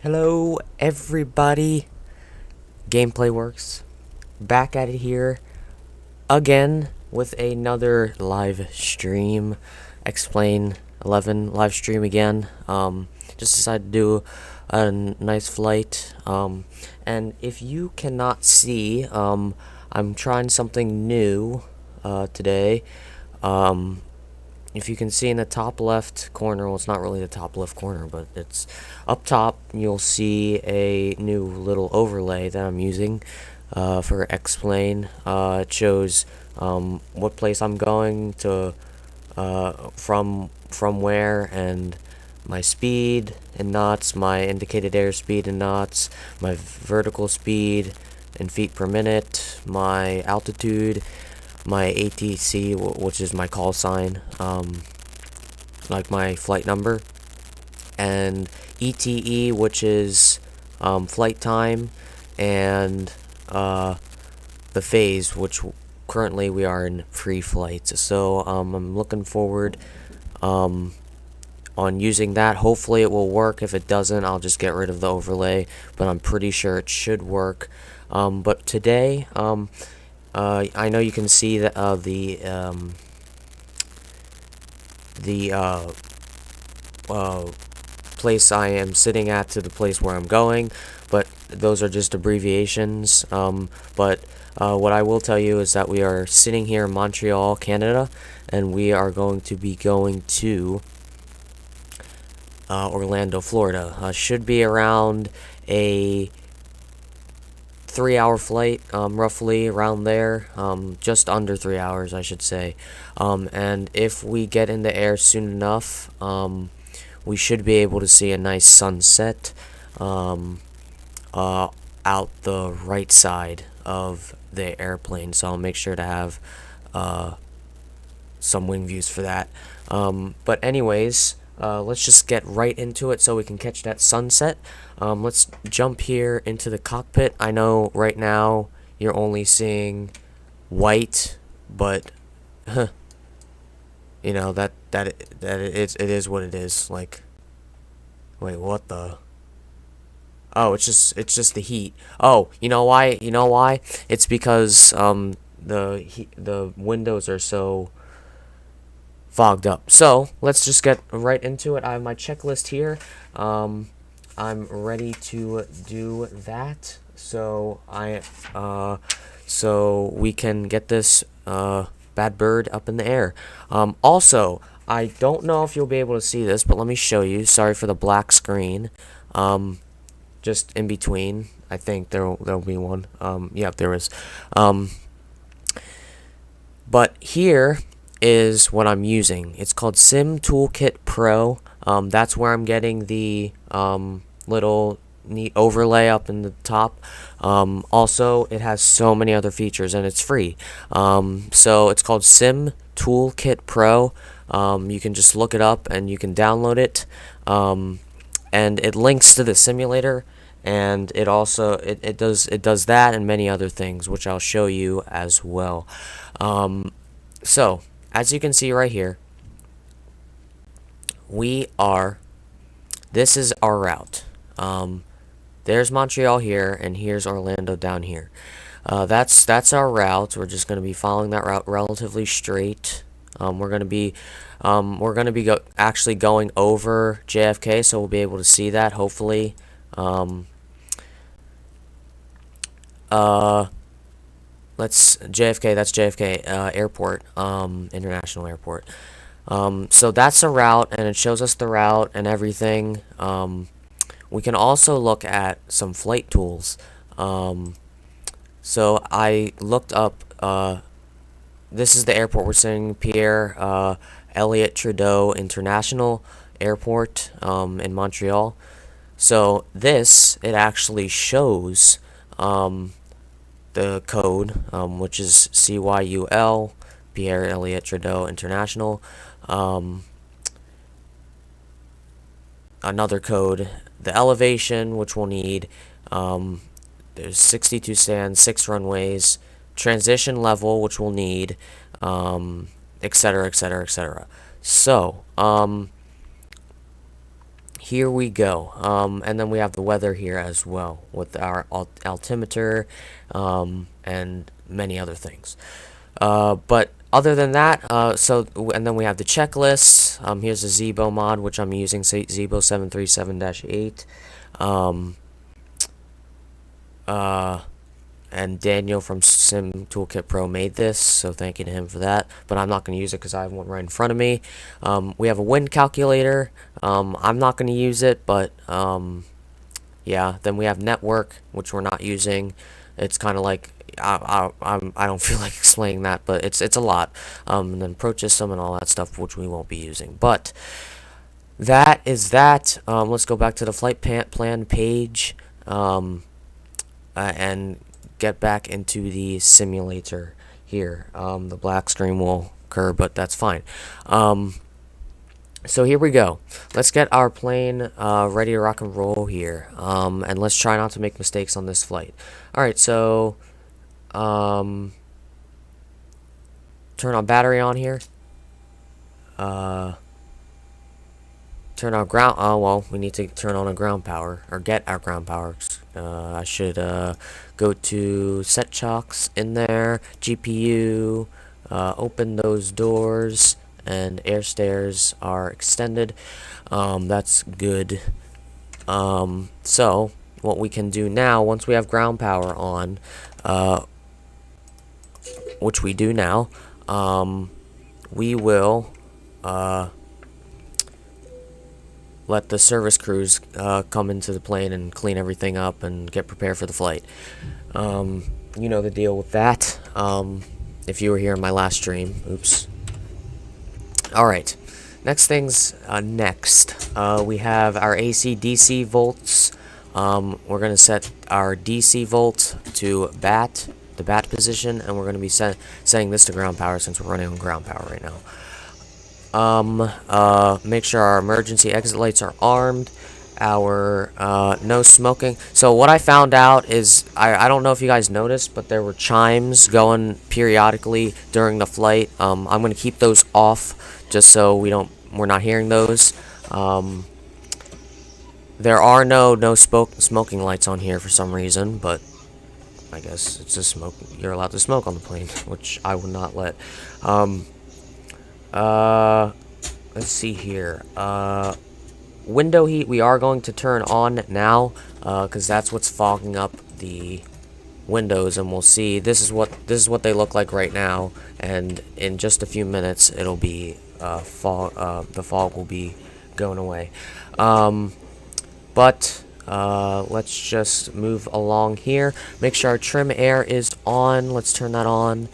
Hello, everybody. Gameplay Works. Back at it here again with another live stream. Explain 11 live stream again. Just decided to do a nice flight. And if you cannot see, I'm trying something new today. Um, if you can see in the top left corner, well, it's not really the top left corner, but it's up top, you'll see a new little overlay that I'm using for explain. It shows what place I'm going to, from where, and my speed in knots, my indicated airspeed in knots, my vertical speed in feet per minute, my altitude, my ATC, which is my call sign, like my flight number, and ETE, which is flight time, and the phase, which currently we are in free flights. So I'm looking forward on using that. Hopefully it will work. If it doesn't, I'll just get rid of the overlay, but I'm pretty sure it should work. But today, I know you can see that the place I am sitting at to the place where I'm going, but those are just abbreviations. But what I will tell you is that we are sitting here in Montreal, Canada, and we are going to be going to Orlando, Florida. Should be around a 3-hour flight, roughly around there, just under 3 hours, I should say. And if we get in the air soon enough, we should be able to see a nice sunset out the right side of the airplane. So I'll make sure to have some wing views for that. But anyways, let's just get right into it so we can catch that sunset. Let's jump here into the cockpit. I know right now you're only seeing white, but you know that it is what it is. Like, wait, what the? Oh, it's just the heat. Oh, you know why? You know why? It's because the windows are so fogged up. So let's just get right into it. I have my checklist here. I'm ready to do that. So so we can get this bad bird up in the air. Also, I don't know if you'll be able to see this, but let me show you. Sorry for the black screen. Just in between, I think there'll be one. Yeah, there is. But here is what I'm using. It's called Sim Toolkit Pro. That's where I'm getting the little neat overlay up in the top. Also, it has so many other features and it's free. So it's called Sim Toolkit Pro. You can just look it up and you can download it. And it links to the simulator, and it also it does that and many other things, which I'll show you as well. So as you can see right here, this is our route. There's Montreal here, and here's Orlando down here. That's our route. We're just going to be following that route relatively straight. We're going to be actually going over JFK, so we'll be able to see that hopefully. Let's JFK. That's JFK Airport, International Airport. So that's a route, and it shows us the route and everything. We can also look at some flight tools. So I looked up. This is the airport we're seeing, Pierre Elliott Trudeau International Airport in Montreal. So it actually shows the code, which is CYUL, Pierre Elliott Trudeau International. Another code, the elevation, which we'll need. There's 62 stands, 6 runways, transition level, which we'll need, etc., etc., etc. So, here we go. And then we have the weather here as well with our altimeter and many other things. But other than that, and then we have the checklists. Here's the Zebo mod, which I'm using, Zebo 737-8. And Daniel from Sim Toolkit Pro made this, so thank you to him for that. But I'm not going to use it because I have one right in front of me. We have a wind calculator. I'm not going to use it, but yeah. Then we have network, which we're not using. It's kind of like I don't feel like explaining that, but it's a lot. And then Pro System and all that stuff, which we won't be using. But that is that. Let's go back to the flight plan page and get back into the simulator here. The black screen will occur, but that's fine. So here we go. Let's get our plane ready to rock and roll here. And let's try not to make mistakes on this flight. Alright, so turn our battery on here. Turn our ground. Oh well, we need to turn on a ground power, or get our ground power. I should go to set chocks in there, GPU, open those doors, and air stairs are extended. That's good. So what we can do now, once we have ground power on, which we do now, we will let the service crews come into the plane and clean everything up and get prepared for the flight. You know the deal with that. If you were here in my last stream, oops. Alright, next things, we have our AC DC volts. We're going to set our DC volt to the bat position, and we're going to be setting this to ground power since we're running on ground power right now. Make sure our emergency exit lights are armed. Our no smoking. So what I found out is, I don't know if you guys noticed, but there were chimes going periodically during the flight. I'm gonna keep those off just so we're not hearing those. There are no smoking lights on here for some reason, but I guess it's a smoke. You're allowed to smoke on the plane, which I would not let. Let's see here. Window heat we are going to turn on now, because that's what's fogging up the windows, and we'll see. This is what they look like right now, and in just a few minutes it'll be the fog will be going away. But let's just move along here. Make sure our trim air is on. Let's turn that on.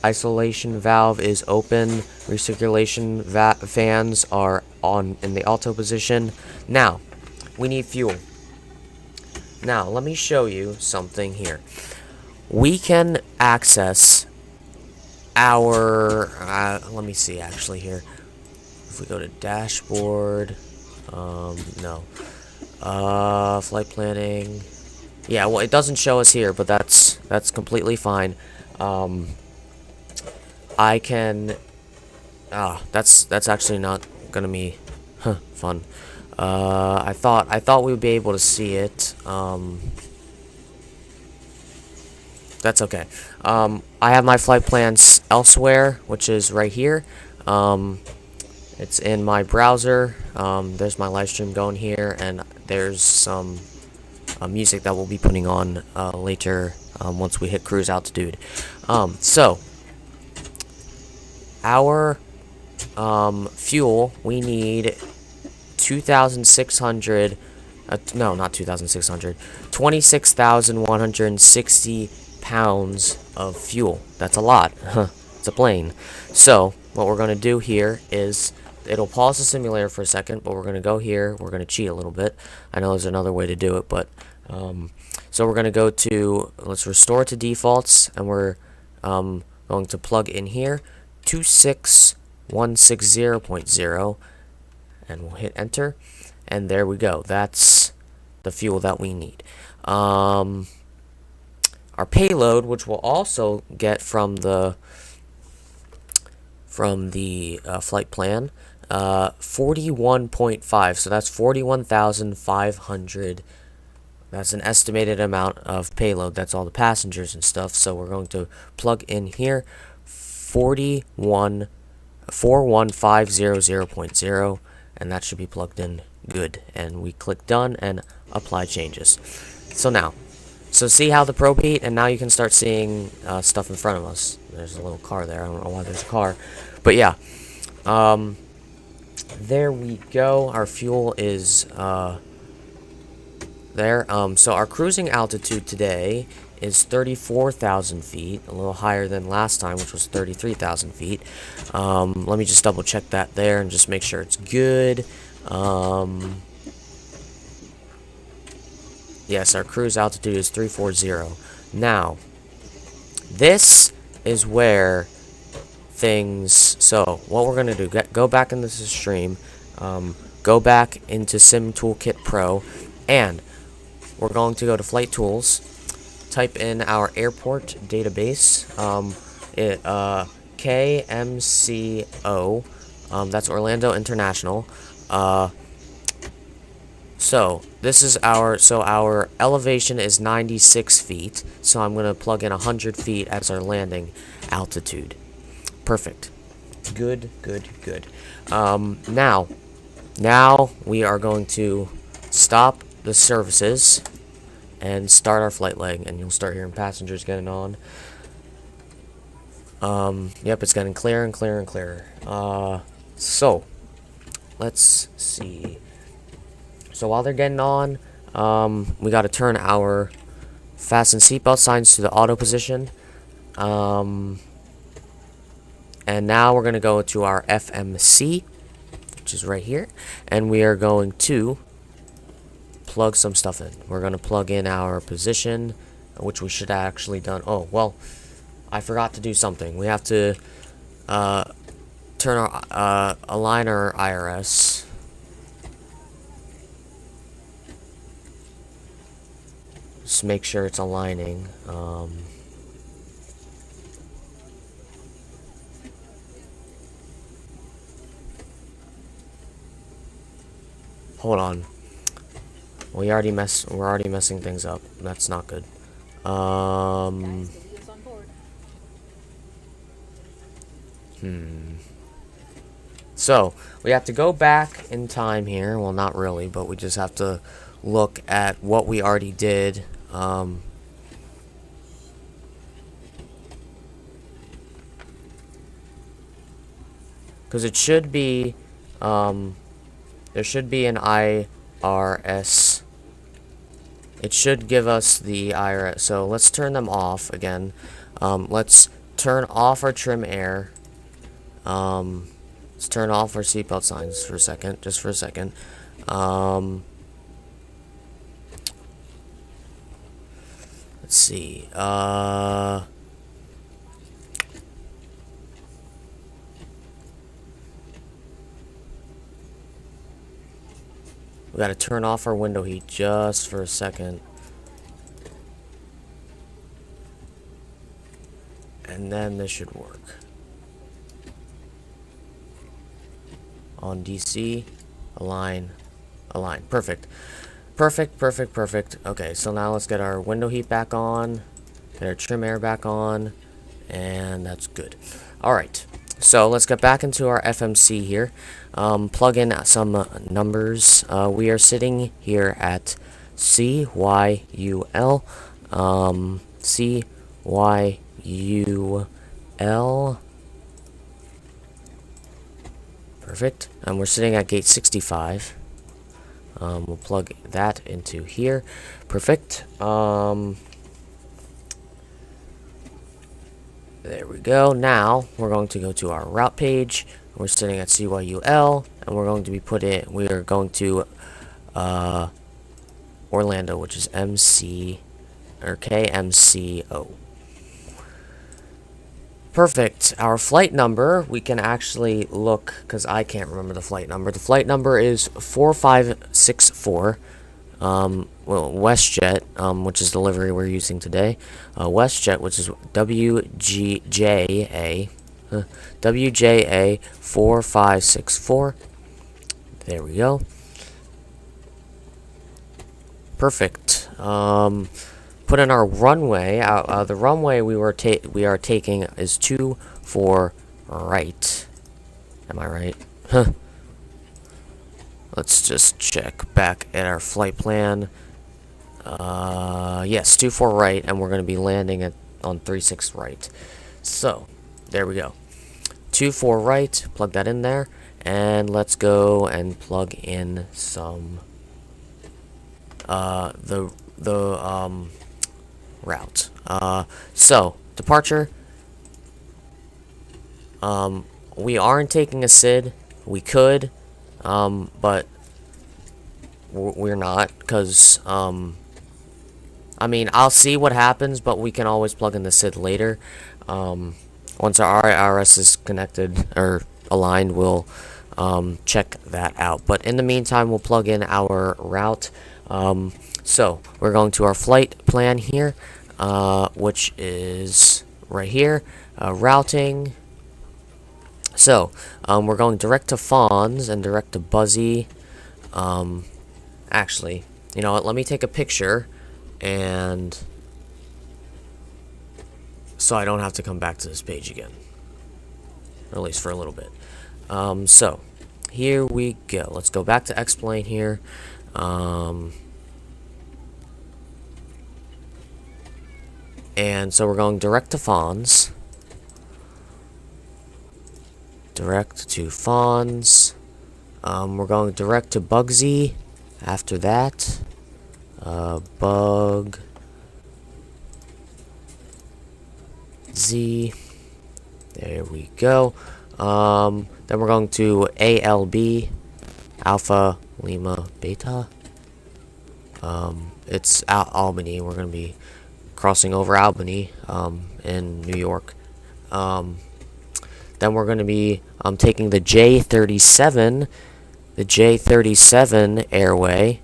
Isolation valve is open. Recirculation fans are on in the auto position. Now, we need fuel. Now, let me show you something here. We can access our... let me see, actually, here. If we go to dashboard... no. Flight planning... Yeah, well, it doesn't show us here, but that's completely fine. I can... that's actually not gonna be fun. I thought we would be able to see it. That's okay. I have my flight plans elsewhere, which is right here. It's in my browser. There's my live stream going here, and there's some music that we'll be putting on later once we hit cruise altitude. So our fuel, we need 2,600, no, not 2,600, 26,160 pounds of fuel. That's a lot. It's a plane. So what we're going to do here is, it'll pause the simulator for a second, but we're going to go here, we're going to cheat a little bit. I know there's another way to do it, but so we're going to go to, let's restore to defaults, and we're going to plug in here 26160.0, and we'll hit enter, and there we go. That's the fuel that we need. Our payload, which we'll also get from the flight plan, 41.5, so that's 41,500. That's an estimated amount of payload. That's all the passengers and stuff. So we're going to plug in here 41500.0, and that should be plugged in good. And we click done and apply changes. So see how the probe heat, and now you can start seeing stuff in front of us. There's a little car there. I don't know why there's a car, but yeah. There we go. Our fuel is there. So our cruising altitude today is 34,000 feet, a little higher than last time, which was 33,000 feet. Let me just double check that there and just make sure it's good. Yes, our cruise altitude is 340. Now, this is where things. So what we're gonna do? Go back into the stream. Go back into Sim Toolkit Pro, and we're going to go to Flight Tools. Type in our airport database. KMCO. That's Orlando International. So this is our elevation is 96 feet. So I'm gonna plug in 100 feet as our landing altitude. Perfect. Good. Now we are going to stop the services and start our flight leg, and you'll start hearing passengers getting on. Yep, it's getting clearer and clearer and clearer. So let's see. So while they're getting on, we got to turn our fasten seatbelt signs to the auto position. And now we're going to go to our FMC, which is right here, and we are going to plug some stuff in. We're going to plug in our position, which we should have actually done. Oh, well, I forgot to do something. We have to turn our align our IRS. Just make sure it's aligning. Hold on. We're already messing things up. That's not good. So we have to go back in time here. Well, not really, but we just have to look at what we already did. Because it should be, there should be an IRS. It should give us the IRS. So let's turn them off again. Let's turn off our trim air. Let's turn off our seatbelt signs for a second, just for a second. Let's see. We gotta turn off our window heat just for a second. And then this should work. On DC, align. Perfect. Okay, so now let's get our window heat back on, get our trim air back on, and that's good. Alright, so let's get back into our FMC here. Plug in some numbers. We are sitting here at CYUL. CYUL. Perfect. And we're sitting at gate 65. We'll plug that into here. Perfect. There we go. Now we're going to go to our route page. We're sitting at CYUL, and we're going to be we are going to Orlando, which is KMCO. Perfect. Our flight number, we can actually look, because I can't remember the flight number. The flight number is 4564. Well, WestJet, which is the livery we're using today. WestJet, which is WGJA. WJA4564. There we go. Perfect. Put in our runway. The runway we are taking is 24 right. Am I right? Huh. Let's just check back at our flight plan. Yes, 24 right, and we're going to be landing on 36 right. So, there we go. 24 right, plug that in there, and let's go and plug in some, the route. So, departure, we aren't taking a SID. We could, but we're not, because, I mean, I'll see what happens, but we can always plug in the SID later. Once our IRS is connected, or aligned, we'll, check that out. But in the meantime, we'll plug in our route. So, we're going to our flight plan here, which is right here, routing. So, we're going direct to Fonz and direct to Buzzy. Actually, you know what, let me take a picture, and so I don't have to come back to this page again, or at least for a little bit. So, here we go. Let's go back to X-Plane here. And so we're going direct to Fonz. Direct to Fonz. We're going direct to Bugsy after that. Bug Z. There we go. Then we're going to ALB, Alpha Lima Beta. It's Albany. We're going to be crossing over Albany, in New York. Then we're going to be taking the J37, airway,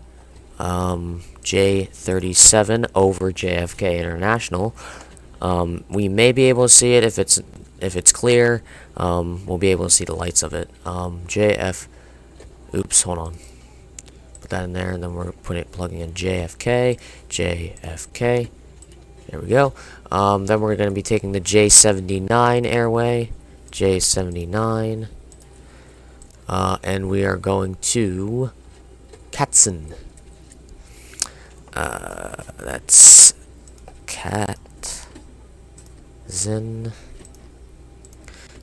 J37 over JFK International. We may be able to see it if it's clear. We'll be able to see the lights of it. Oops, hold on. Put that in there, and then we're plugging in JFK. There we go. Then we're going to be taking the J79 airway. J79. And we are going to Katzen. That's Katzen.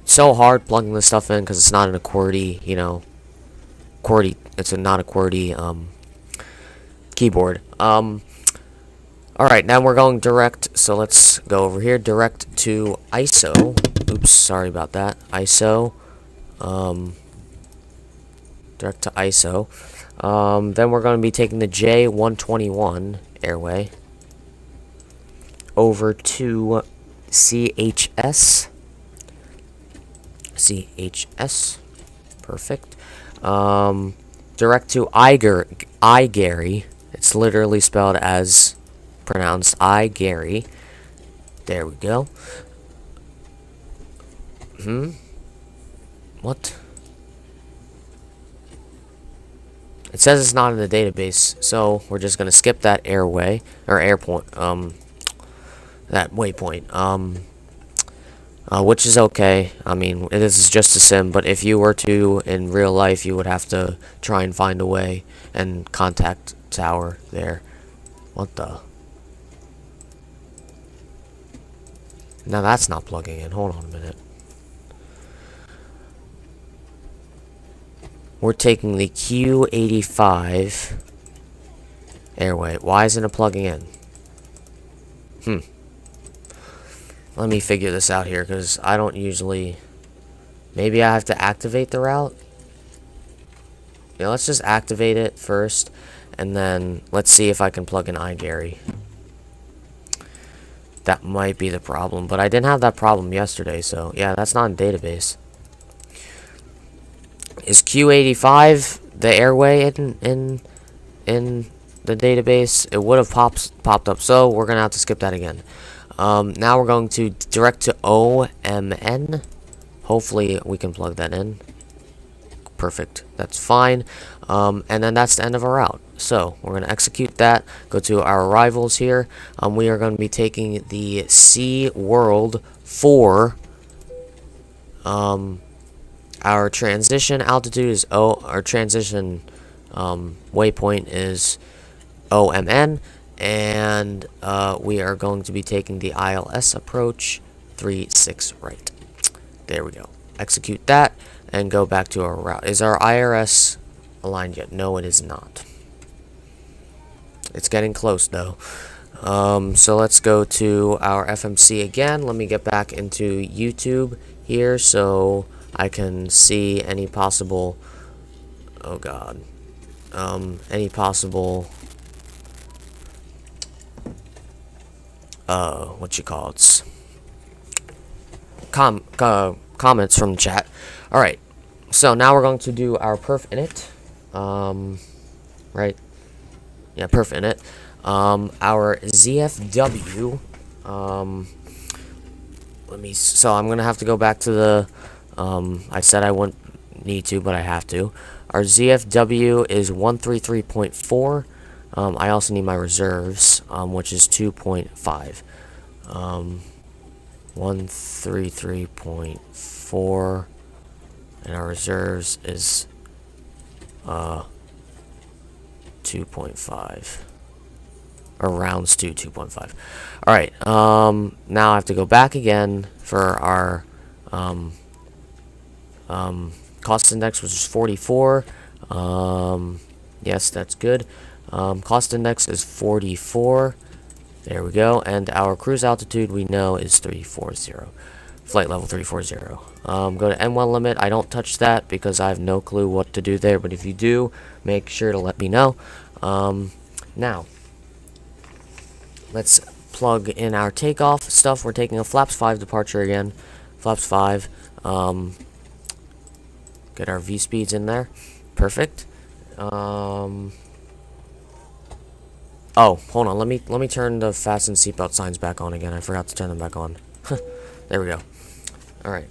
So hard plugging this stuff in because it's not an QWERTY, you know, it's not a QWERTY keyboard. Alright, now we're going direct, so let's go over here, direct to ISO. Oops, sorry about that. ISO. Direct to ISO. Then we're going to be taking the J121 airway over to CHS. Perfect. Direct to Gary. It's literally spelled as pronounced Gary. There we go. What? It says it's not in the database, so we're just gonna skip that airway or airport, that waypoint, which is okay. I mean, this is just a sim, but if you were to in real life, you would have to try and find a way and contact tower there. What the? Now that's not plugging in. Hold on a minute. We're taking the Q85 airway. Why isn't it plugging in? Let me figure this out here, because I don't usually... Maybe I have to activate the route? Yeah, let's just activate it first, and then let's see if I can plug in iGary. That might be the problem, but I didn't have that problem yesterday, so yeah, that's not in database. Is Q85 the airway in the database? It would have popped up, so we're gonna have to skip that again. Now we're going to direct to OMN. Hopefully we can plug that in. Perfect. That's fine. And then that's the end of our route. So we're going to execute that. Go to our arrivals here. We are going to be taking the Sea World for our transition altitude is our transition waypoint is OMN, and we are going to be taking the ILS approach 36 right. There we go. Execute that and go back to our route. Is our IRS aligned yet? No, it is not. It's getting close though. So let's go to our FMC again. Let me get back into YouTube here so I can see any possible, oh god, any possible, what you call it, comments from the chat. Alright, so now we're going to do our perf init, right, yeah, perf init, our ZFW, so I'm gonna have to go back to the, I said I wouldn't need to, but I have to. Our ZFW is 133.4. I also need my reserves, which is 2.5. 133.4, and our reserves is 2.5. Or rounds to 2.5. Alright, now I have to go back again for our cost index, which is 44. Yes, that's good. Cost index is 44. There we go. And our cruise altitude we know is 340. Flight level 340. Go to N1 limit. I don't touch that because I have no clue what to do there, but if you do, make sure to let me know. Now, let's plug in our takeoff stuff. We're taking a flaps 5 departure again. Flaps 5. Get our V speeds in there. Perfect. Oh, hold on. Let me turn the fasten seatbelt signs back on again. I forgot to turn them back on. There we go. All right.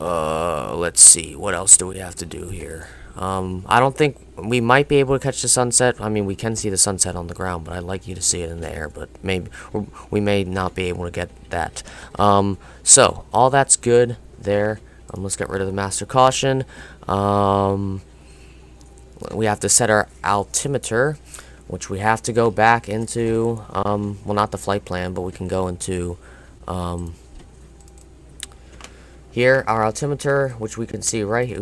Let's see. What else do we have to do here? I don't think we might be able to catch the sunset. I mean, we can see the sunset on the ground, but I'd like you to see it in the air. But maybe we may not be able to get that. So all that's good there. Let's get rid of the master caution. We have to set our altimeter, which we have to go back into, well, not the flight plan, but we can go into, here, our altimeter, which we can see right here,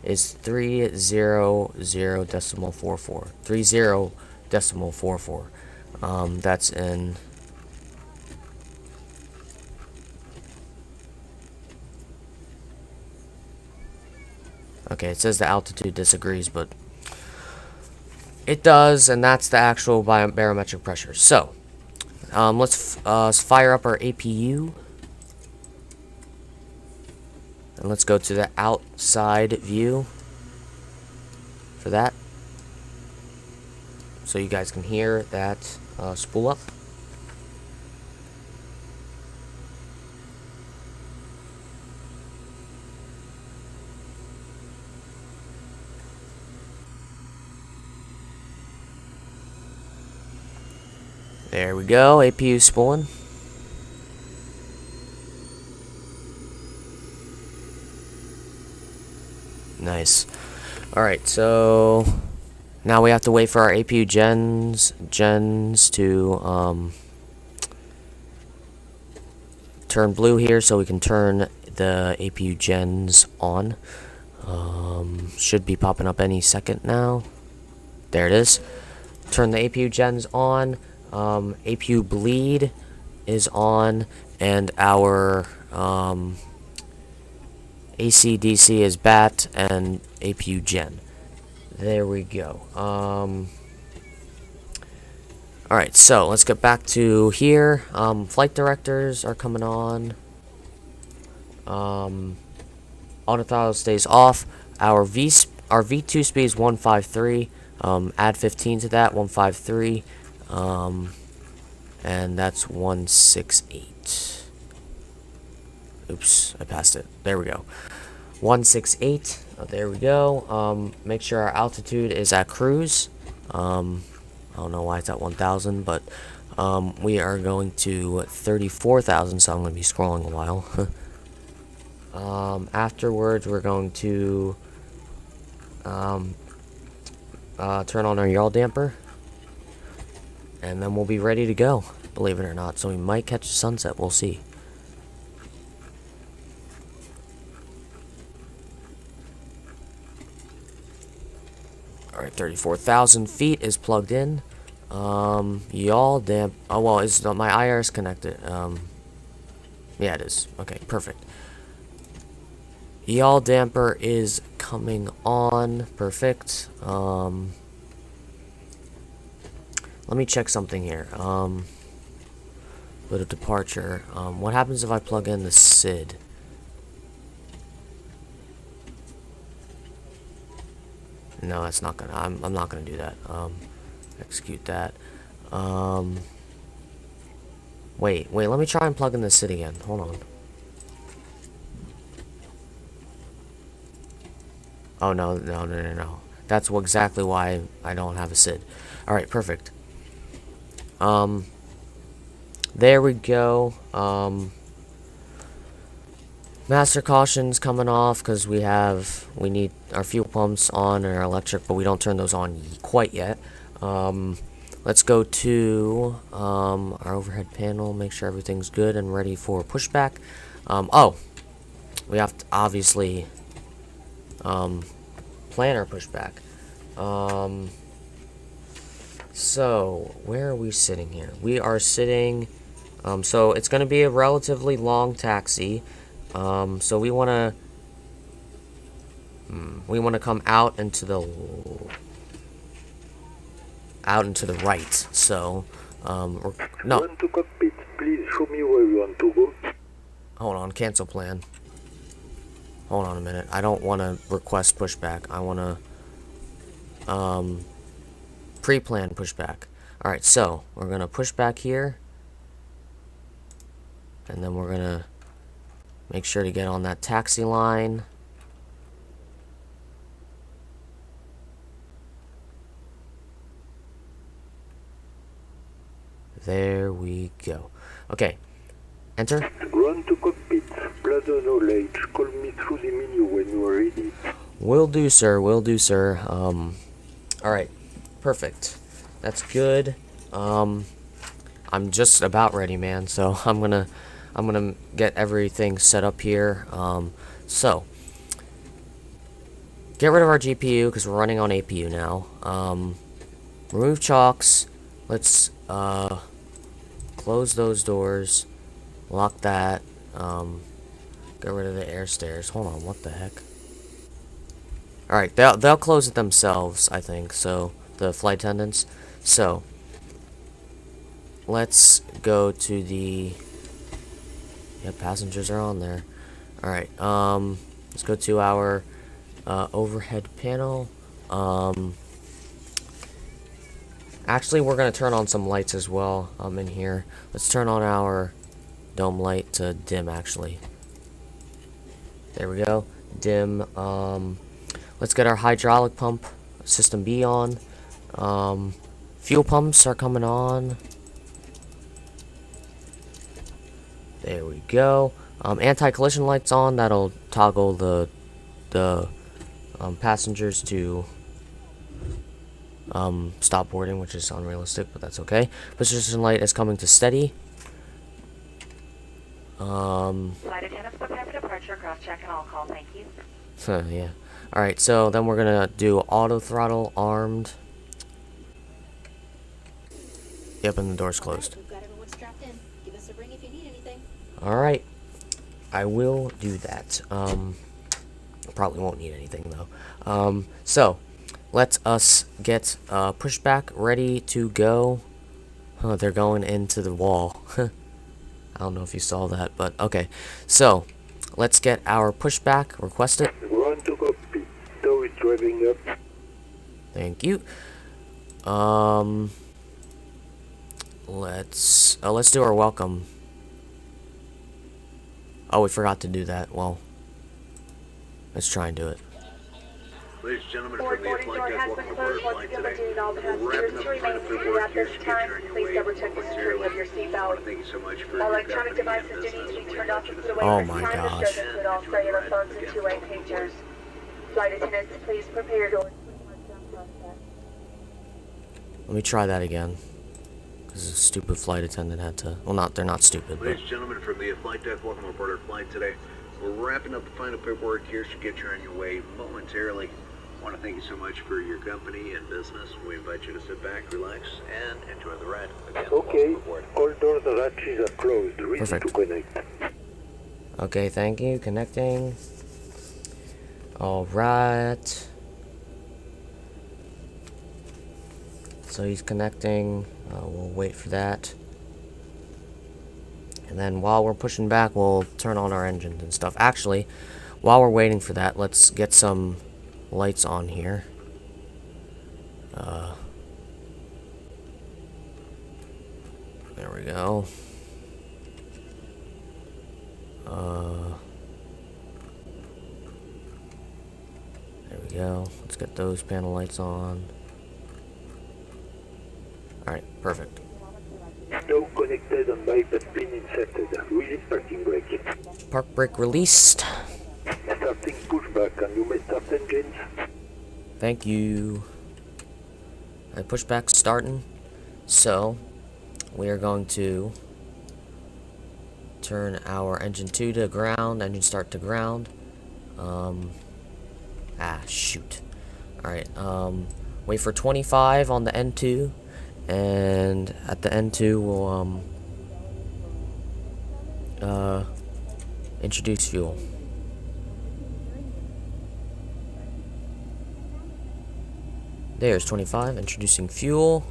is 300.44. 30.44. That's in... Okay, it says the altitude disagrees, but it does, and that's the actual barometric pressure. So, let's fire up our APU, and let's go to the outside view for that, so you guys can hear that spool up. There we go, APU spooling. Nice. Alright, so now we have to wait for our APU gens to turn blue here so we can turn the APU gens on. Should be popping up any second now. There it is. Turn the APU gens on. APU bleed is on, and our AC/DC is BAT and APU gen. There we go. Alright, so let's get back to here. Flight directors are coming on. Autothrottle stays off. Our V2 speed is 153. Add 15 to that, 153. and that's 168. Oops, I passed it. There we go. 168. There we go. Make sure our altitude is at cruise. I don't know why it's at 1,000, but we are going to 34,000, so I'm going to be scrolling a while. Afterwards, we're going to turn on our yaw damper, and then we'll be ready to go, believe it or not. So we might catch a sunset, we'll see. Alright, 34,000 feet is plugged in. Yaw damp. Oh, well, is my IR's connected? Yeah, it is. Okay, perfect. Yaw damper is coming on. Perfect. Let me check something here. Bit of departure. What happens if I plug in the SID? No, it's not gonna. I'm not gonna do that. Execute that. Wait. Let me try and plug in the SID again. Hold on. Oh no. That's exactly why I don't have a SID. All right, perfect. There we go. Master caution's coming off because we need our fuel pumps on and our electric, but we don't turn those on quite yet. Let's go to our overhead panel, make sure everything's good and ready for pushback. Oh, we have to obviously plan our pushback. So where are we sitting here? We are sitting. So it's going to be a relatively long taxi. So we want to come out into the right. So no. Want to cockpit, please show me where you want to go. Hold on, cancel plan. Hold on a minute. I don't want to request pushback. I want to pre-plan pushback. All right, so we're gonna push back here, and then we're gonna make sure to get on that taxi line. There we go. Okay, enter. Run to cockpit, bladder knowledge. Call me through the menu when you are ready. Will do, sir. Will do, sir. All right, perfect. That's good. I'm just about ready, man. So I'm gonna get everything set up here. So get rid of our GPU because we're running on APU now. Remove chocks. Let's close those doors. Lock that. Get rid of the air stairs. Hold on, what the heck? All right, they'll close it themselves, I think. So the flight attendants. So let's go to the. Yeah, passengers are on there. All right. Let's go to our overhead panel. Actually, we're gonna turn on some lights as well. In here. Let's turn on our dome light to dim. Actually, there we go. Dim. Let's get our hydraulic pump system B on. Fuel pumps are coming on. There we go. Anti-collision lights on. That'll toggle the passengers to stop boarding, which is unrealistic, but that's okay. Position light is coming to steady. Flight attendants prepare for departure, cross-check and all call, thank you. Yeah. Alright, so then we're gonna do auto throttle armed. Yep, and the door's closed. We've got everyone strapped in. Give us a ring if you need anything. Alright. I will do that. Probably won't need anything though. So let us get pushback ready to go. Oh, they're going into the wall. I don't know if you saw that, but okay. So let's get our pushback. Request it. Run to cockpit. Door is driving up. Thank you. let's do our welcome. Oh, we forgot to do that. Well, let's try and do it. Ladies and gentlemen, Board from the boarding door flight deck, has welcome been aboard closed. our Once flight again, today. we're all We're passengers wrapping to up the remain final seated paperwork at here, this so get time. you on your Please way double check the security of your momentarily. I seatbelt. want to thank you so much for All your electronic company and devices do need to business. be We turned off invite you and to put sit away Oh at my this time. This gosh. does include all cellular phones and two-way pagers. Flight attendants, please prepare doors. Let me try that again. Because a stupid flight attendant had to. Well, they're not stupid, but. Ladies and gentlemen, from the flight deck, welcome aboard our flight today. We're wrapping up the final paperwork here, so get you on your way momentarily. I want to thank you so much for your company and business. We invite you to sit back, relax, and enjoy the ride. Again, Okay, welcome aboard. all doors and hatches are closed. Ready Perfect. to connect. Okay, thank you. Connecting. Alright. So he's connecting. We'll wait for that. And then while we're pushing back, we'll turn on our engines and stuff. Actually, while we're waiting for that, let's get some lights on here. There we go. There we go. Let's get those panel lights on. Alright, perfect. Now connected and bypass pin inserted. Release parking brake. Park brake released. Starting pushback and you may start engines. Thank you. Alright, pushback starting. So, we are going to turn our engine 2 to ground, engine start to ground. Shoot. Alright, wait for 25 on the N2, and at the N2 we'll, introduce fuel. There's 25, introducing fuel.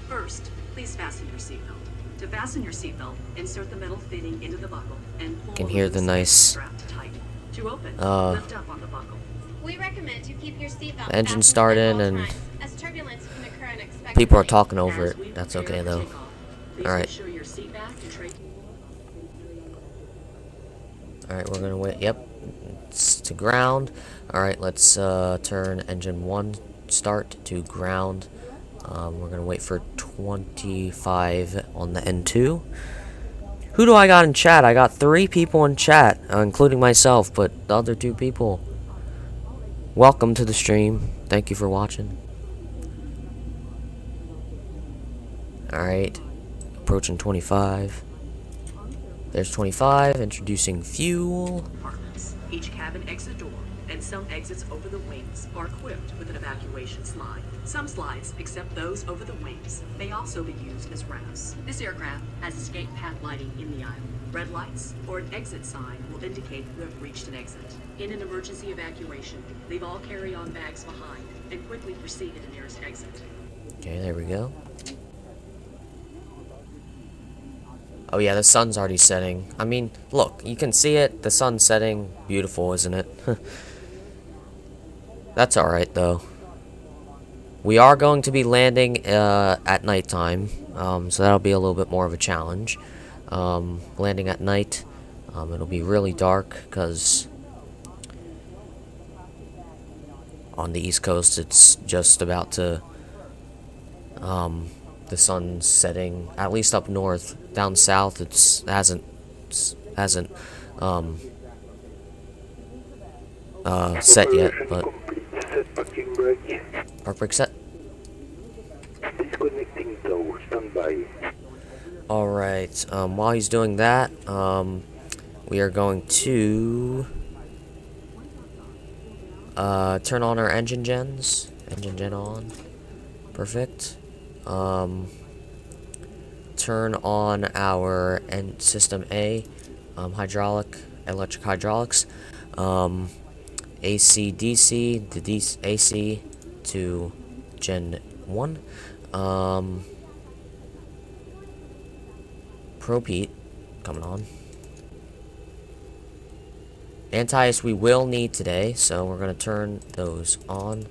First, please fasten your seatbelt. To fasten your seatbelt, insert the metal fitting into the buckle and pull Can hear the nice, strap tight. To open, lift up on the buckle. We recommend you keep your seatbelt the engine fastened started at all and times, as turbulence can occur unexpectedly. people are talking over As it. we That's prepare okay for though. takeoff, please Alright. make sure your seat back and tray. Alright, we're gonna wait. Yep. It's to ground. Alright, let's turn engine 1 start to ground. We're gonna wait for 25 on the N2. Who do I got in chat? I got 3 people in chat, including myself, but the other 2 people. Welcome to the stream. Thank you for watching. Alright, approaching 25. There's 25, introducing fuel. Compartments. Each cabin exit door and some exits over the wings are equipped with an evacuation slide. Some slides, except those over the wings, may also be used as ramps. This aircraft has escape path lighting in the aisle. Red lights or an exit sign will indicate you have reached an exit. In an emergency evacuation, leave all carry-on bags behind and quickly proceed to the nearest exit. Okay, there we go. Oh yeah, the sun's already setting. I mean, look, you can see it. The sun's setting. Beautiful, isn't it? That's alright, though. We are going to be landing at nighttime, so that'll be a little bit more of a challenge. Landing at night, it'll be really dark, because on the East Coast, it's just about to... the sun's setting, at least up north. Down south, it hasn't set yet, but Set parking brake. park brake set. Disconnecting tow. Standby. Alright, while he's doing that, we are going to turn on our engine gens. Engine gen on. Perfect. Turn on our system A, electric hydraulics, AC DC, the AC to Gen 1, Probe heat coming on. Anti-ice we will need today, so we're gonna turn those on.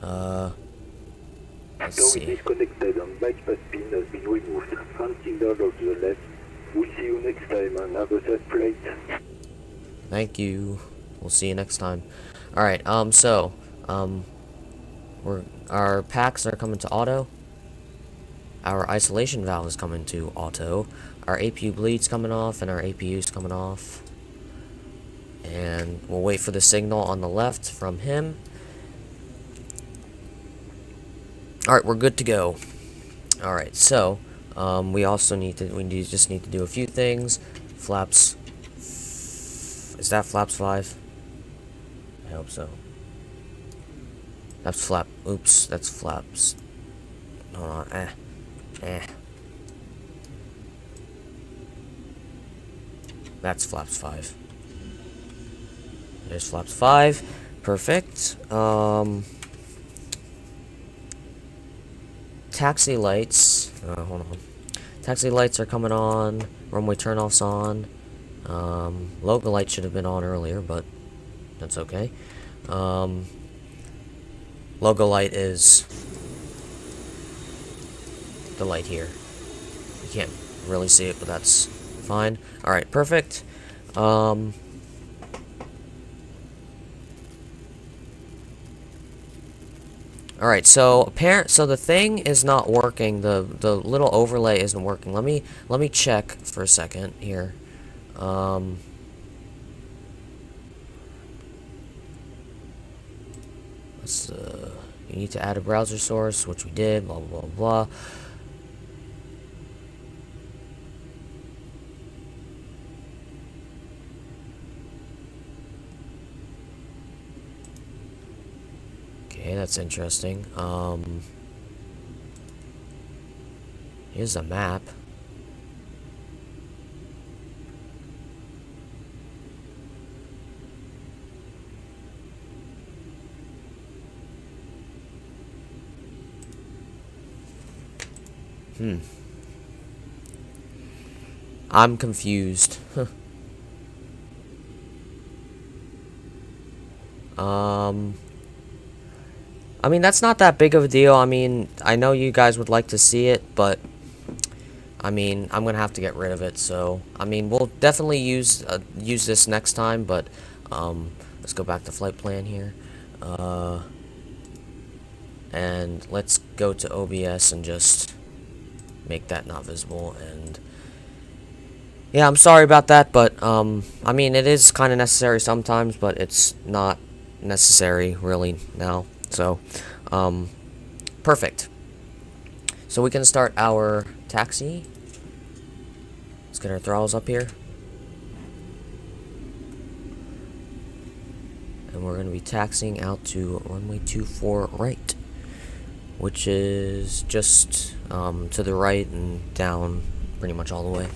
Let's Tow is see. disconnected and bypass pin has been removed. Front signal of the left. We'll see you next time and have a safe flight. Thank you. We'll see you next time. Alright, so, our packs are coming to auto. Our isolation valve is coming to auto. Our APU bleed's coming off, and our APU's coming off. And we'll wait for the signal on the left from him. Alright, we're good to go. Alright, so, we just need to do a few things. Flaps. Is that flaps 5? I hope so. That's flap. Oops, that's flaps. Hold on. That's flaps 5. There's flaps 5. Perfect. Taxi lights. Hold on. Taxi lights are coming on. Runway turnoffs on. Logo light should have been on earlier, but that's okay. Logo light is the light here. You can't really see it, but that's fine. Alright, perfect. Alright, so the thing is not working. The little overlay isn't working. Let me check for a second here. You need to add a browser source, which we did, blah, blah, blah, blah. Okay, that's interesting. Here's a map. I'm confused. I mean, that's not that big of a deal. I mean, I know you guys would like to see it, but I mean, I'm gonna have to get rid of it. So, I mean, we'll definitely use this next time. But let's go back to flight plan here, and let's go to OBS and just make that not visible. And yeah, I'm sorry about that, but I mean, it is kind of necessary sometimes, but it's not necessary really now. So, perfect. So we can start our taxi. Let's get our throttles up here. And we're going to be taxiing out to runway 24 right, which is just to the right and down pretty much all the way.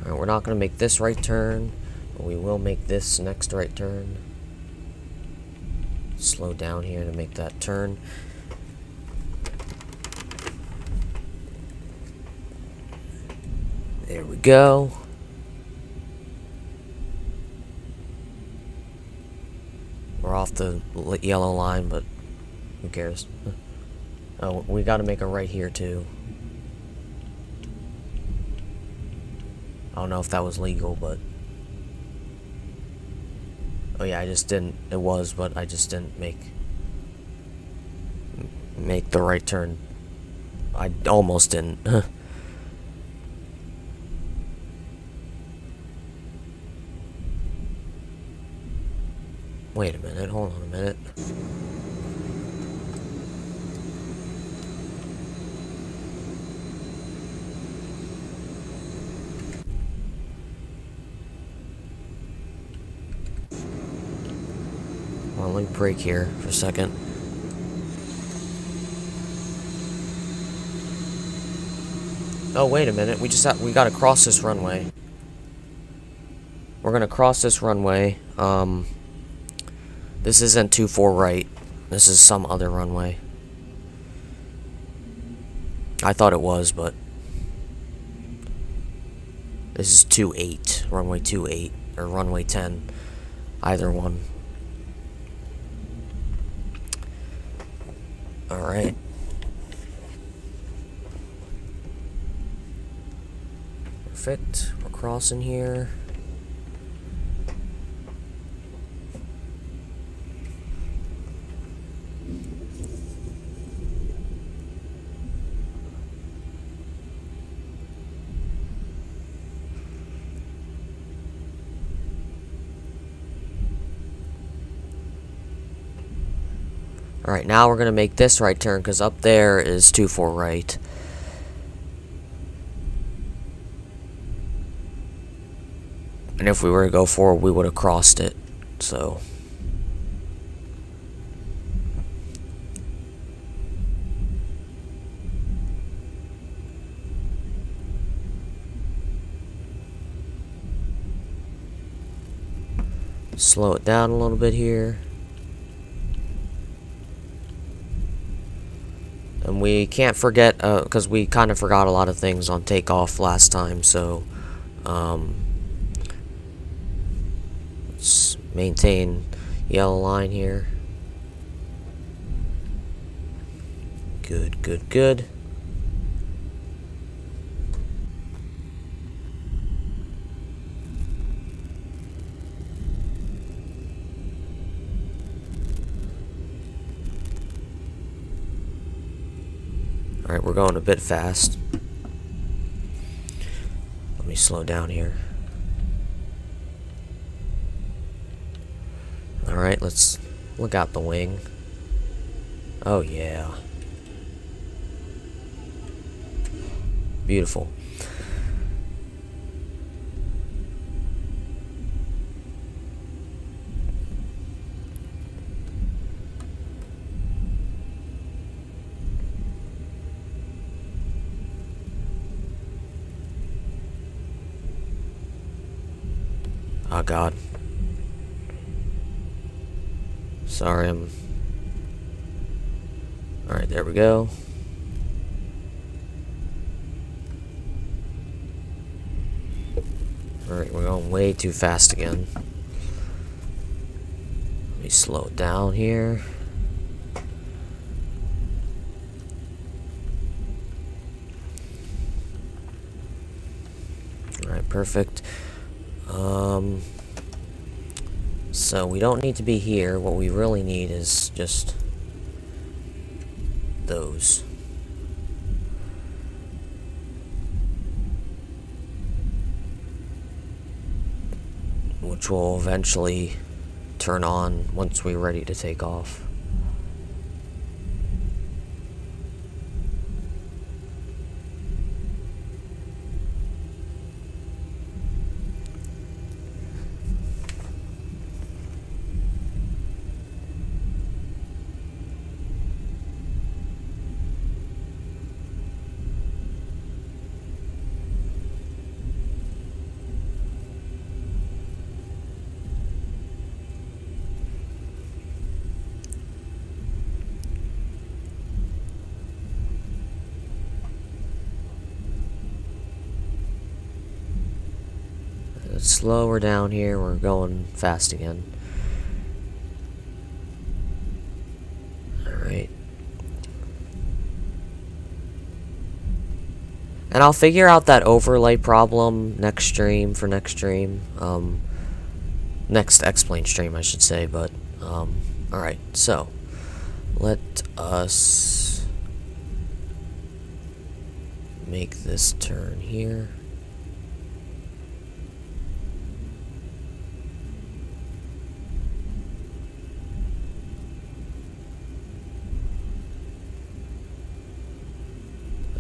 Alright, we're not going to make this right turn, but we will make this next right turn. Slow down here to make that turn. There we go. We're off the yellow line, but who cares? Oh, we got to make a right here too. I don't know if that was legal, but oh yeah, I just didn't. It was, but I just didn't make the right turn. I almost didn't. Wait a minute. Hold on a minute. Well, let me brake here for a second. Oh, wait a minute. We gotta cross this runway. We're gonna cross this runway. This isn't 24 right. This is some other runway. I thought it was, but This is 28, runway 28, or runway 10, either one. Alright. Perfect, we're crossing here. Alright, now we're going to make this right turn, because up there is 2-4 right. And if we were to go forward, we would have crossed it, so... Slow it down a little bit here. And we can't forget, because we kind of forgot a lot of things on takeoff last time, so let's maintain yellow line here. Good, good, good. Alright, we're going a bit fast. Let me slow down here. Alright, let's look out the wing. Oh yeah. Beautiful. Oh god. Sorry, Alright, there we go. Alright, we're going way too fast again. Let me slow it down here. Alright, perfect. So we don't need to be here. What we really need is just those. Which will eventually turn on once we're ready to take off. Slower down here, we're going fast again. Alright. And I'll figure out that overlay problem next stream, next X-Plane stream, I should say, but, alright, so, let us make this turn here.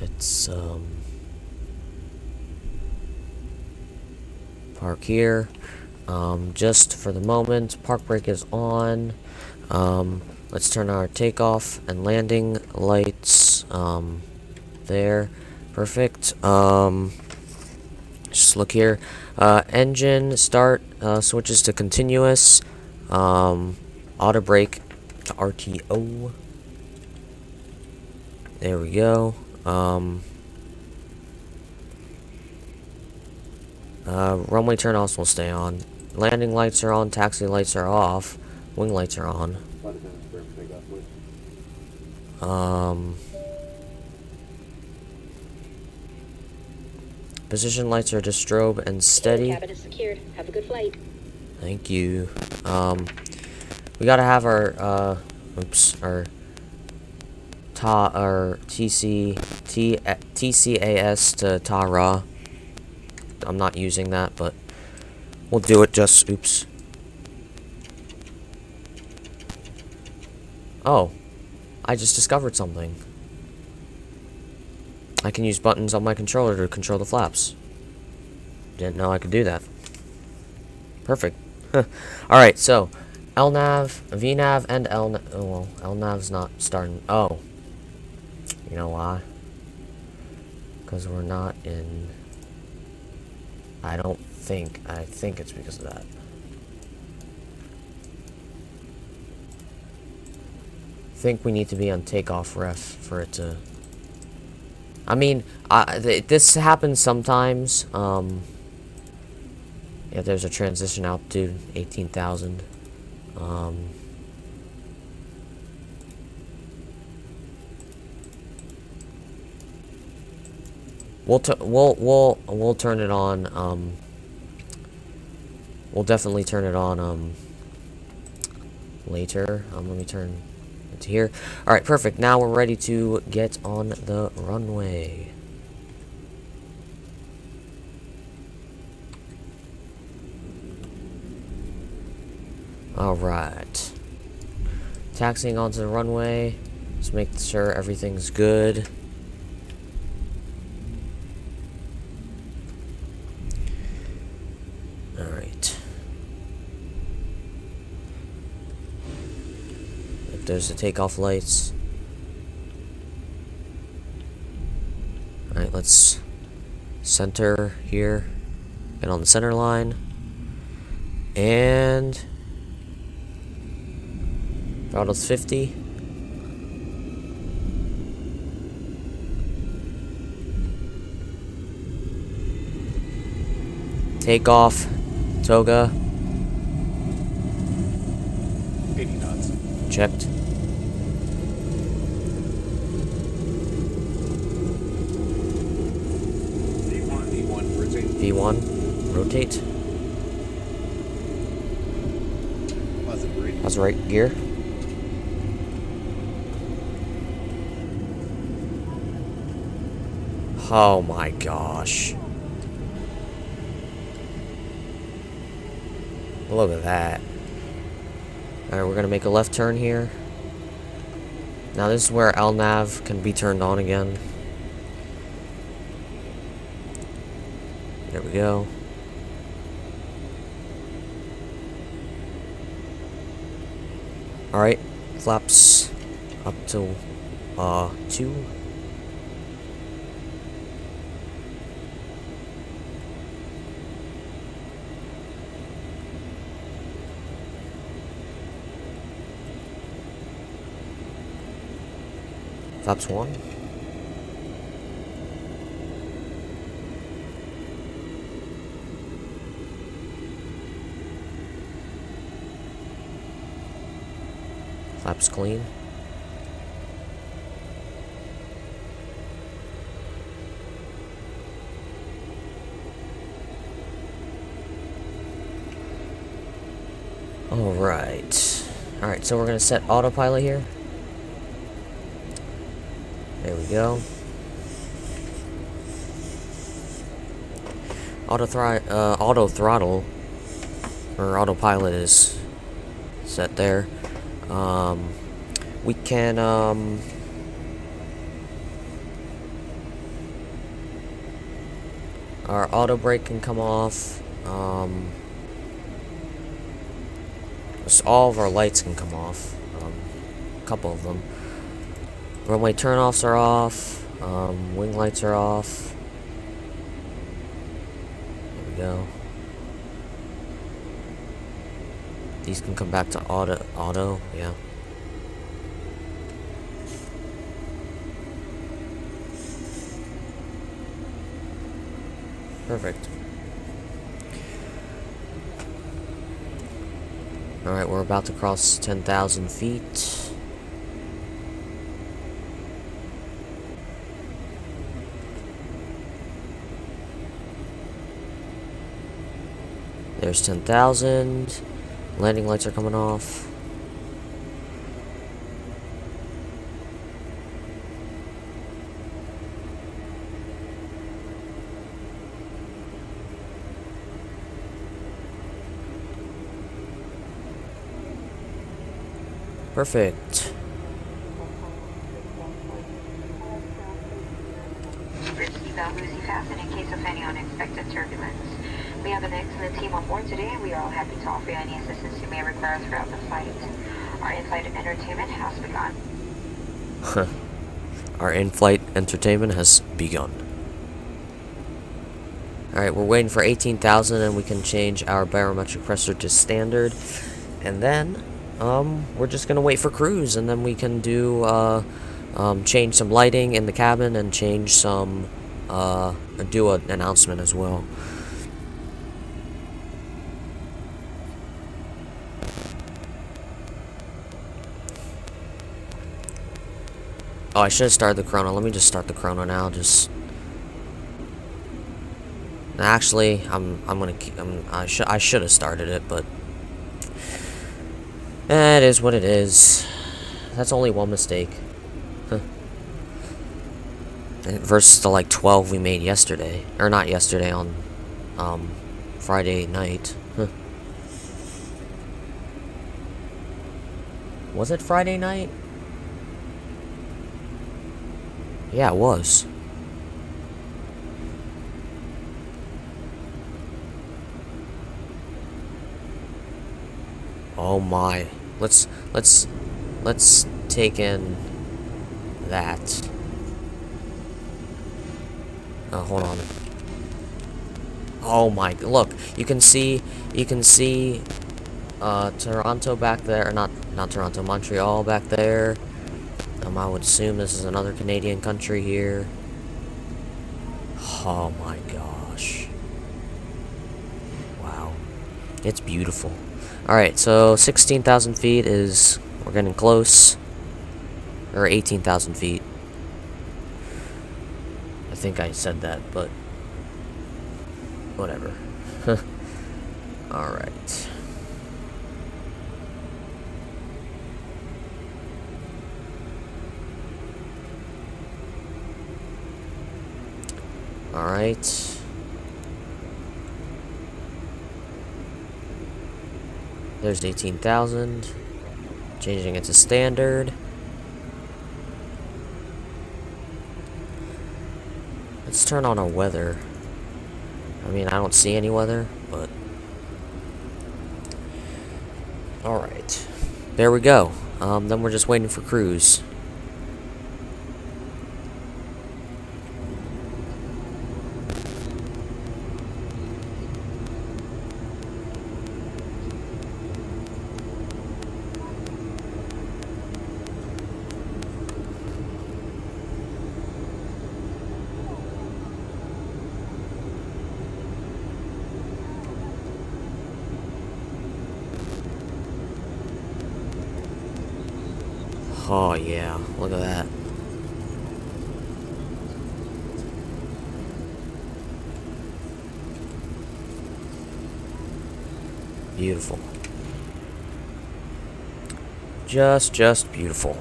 Let's park here. Just for the moment, park brake is on. Let's turn on our takeoff and landing lights. There, perfect. Just look here. Engine start switches to continuous. Auto brake to RTO. There we go. Runway turnoffs will stay on. Landing lights are on, taxi lights are off, wing lights are on. Position lights are just strobe and steady. Cabin is secured. Have a good flight. Thank you. We gotta have our, our TCAS to TARA. I'm not using that, but we'll do it just, oops. Oh, I just discovered something. I can use buttons on my controller to control the flaps. Didn't know I could do that. Perfect. Alright, so LNAV, VNAV, and LNAV. Oh, well, LNAV's not starting. Oh. You know why? Because we're not in. I think it's because of that. I think we need to be on takeoff ref for it to. I mean, this happens sometimes. Yeah, there's a transition altitude, 18,000. We'll turn it on. We'll definitely turn it on later. Let me turn it to here. All right, perfect. Now we're ready to get on the runway. All right. Taxiing onto the runway. Just make sure everything's good. Alright. If there's the takeoff lights. Alright, let's center here. Get on the center line. And throttle's 50. Takeoff. Toga. 80 knots. Checked. V1, rotate. V1. Rotate. Positive reading. That's the right gear. Oh my gosh. Look at that. Alright, we're gonna make a left turn here. Now this is where LNAV can be turned on again. There we go. Alright, flaps up to 2. Flaps 1. Flaps clean. Alright. Alright, so we're gonna set autopilot here. There we go. Auto throttle or autopilot is set there. We can our auto brake can come off. Just all of our lights can come off. A couple of them. Runway turnoffs are off. Wing lights are off. There we go. These can come back to auto, yeah. Perfect. Alright, we're about to cross 10,000 feet. There's 10,000. Landing lights are coming off. Perfect. Lucy fasten in case of any unexpected turbulence. We have an excellent team on board today, and we are all happy to offer you any assistance you may require throughout the flight. Our in-flight entertainment has begun. Our in-flight entertainment has begun. Alright, we're waiting for 18,000 and we can change our barometric pressure to standard. And then, we're just gonna wait for cruise, and then we can do, change some lighting in the cabin and change some, do an announcement as well. Oh, I should have started the chrono. Let me just start the chrono now. Actually, I should have started it, but it is what it is. That's only one mistake. Huh. Versus the like 12 we made yesterday, or not yesterday, on Friday night. Huh. Was it Friday night? Yeah, it was. Oh my. Let's take in that. Hold on. Oh my, look, you can see Toronto back there, or not Toronto, Montreal back there. I would assume this is another Canadian country here. Oh my gosh. Wow. It's beautiful. Alright, so 16,000 feet is... we're getting close. Or 18,000 feet. I think I said that, but... whatever. Alright. Alright. There's 18,000. Changing it to standard. Let's turn on our weather. I mean, I don't see any weather, but... alright. There we go. Then we're just waiting for cruise. Oh yeah, look at that. Beautiful. Just beautiful.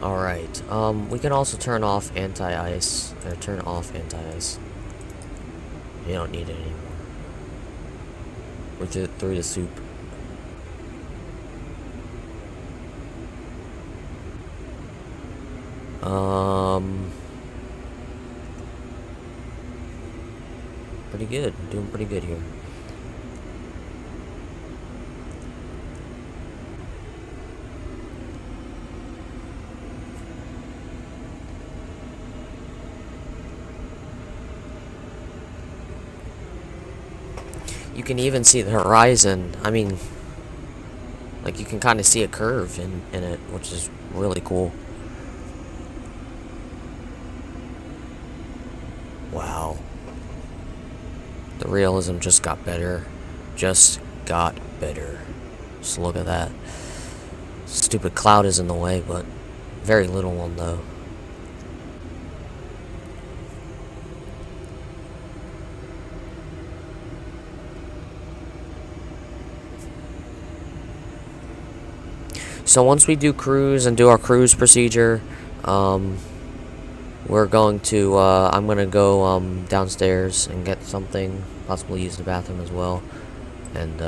Alright, we can also turn off anti-ice, or turn off anti-ice. You don't need it anymore. We're through the soup. pretty good. Doing pretty good here. You can even see the horizon. I mean, like, you can kind of see a curve in it, which is really cool. Wow. The realism just got better. Just got better. Just look at that. Stupid cloud is in the way, but very little one, though. So once we do cruise and do our cruise procedure, we're going to, I'm going to go downstairs and get something, possibly use the bathroom as well, and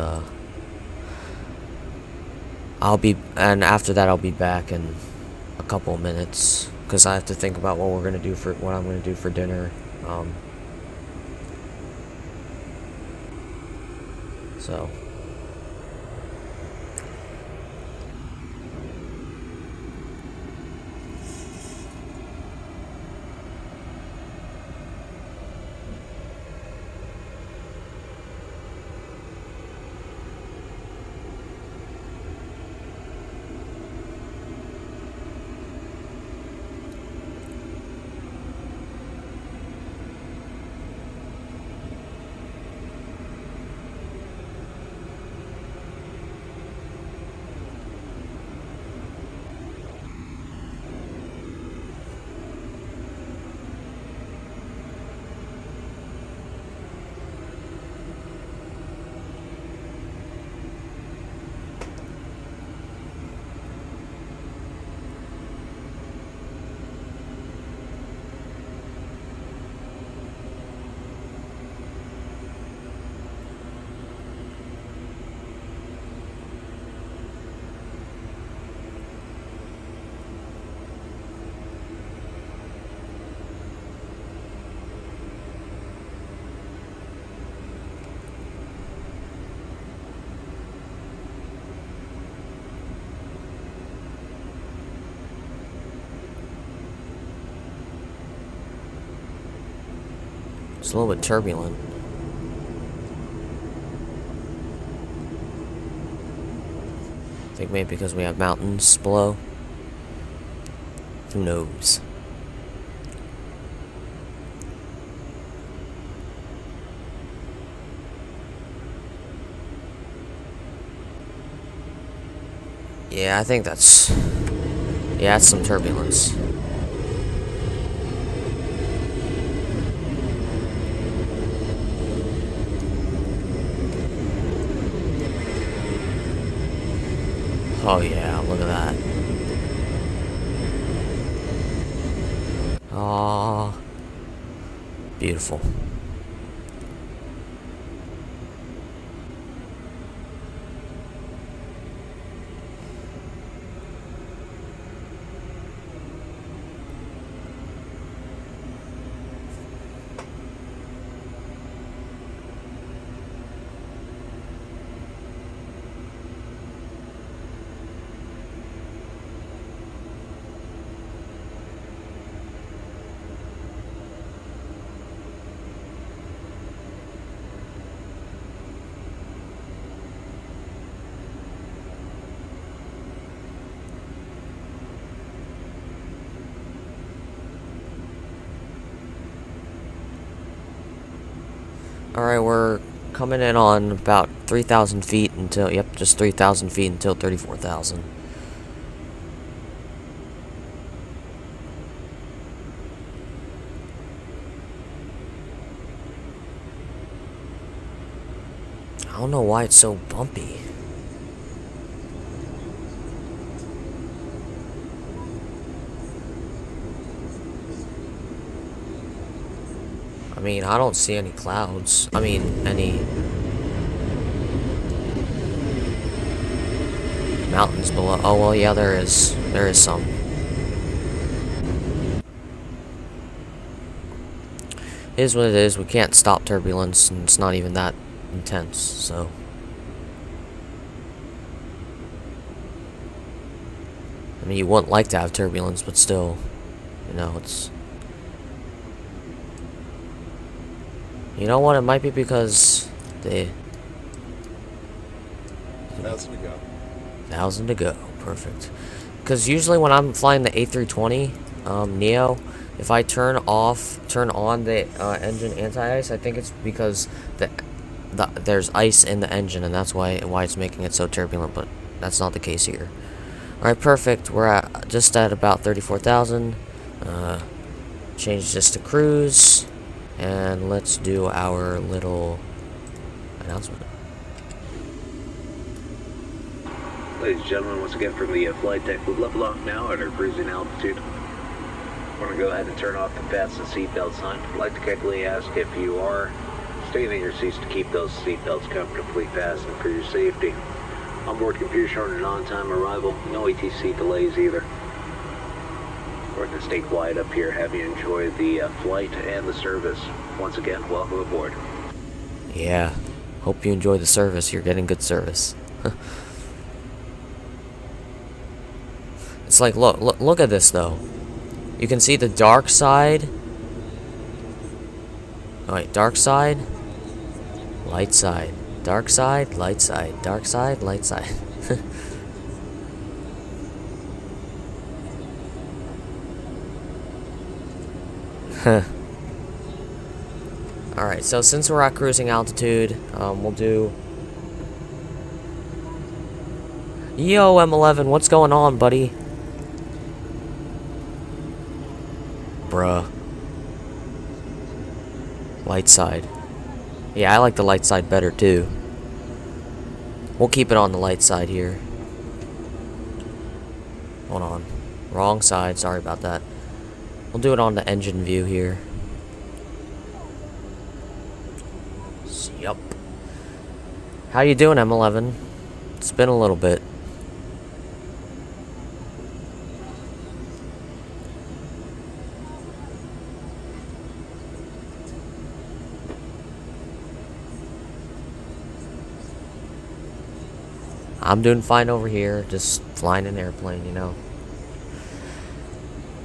after that I'll be back in a couple of minutes, because I have to think about what I'm going to do for dinner, so... It's a little bit turbulent. I think maybe because we have mountains below. Who knows? Yeah, I think that's... Yeah, that's some turbulence. Oh yeah, look at that. Aww. Beautiful. Alright, we're coming in on about 3,000 feet until, yep, just 3,000 feet until 34,000. I don't know why it's so bumpy. I mean, I don't see any clouds. I mean, any mountains below. Oh, well, yeah, there is. There is some. Is what it is. We can't stop turbulence, and it's not even that intense, so. I mean, you wouldn't like to have turbulence, but still, you know, it's... You know what, it might be because they... 1,000 to go. 1,000 to go, perfect. Because usually when I'm flying the A320 Neo, if I turn on the engine anti-ice, I think it's because there's ice in the engine, and that's why it's making it so turbulent. But that's not the case here. All right, perfect. We're just at about 34,000. Change this to cruise, and let's do our little announcement. Ladies and gentlemen, once again from the flight deck, we've leveled off now at our cruising altitude. We're going to go ahead and turn off the fasten seatbelt sign. I'd like to kindly ask if you are staying in your seats to keep those seatbelts comfortably fastened for your safety. Onboard computer showing an on-time arrival, no ATC delays either. We're going to stay quiet up here, have you enjoy the flight and the service. Once again, welcome aboard. Yeah, hope you enjoy the service. You're getting good service. It's like, look at this though. You can see the dark side. Alright, dark side, light side, dark side, light side, dark side, light side. Alright, so since we're at cruising altitude, we'll do... Yo, M11, what's going on, buddy? Bruh. Light side. Yeah, I like the light side better, too. We'll keep it on the light side here. Hold on. Wrong side, sorry about that. We'll do it on the engine view here. Yup. How you doing, M11? It's been a little bit. I'm doing fine over here, just flying an airplane, you know.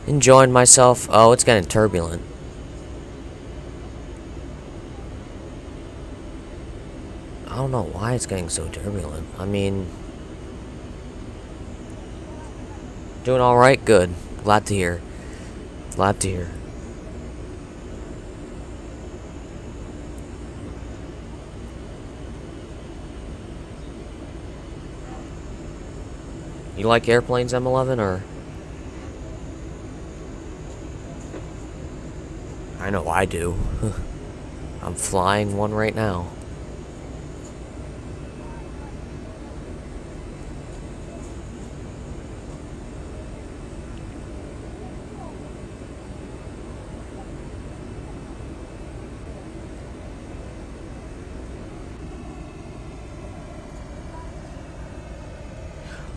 Enjoying myself. Oh, it's getting turbulent. I don't know why it's getting so turbulent. I mean... Doing alright? Good. Glad to hear. Glad to hear. You like airplanes, M11, or? I know I do. I'm flying one right now.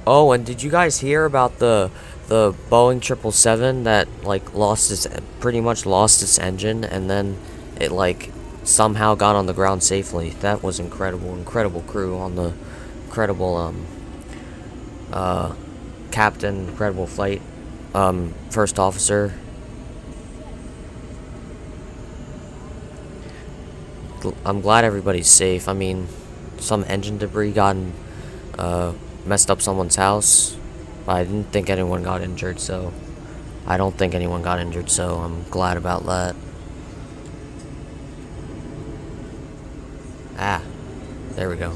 Oh, and did you guys hear about the Boeing 777 that like pretty much lost its engine, and then it like somehow got on the ground safely? That was incredible crew on the incredible captain, incredible flight first officer. I'm glad everybody's safe. I mean, some engine debris gotten messed up someone's house, but I didn't think anyone got injured, so I don't think anyone got injured, so I'm glad about that. Ah, there we go.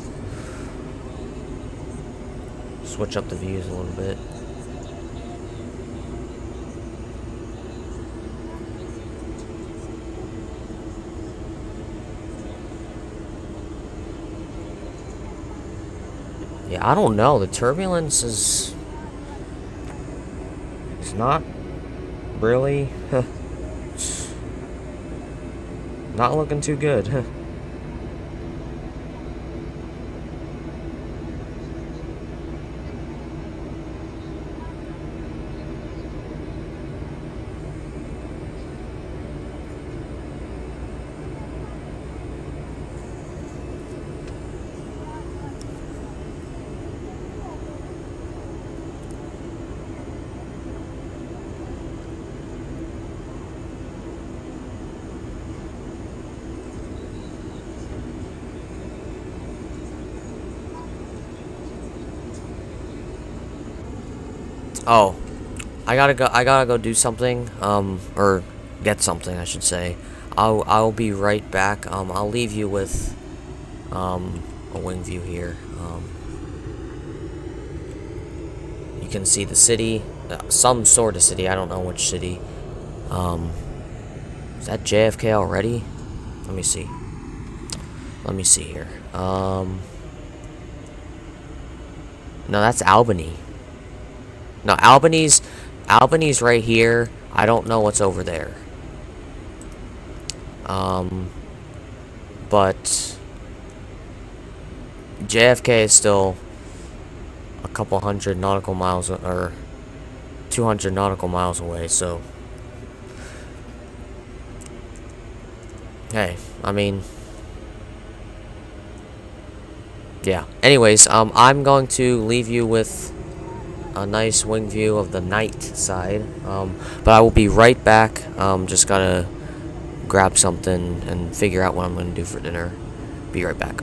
Switch up the views a little bit. Yeah, I don't know. The turbulence is not really not looking too good. Oh, I gotta go do something, or get something, I should say. I'll be right back. I'll leave you with, a wing view here. You can see the city, some sort of city, I don't know which city. Is that JFK already? Let me see. Let me see here. No, that's Albany. No, Albany's right here. I don't know what's over there. But JFK is still a couple hundred nautical miles, or 200 nautical miles away, so hey, I mean, yeah. Anyways, I'm going to leave you with a nice wing view of the night side, but I will be right back. Just gotta grab something and figure out what I'm gonna do for dinner. Be right back.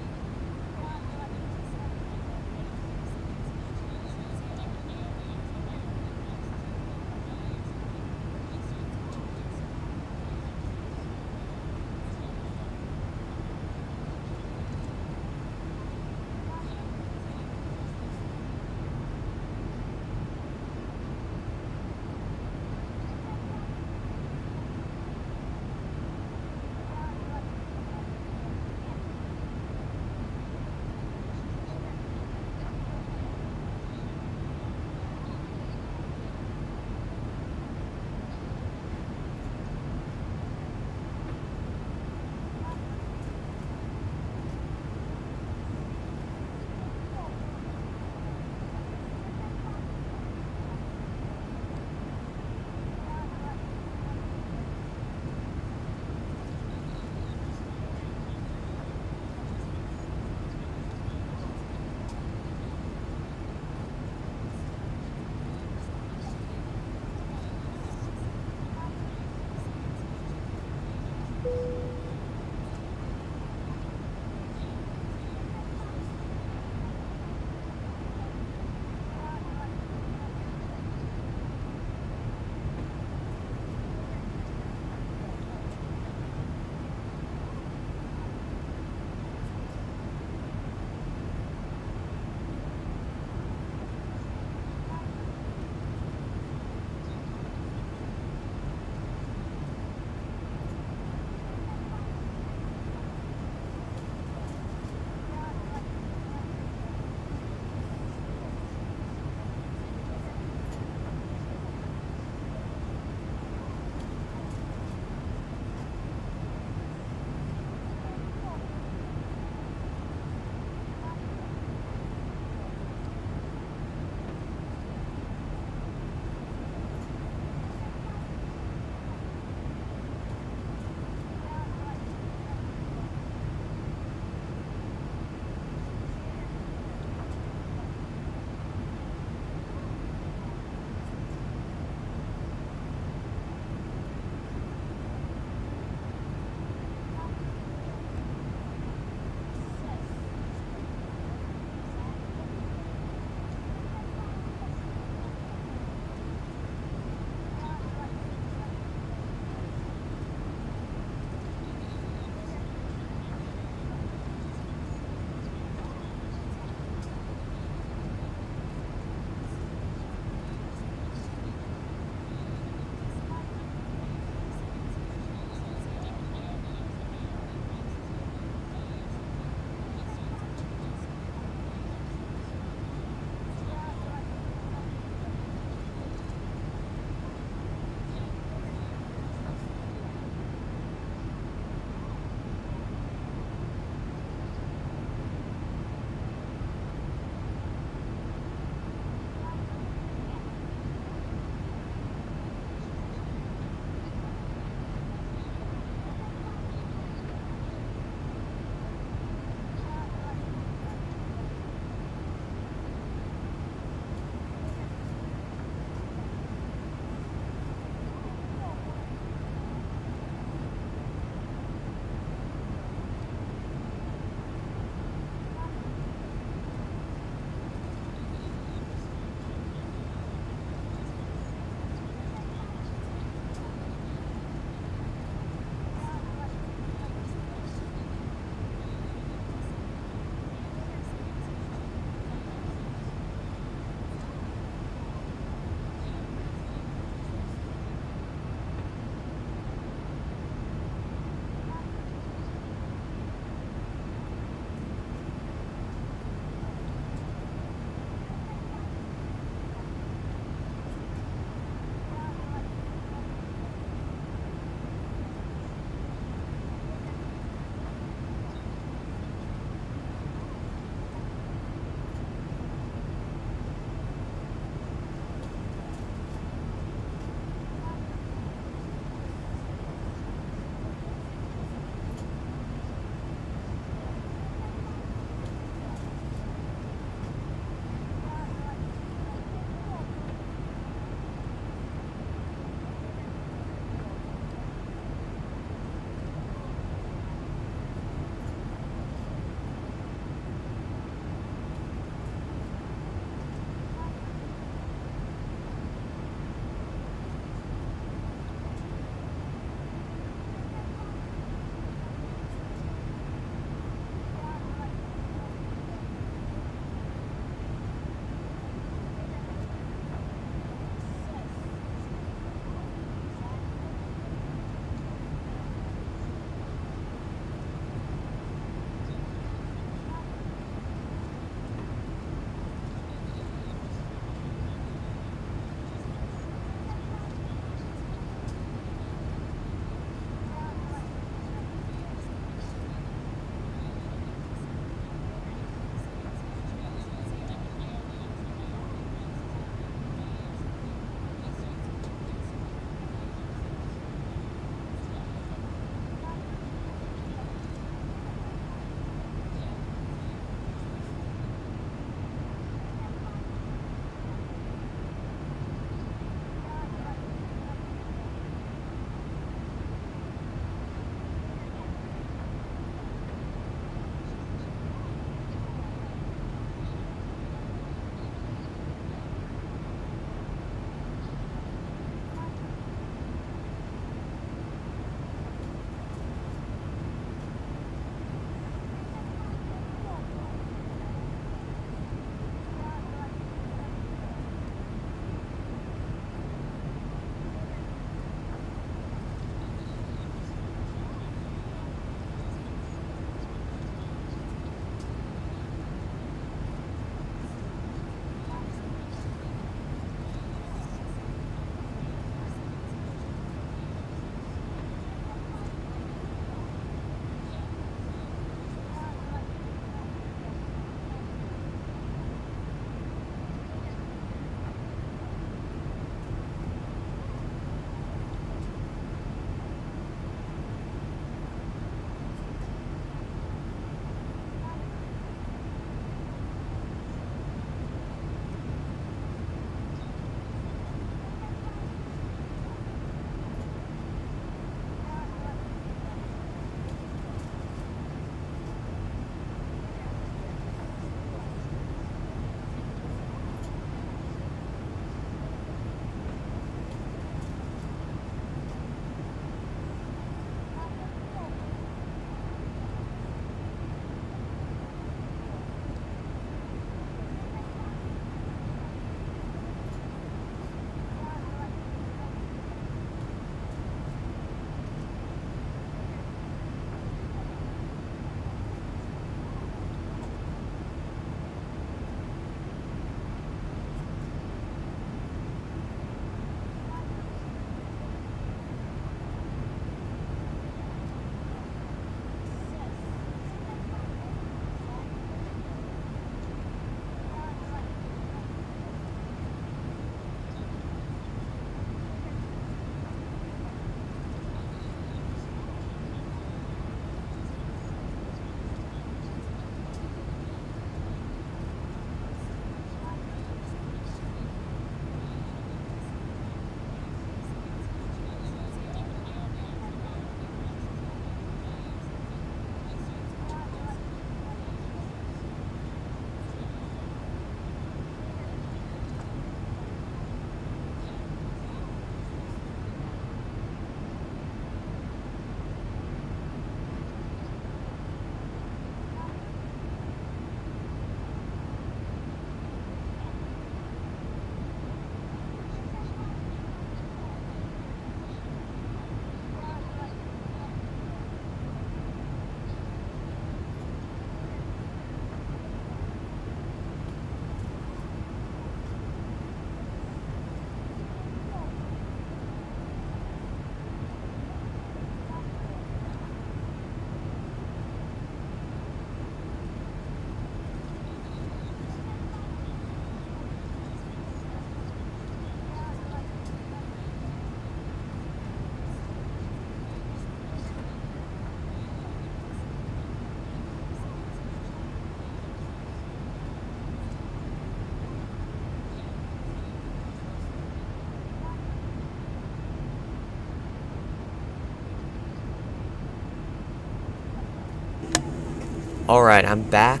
Alright, I'm back.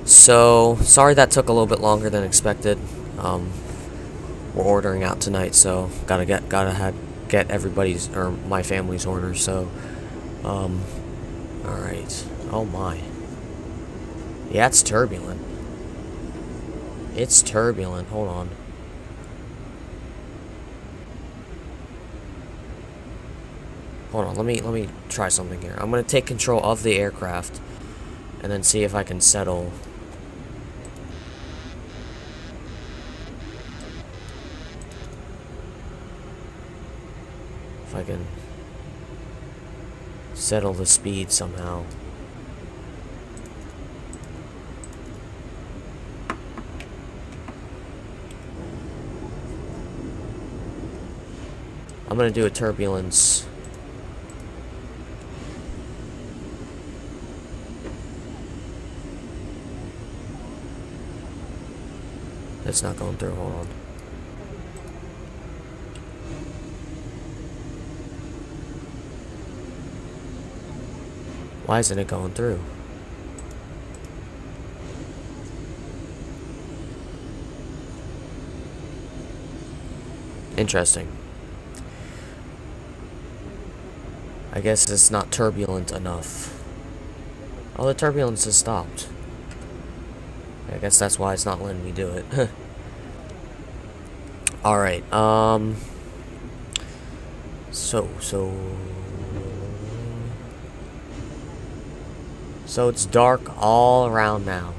So, sorry that took a little bit longer than expected. We're ordering out tonight, so gotta get everybody's, or my family's order, so, alright. Oh my. Yeah, it's turbulent. It's turbulent, hold on. Hold on, let me try something here. I'm gonna take control of the aircraft, and then see if I can settle. If I can settle the speed somehow. I'm gonna do a turbulence. It's not going through, hold on. Why isn't it going through? Interesting. I guess it's not turbulent enough. Oh, the turbulence has stopped. I guess that's why it's not letting me do it. Alright, So it's dark all around now.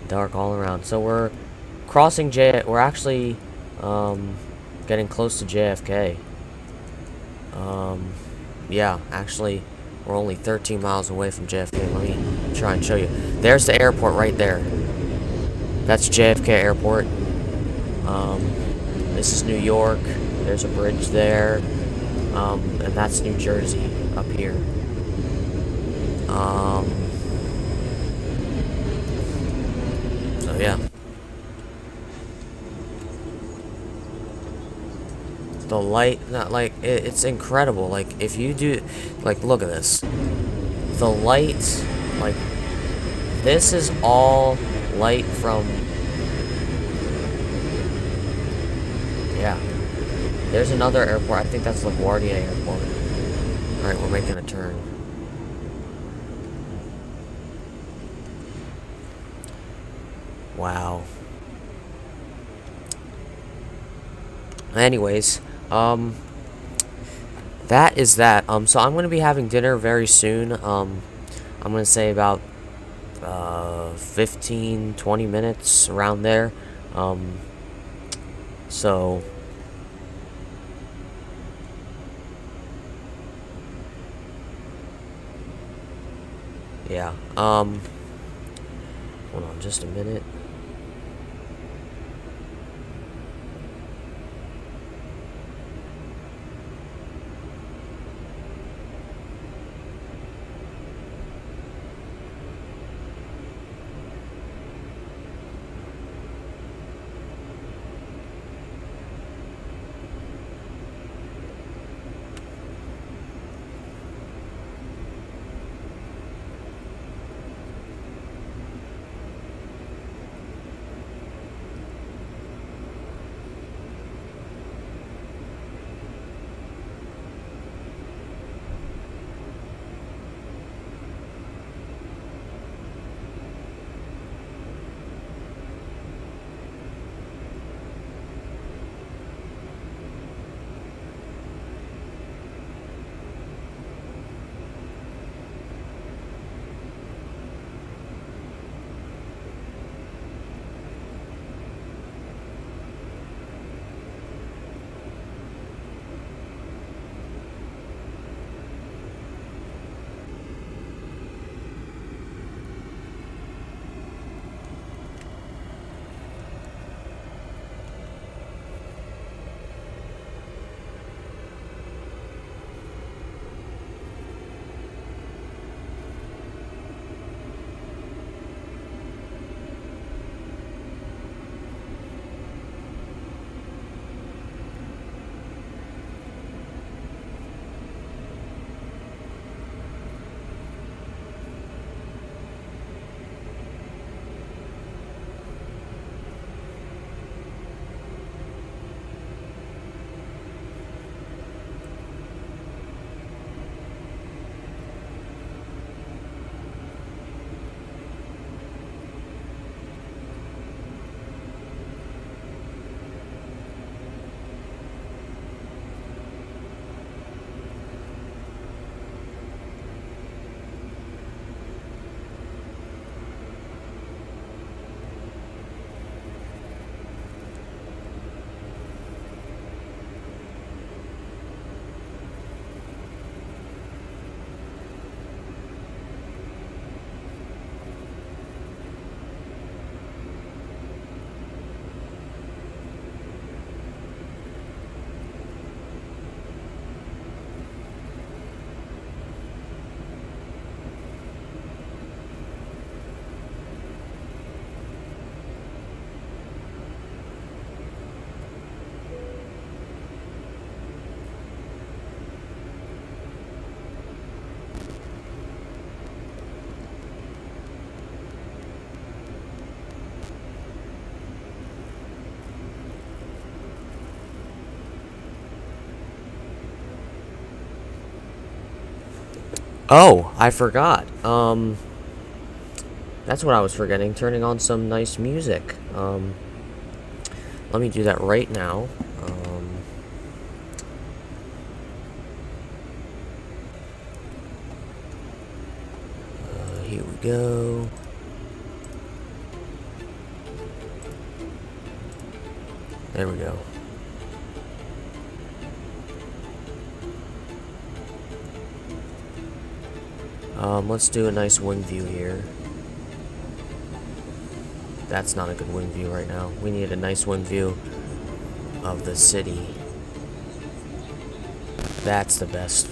Dark all around. So we're crossing we're actually getting close to JFK. Yeah, actually we're only 13 miles away from JFK. Let me try and show you. There's the airport right there. That's JFK Airport. This is New York. There's a bridge there. And that's New Jersey up here. So yeah. The light, like, it's incredible. Like, if you do, like, look at this. The light, like, this is all light from, yeah. There's another airport. I think that's LaGuardia Airport. Alright, we're making a turn. Wow. Anyways, that is that. So I'm going to be having dinner very soon. I'm going to say about 15-20 minutes around there. So yeah. Hold on just a minute. Oh, I forgot. That's what I was forgetting. Turning on some nice music. Let me do that right now. Here we go. There we go. Let's do a nice wing view here. That's not a good wing view right now. We need a nice wing view of the city. That's the best.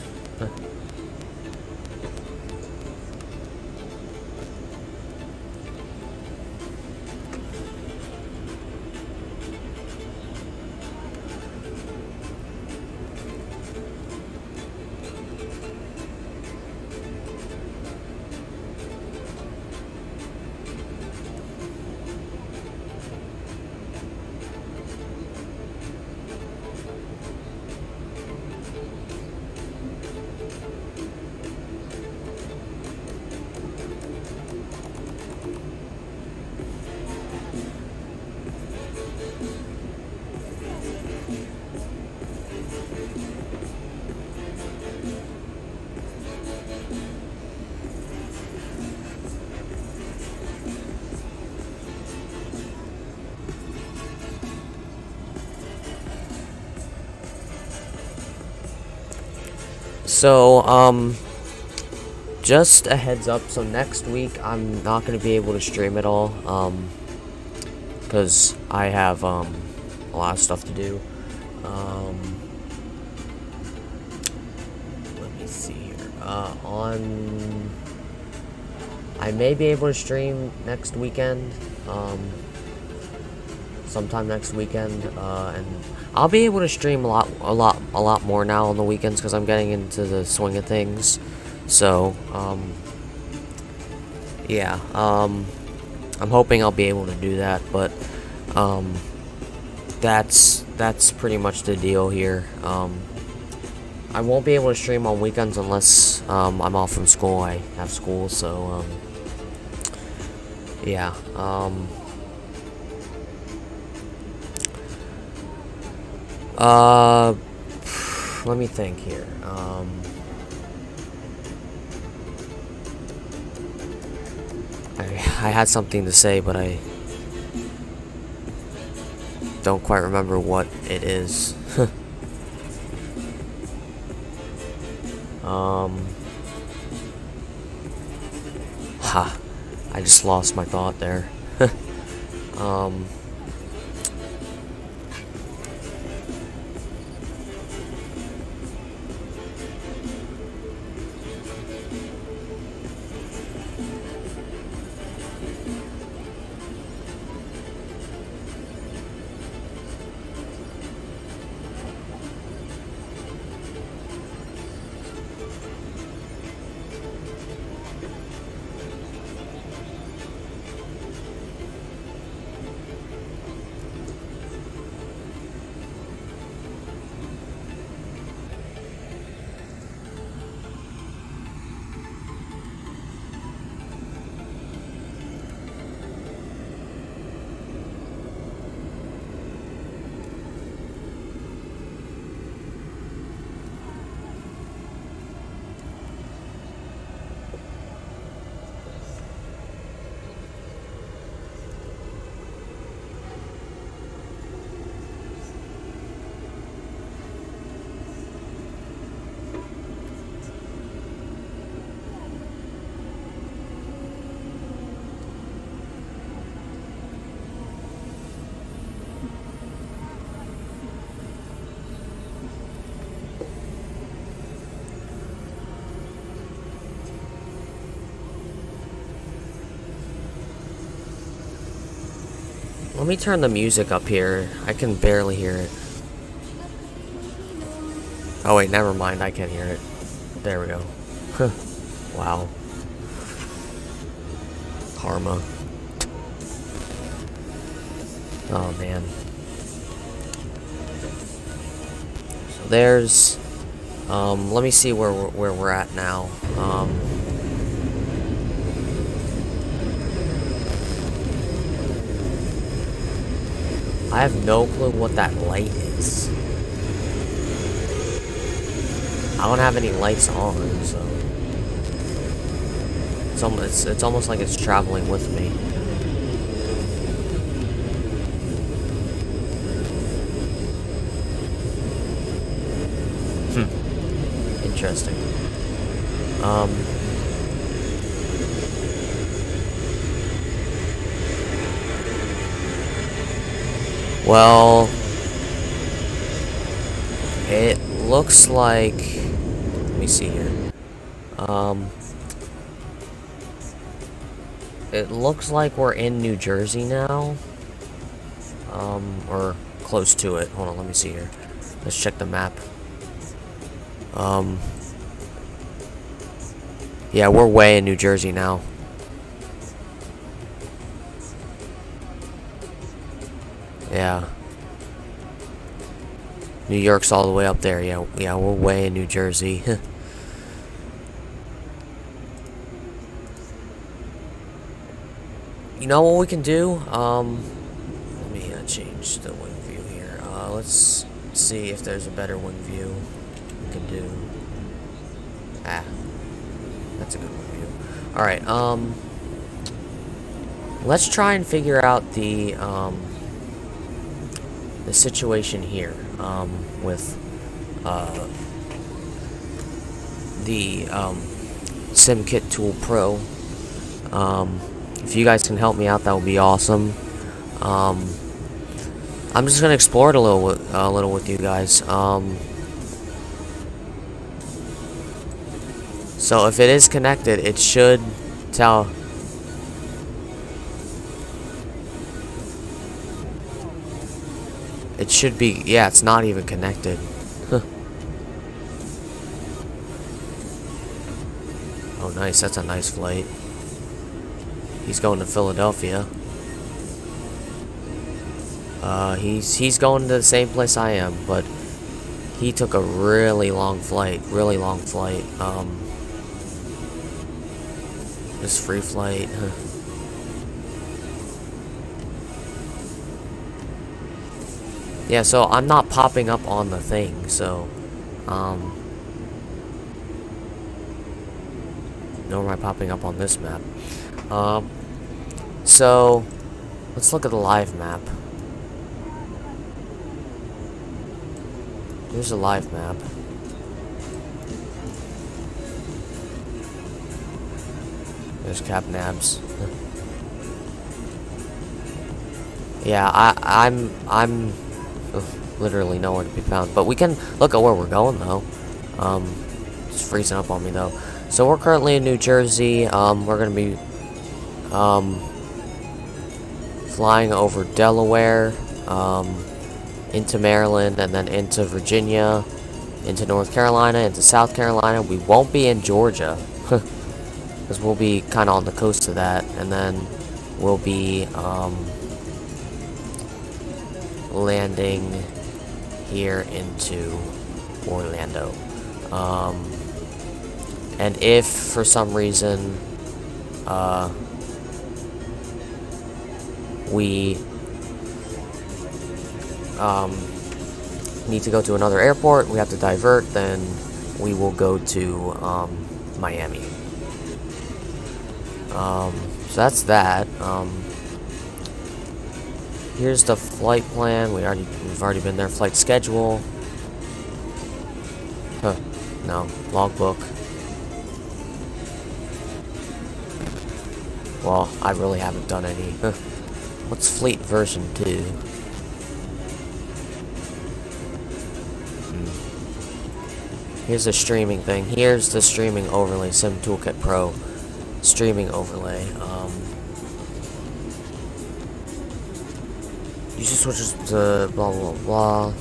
So, just a heads up. So next week I'm not going to be able to stream at all, because I have, a lot of stuff to do. Let me see here. I may be able to stream next weekend, sometime next weekend, and I'll be able to stream a lot more now on the weekends because I'm getting into the swing of things. So, yeah, I'm hoping I'll be able to do that, but, that's pretty much the deal here. I won't be able to stream on weekends unless, I'm off from school. I have school, so, yeah, let me think here. I had something to say, but I don't quite remember what it is. I just lost my thought there. Let me turn the music up here. I can barely hear it. Oh wait, never mind. I can hear it. There we go. Wow. Karma. Oh man. So there's Let me see where we're at now. I have no clue what that light is. I don't have any lights on, so it's almost like it's traveling with me. Interesting. Well, it looks like, let me see here. It looks like we're in New Jersey now. Or close to it. Hold on, let me see here. Let's check the map. Yeah, we're way in New Jersey now. Yeah. New York's all the way up there. Yeah, we're way in New Jersey. You know what we can do? Let me change the wing view here. Let's see if there's a better wing view we can do. Ah, that's a good wing view. All right. Let's try and figure out the situation here. With the SimKit Tool Pro. If you guys can help me out, that would be awesome. I'm just gonna explore it a little with you guys. So if it is connected, it should tell. It should be, yeah, it's not even connected. Oh, nice, that's a nice flight. He's going to Philadelphia. He's going to the same place I am, but he took a really long flight, This free flight, Yeah, so I'm not popping up on the thing, so, nor am I popping up on this map. So, let's look at the live map. Here's a live map. There's Cap Nabs. Yeah, I'm literally nowhere to be found. But we can look at where we're going, though. It's freezing up on me, though. So we're currently in New Jersey. We're going to be flying over Delaware, into Maryland, and then into Virginia, into North Carolina, into South Carolina. We won't be in Georgia, because we'll be kind of on the coast of that, and then we'll be landing here into Orlando. And if for some reason we need to go to another airport, we have to divert, then we will go to Miami. So that's that. Here's the flight plan. We've already been there. Flight schedule. No, logbook. Well, I really haven't done any. What's Fleet version 2? Here's the streaming thing. Here's the streaming overlay. Sim Toolkit Pro streaming overlay. User switches to blah blah blah.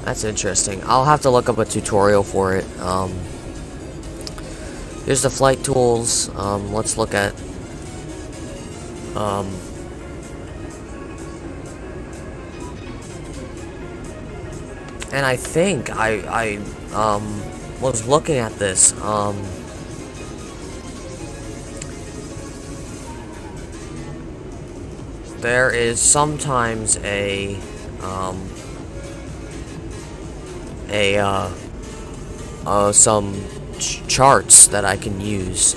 That's interesting. I'll have to look up a tutorial for it. Here's the flight tools. Let's look at and I think I was looking at this. There is sometimes some charts that I can use.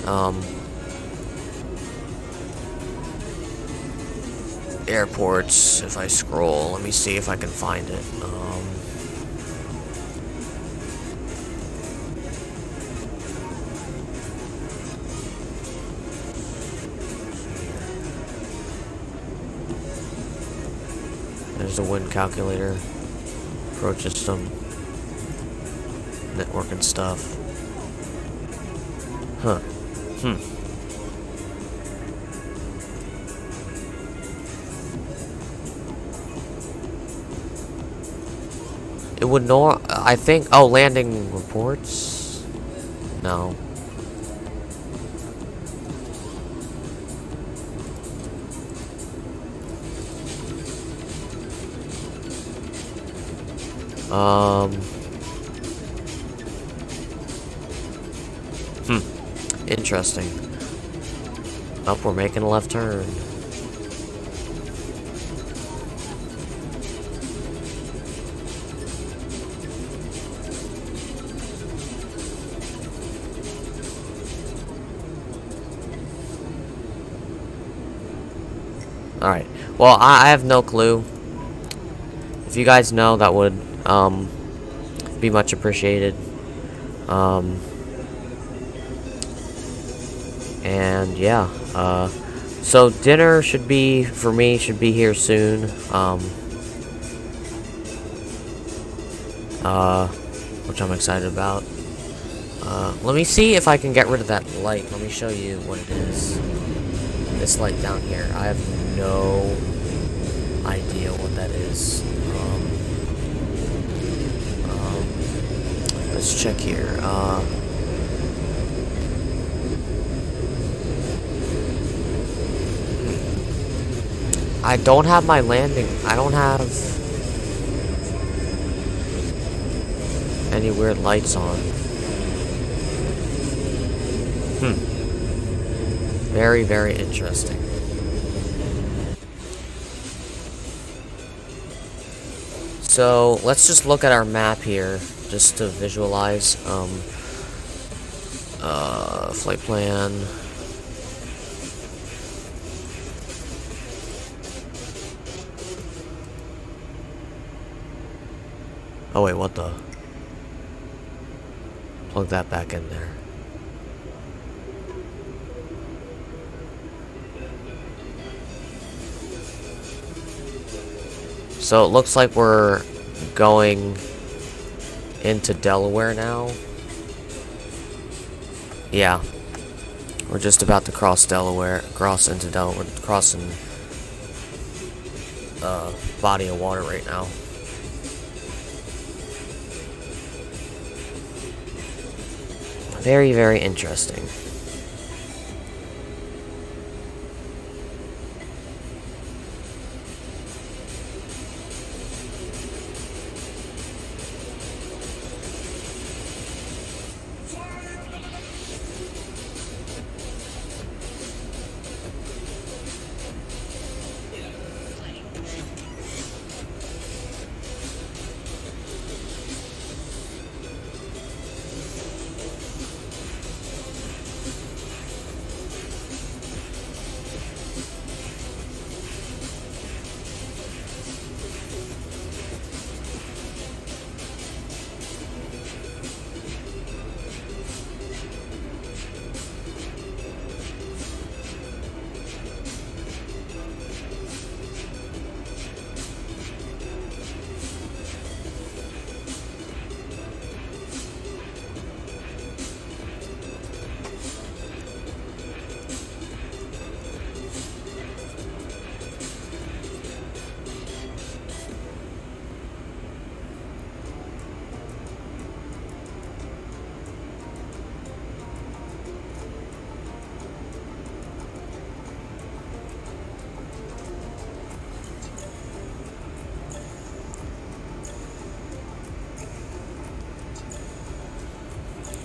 Airports, if I scroll, let me see if I can find it. There's a wind calculator, approach system, network and stuff. Huh. It would know, I think, oh, landing reports? No. Interesting. Oh, we're making a left turn. Alright. Well, I have no clue. If you guys know, that would be much appreciated. And yeah, so dinner should be, for me, should be here soon. Which I'm excited about. Let me see if I can get rid of that light. Let me show you what it is. This light down here, I have no idea what that is. Let's check here. I don't have my landing. I don't have any weird lights on. Very, very interesting. So let's just look at our map here, just to visualize. Flight plan. Oh wait, what the? Plug that back in there. So it looks like we're going into Delaware now. Yeah. We're just about to cross into Delaware, crossing body of water right now. Very, very interesting.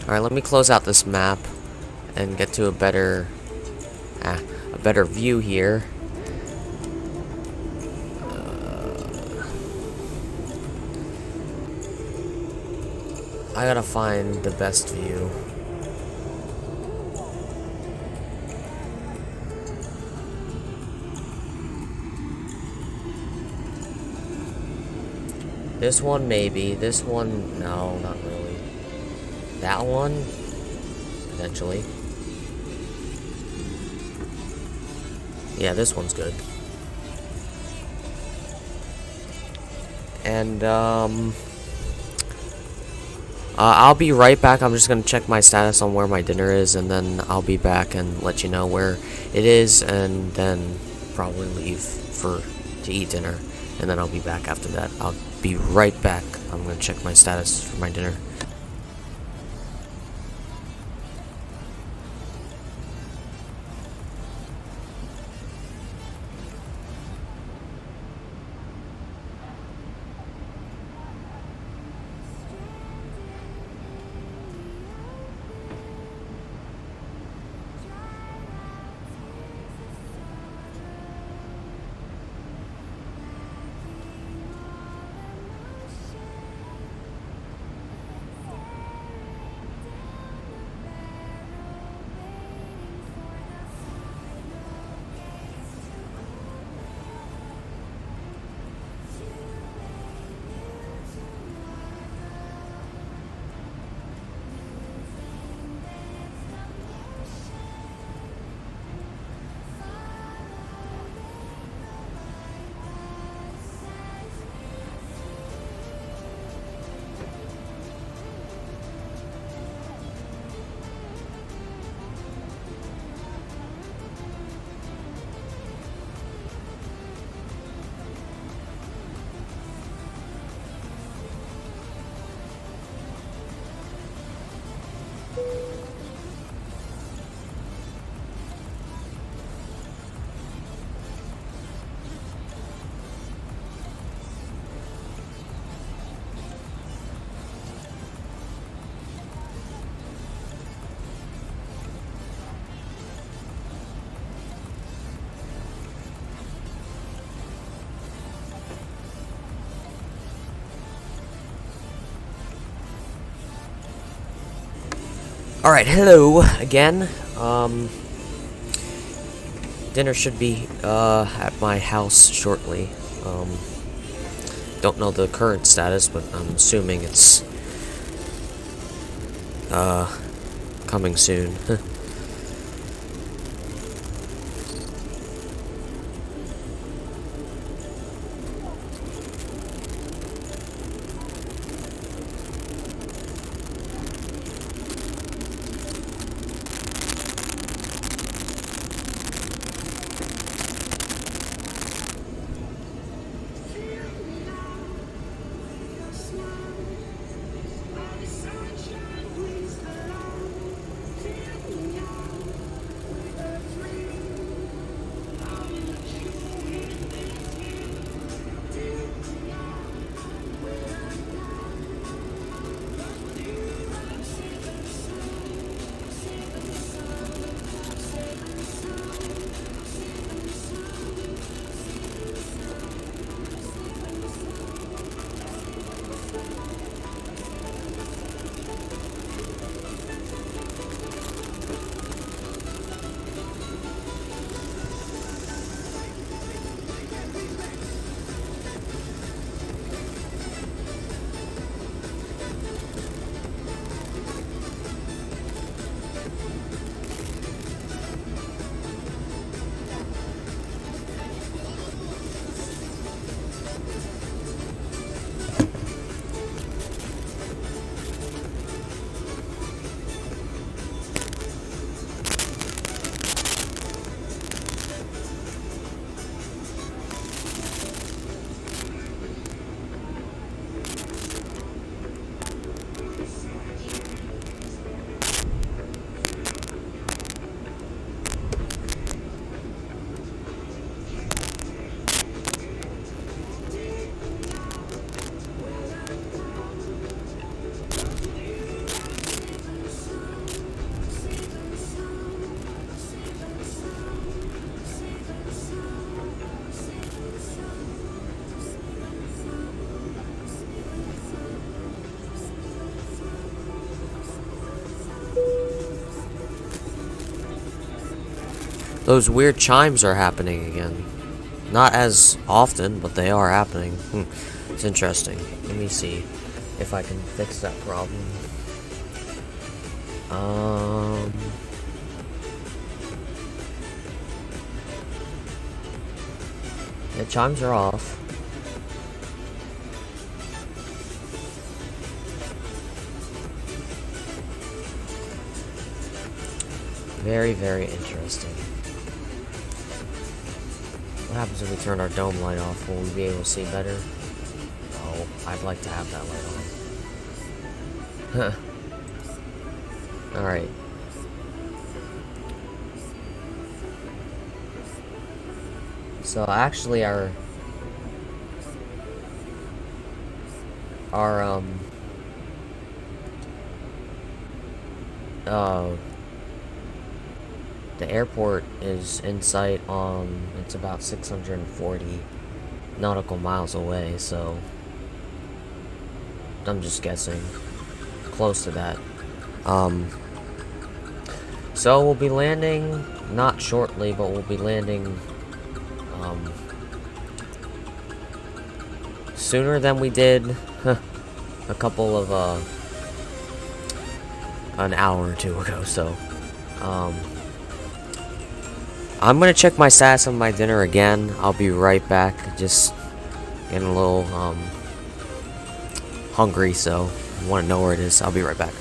Alright, let me close out this map and get to a better view here. I gotta find the best view. This one maybe, this one no, not really. That one potentially. Yeah, this one's good. And I'll be right back. I'm just gonna check my status on where my dinner is, and then I'll be back and let you know where it is, and then probably leave to eat dinner, and then I'll be back after that. I'll be right back. I'm gonna check my status for my dinner. Alright, hello again. Dinner should be at my house shortly. Don't know the current status, but I'm assuming it's coming soon. Those weird chimes are happening again. Not as often, but they are happening. It's interesting. Let me see if I can fix that problem. The chimes are off. Very, very interesting. What happens if we turn our dome light off? Will we be able to see better? Oh, I'd like to have that light on. Alright. So actually the airport is in sight it's about 640 nautical miles away, so I'm just guessing close to that. So we'll be landing, not shortly, but we'll be landing sooner than we did a couple of an hour or two ago. So I'm gonna check my stats on my dinner again. I'll be right back. Just getting a little hungry, so I want to know where it is. I'll be right back.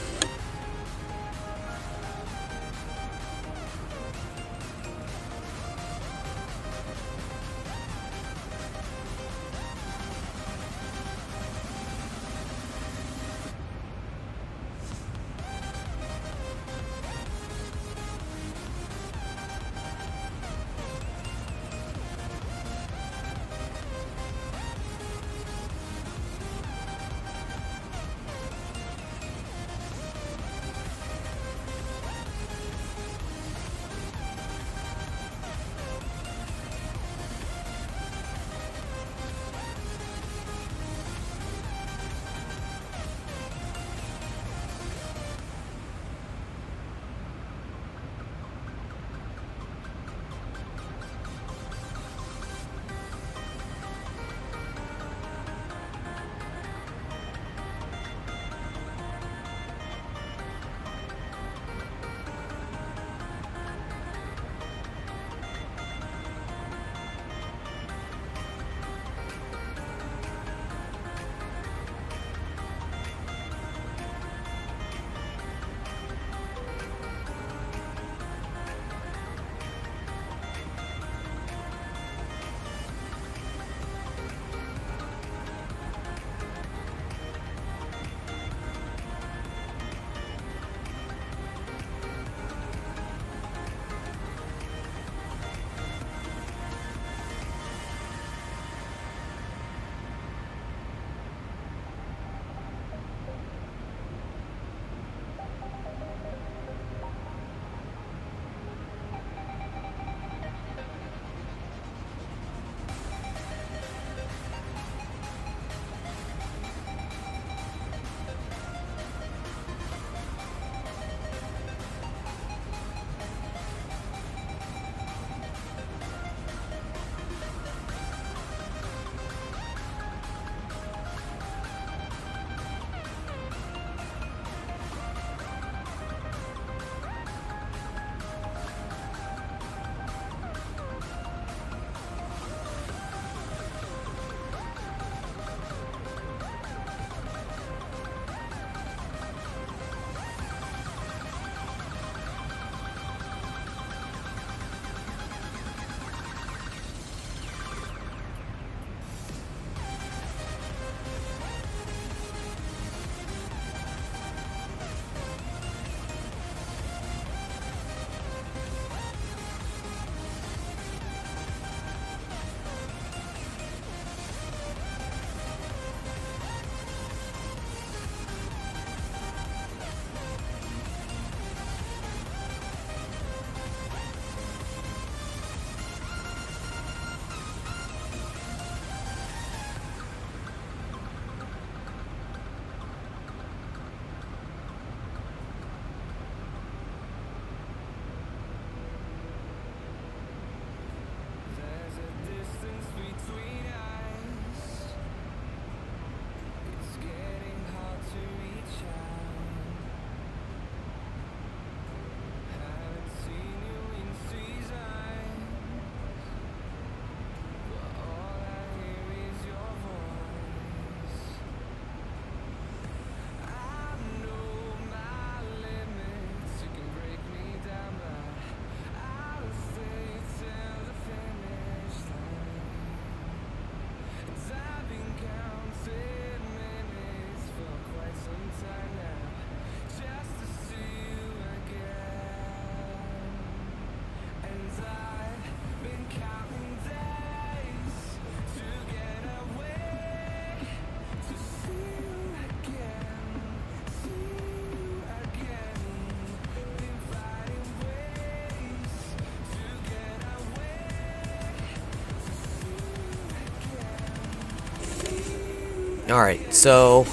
Alright, so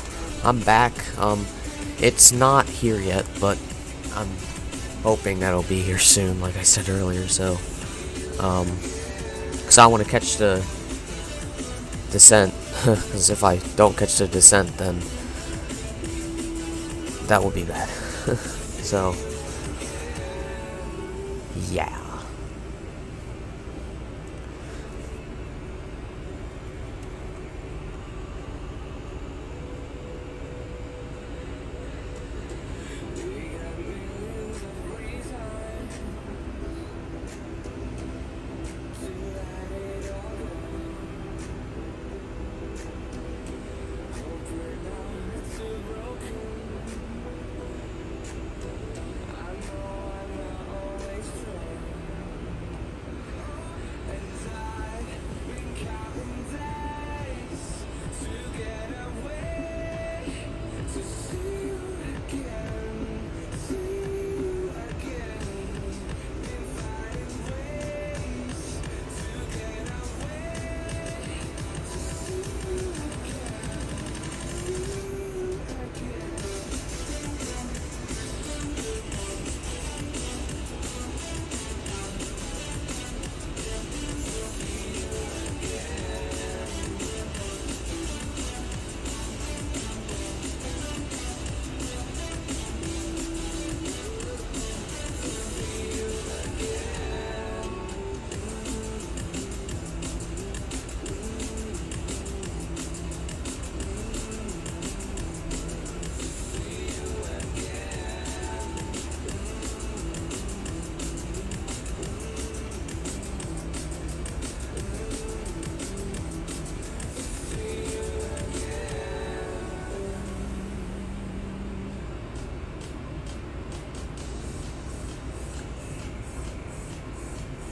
I'm back. It's not here yet, but I'm hoping that'll be here soon, like I said earlier, so because I want to catch the descent, because if I don't catch the descent, then that will be bad. So yeah.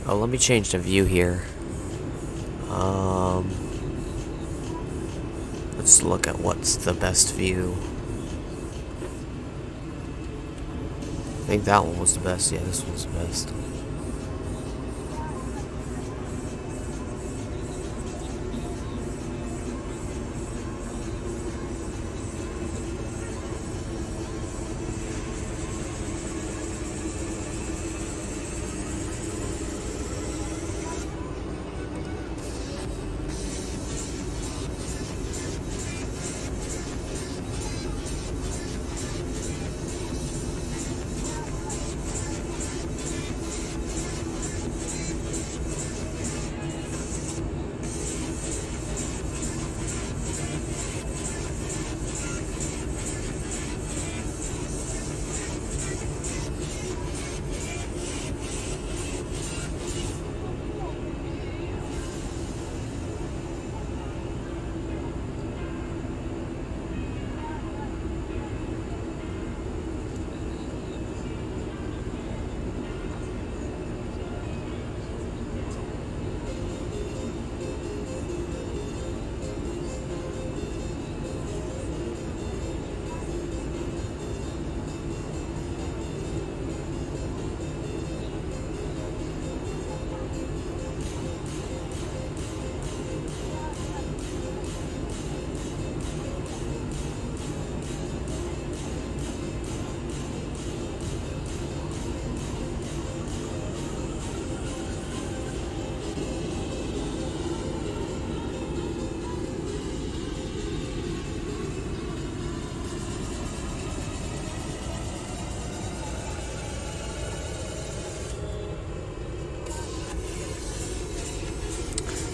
Oh, let me change the view here. Let's look at what's the best view. I think that one was the best. Yeah, this one's the best.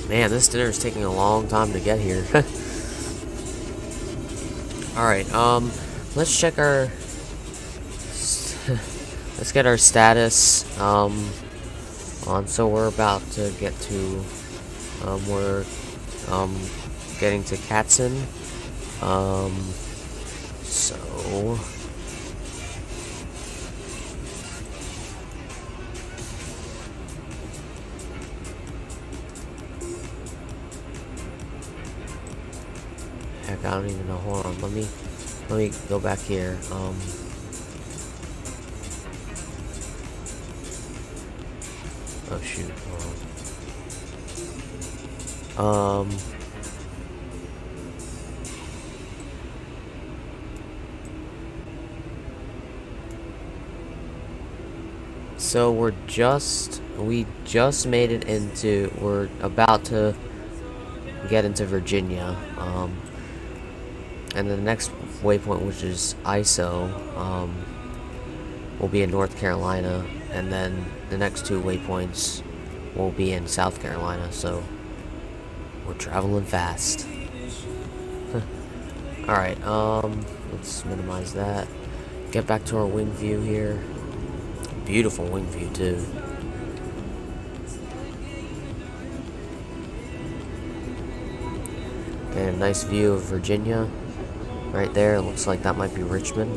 Man, this dinner is taking a long time to get here. Alright, let's check our... let's get our status, on, so we're about to get to, we're, getting to Katzen, so... Heck, I don't even know. Hold on. Let me go back here. Oh shoot. Hold on. So we just made it into, we're about to get into Virginia, and the next waypoint, which is ISO, will be in North Carolina, and then the next 2 waypoints will be in South Carolina, so we're traveling fast. Alright, let's minimize that. Get back to our wing view here. Beautiful wing view, too. Okay, a nice view of Virginia. Right there, it looks like that might be Richmond.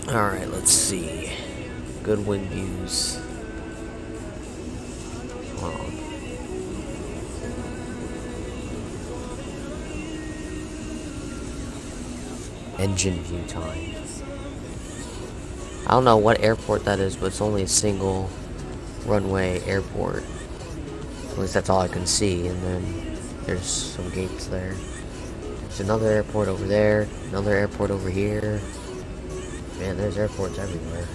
Alright, let's see. Good wind views. Hold on. Engine view time. I don't know what airport that is, but it's only a single runway airport. At least that's all I can see, and then there's some gates there. There's another airport over there, another airport over here. Man, there's airports everywhere.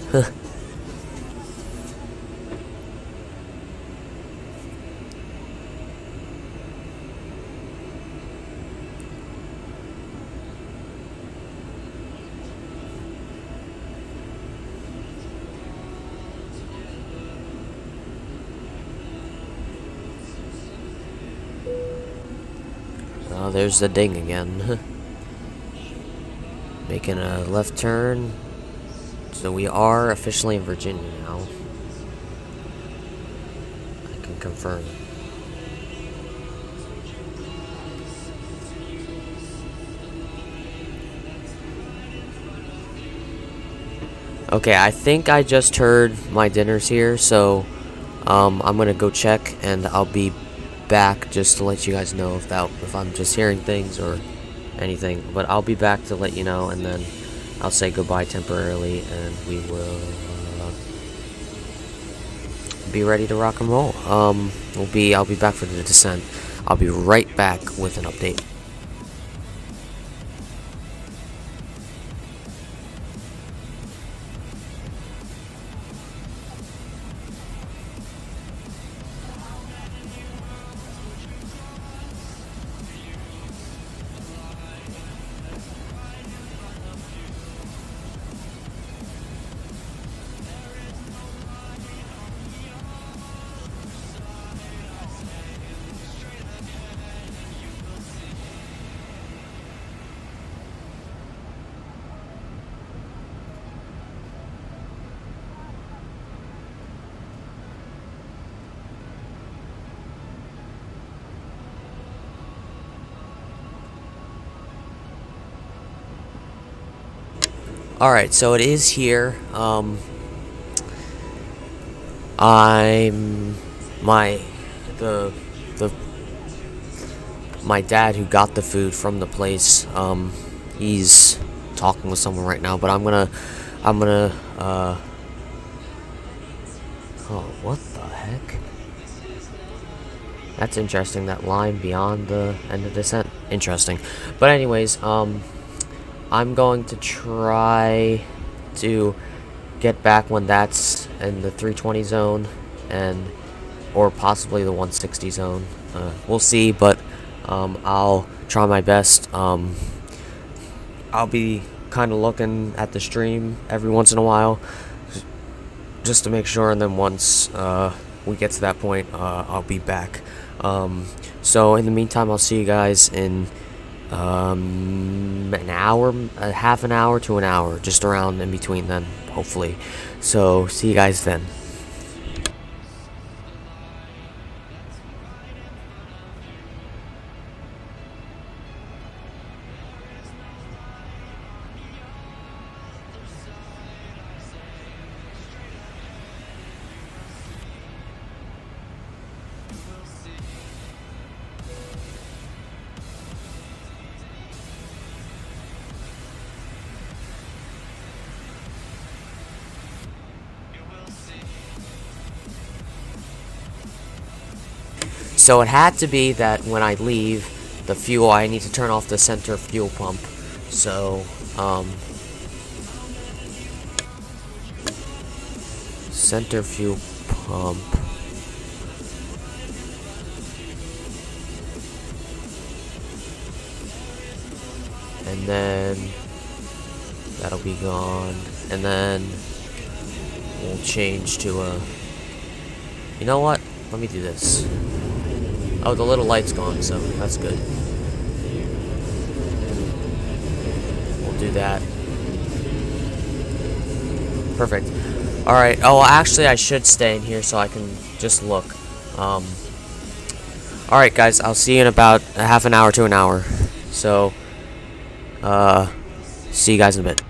Oh, there's the ding again. Making a left turn. So we are officially in Virginia now. I can confirm. Okay, I think I just heard my dinner's here, so I'm gonna go check, and I'll be back just to let you guys know if I'm just hearing things or anything. But I'll be back to let you know, and then I'll say goodbye temporarily, and we will be ready to rock and roll. I'll be back for the descent. I'll be right back with an update. Alright, so it is here. I'm my my dad who got the food from the place. He's talking with someone right now, but I'm gonna oh, what the heck? That's interesting, that line beyond the end of descent. Interesting. But anyways, I'm going to try to get back when that's in the 320 zone, or possibly the 160 zone. We'll see, but I'll try my best. I'll be kind of looking at the stream every once in a while, just to make sure, and then once we get to that point, I'll be back. So in the meantime, I'll see you guys in an hour, half an hour to an hour, just around in between then, hopefully. So see you guys then. So it had to be that when I leave the fuel, I need to turn off the center fuel pump. So, center fuel pump. And then that'll be gone. And then we'll change to a... You know what? Let me do this. Oh, the little light's gone, so that's good. We'll do that. Perfect. Alright, oh, actually, I should stay in here so I can just look. Alright, guys, I'll see you in about a half an hour to an hour. So, see you guys in a bit.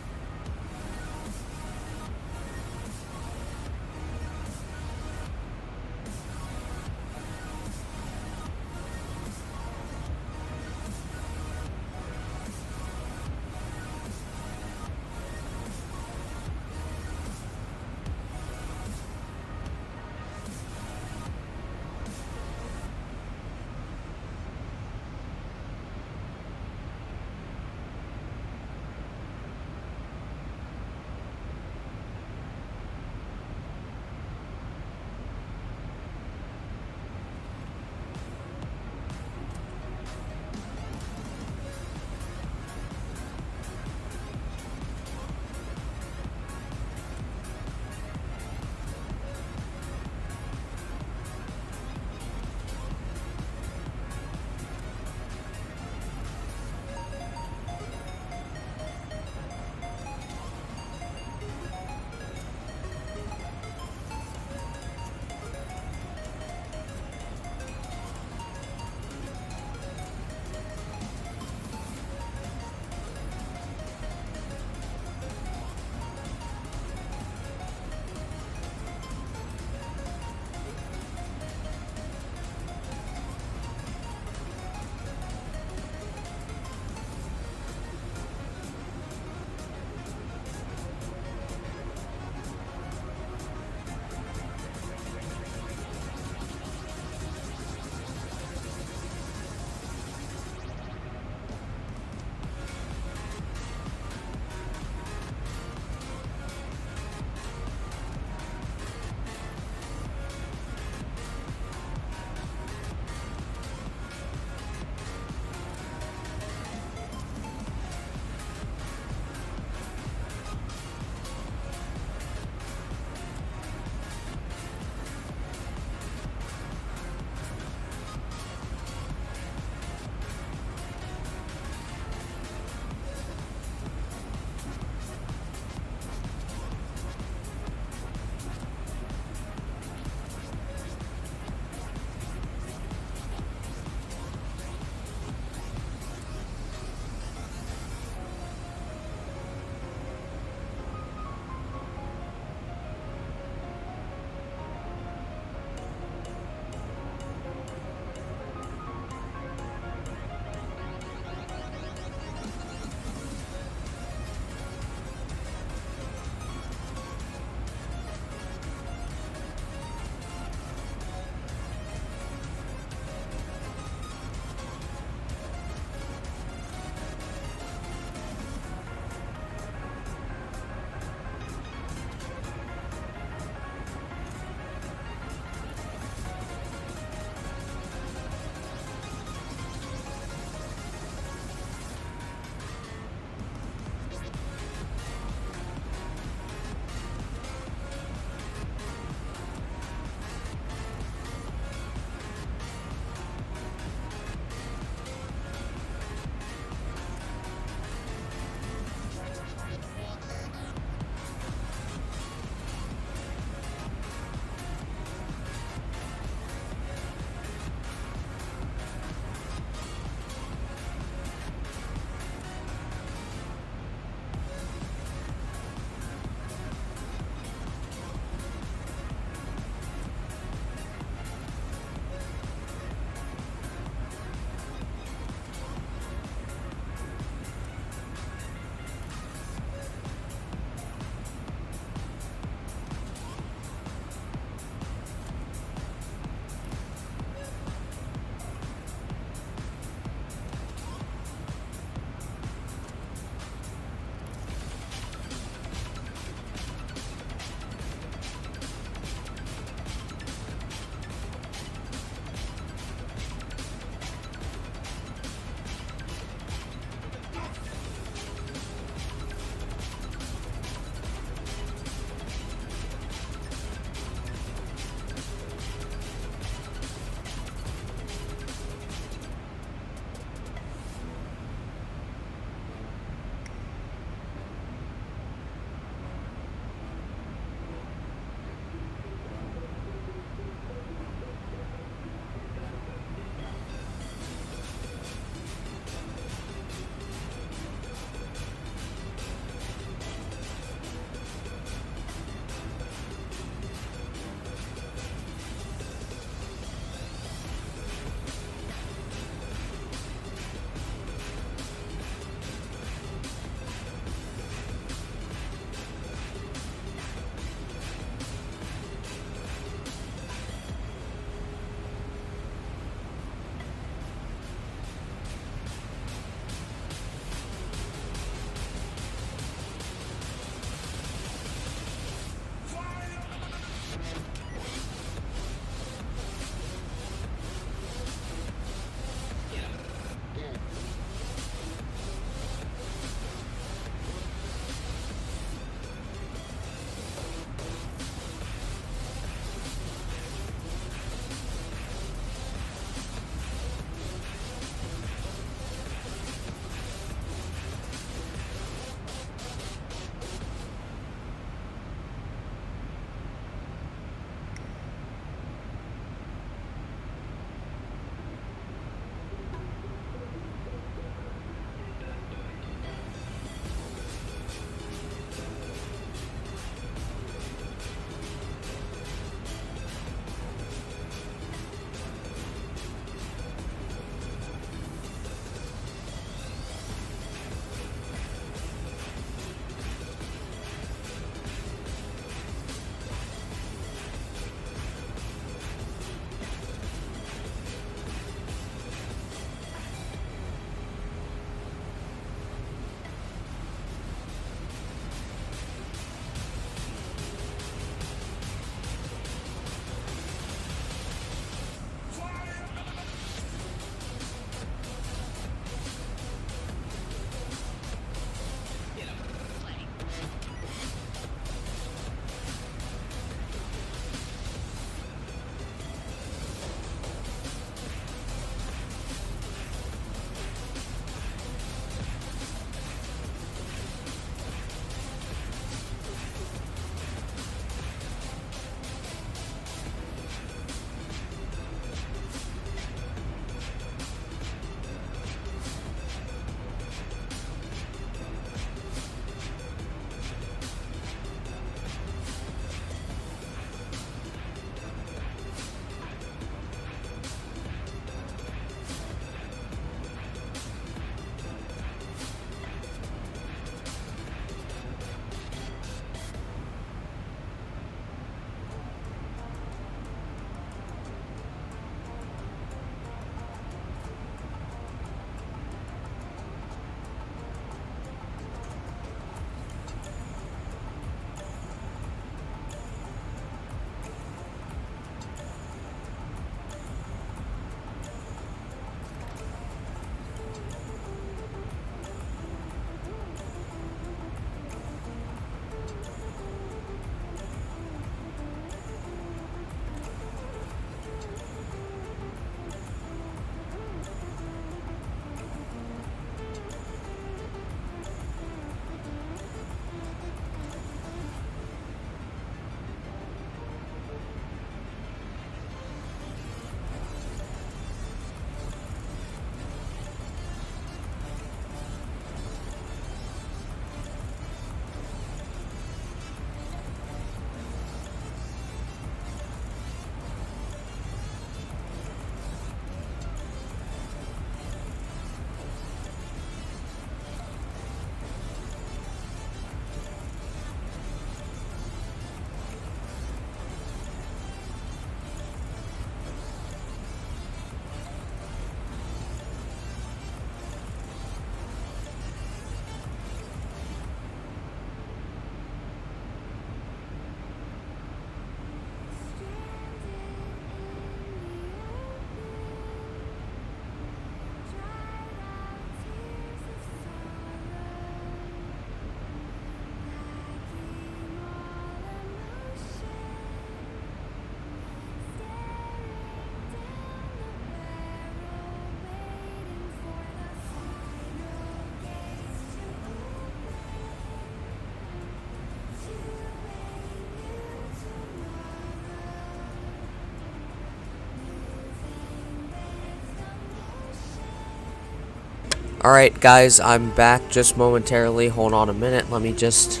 Alright guys, I'm back just momentarily. Hold on a minute, let me just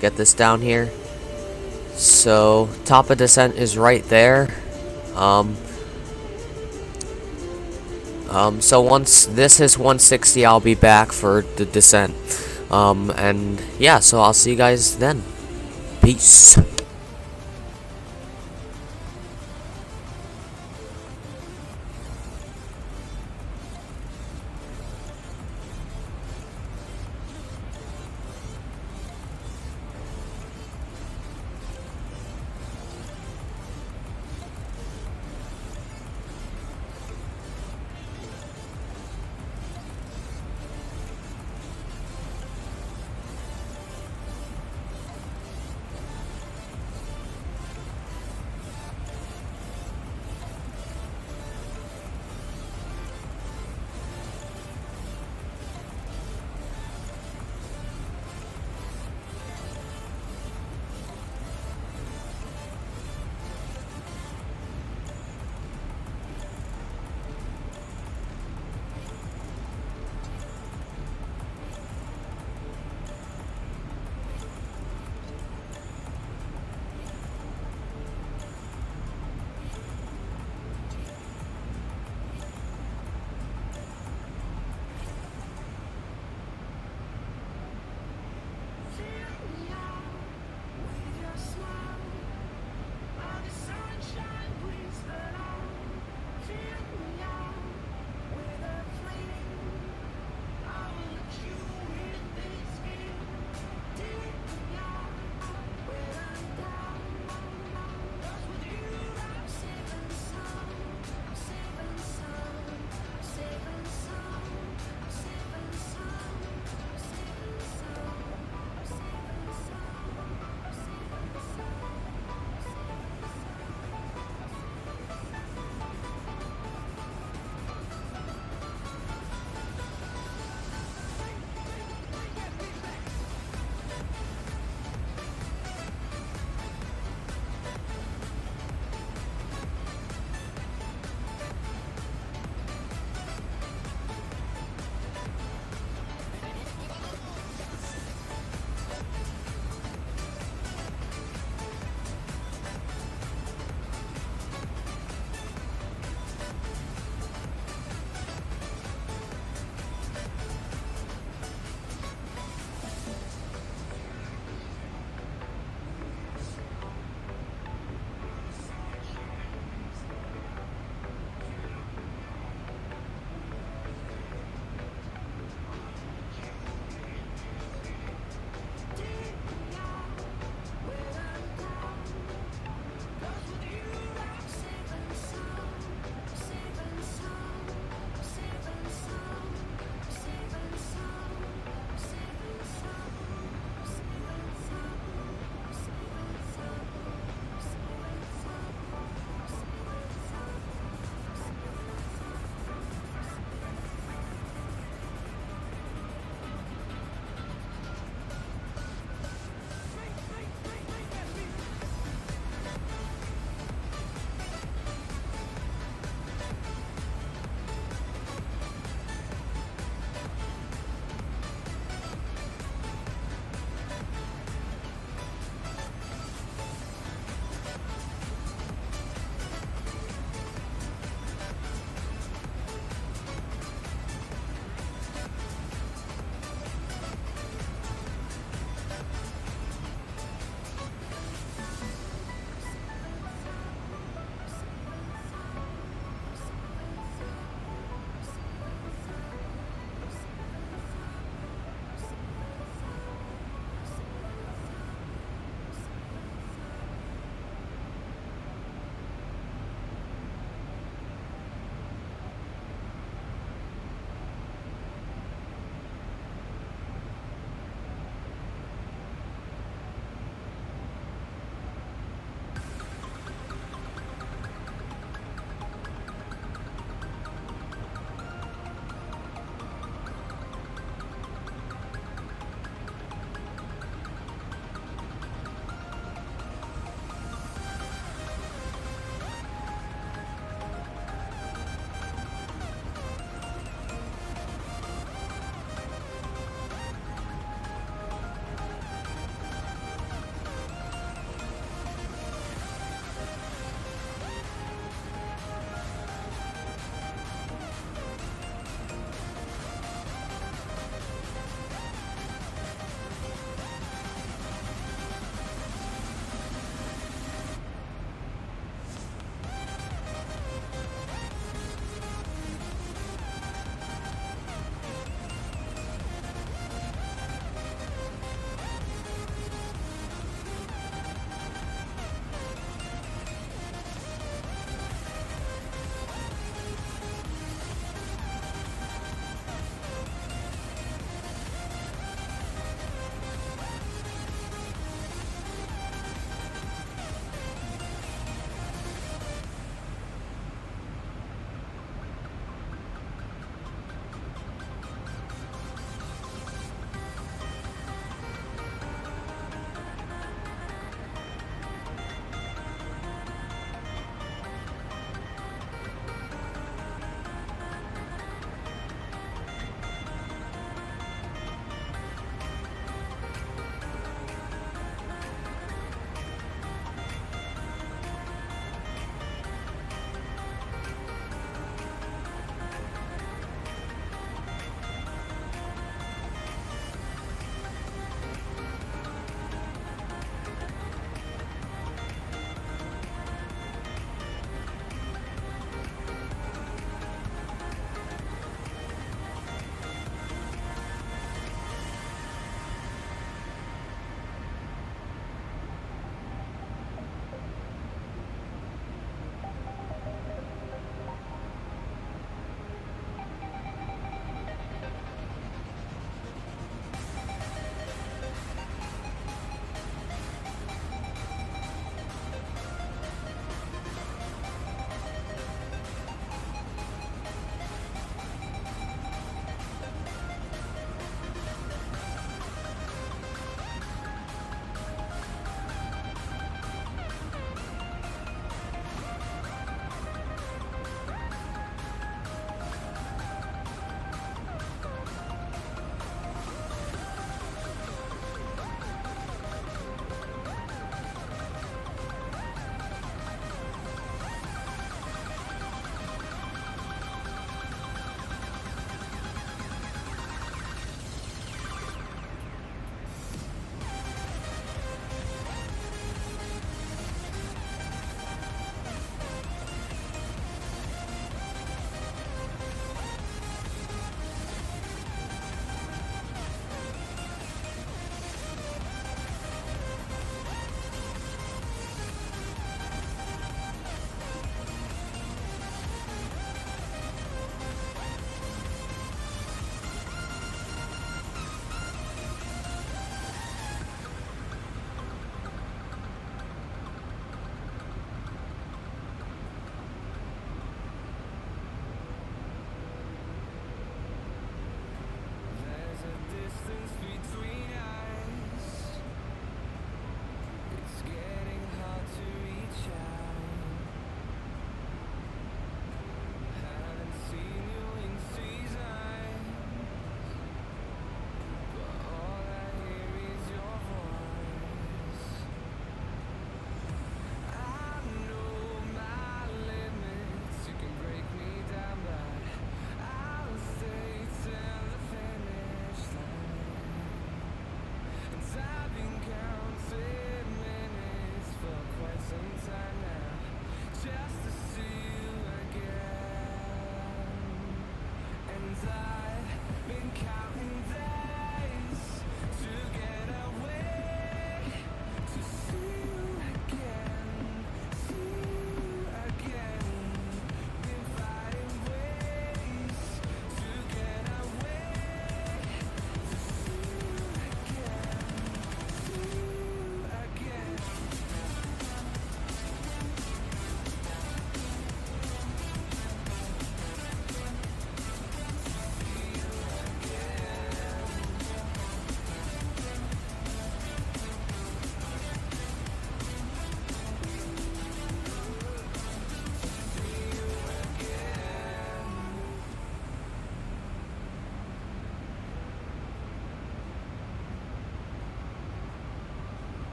get this down here. So top of descent is right there. So once this is 160, I'll be back for the descent. And yeah, so I'll see you guys then. Peace.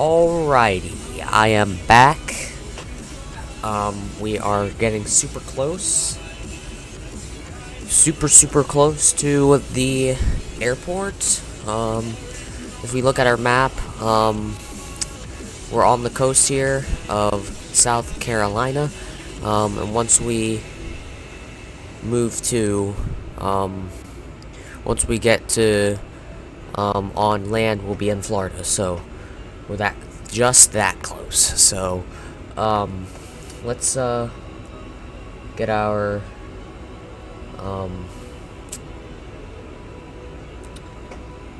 Alrighty, I am back. We are getting super close. Super close to the airport. If we look at our map, we're on the coast here of South Carolina. And once we move to, once we get to, on land, we'll be in Florida. So, we're just that close. So, let's, get our,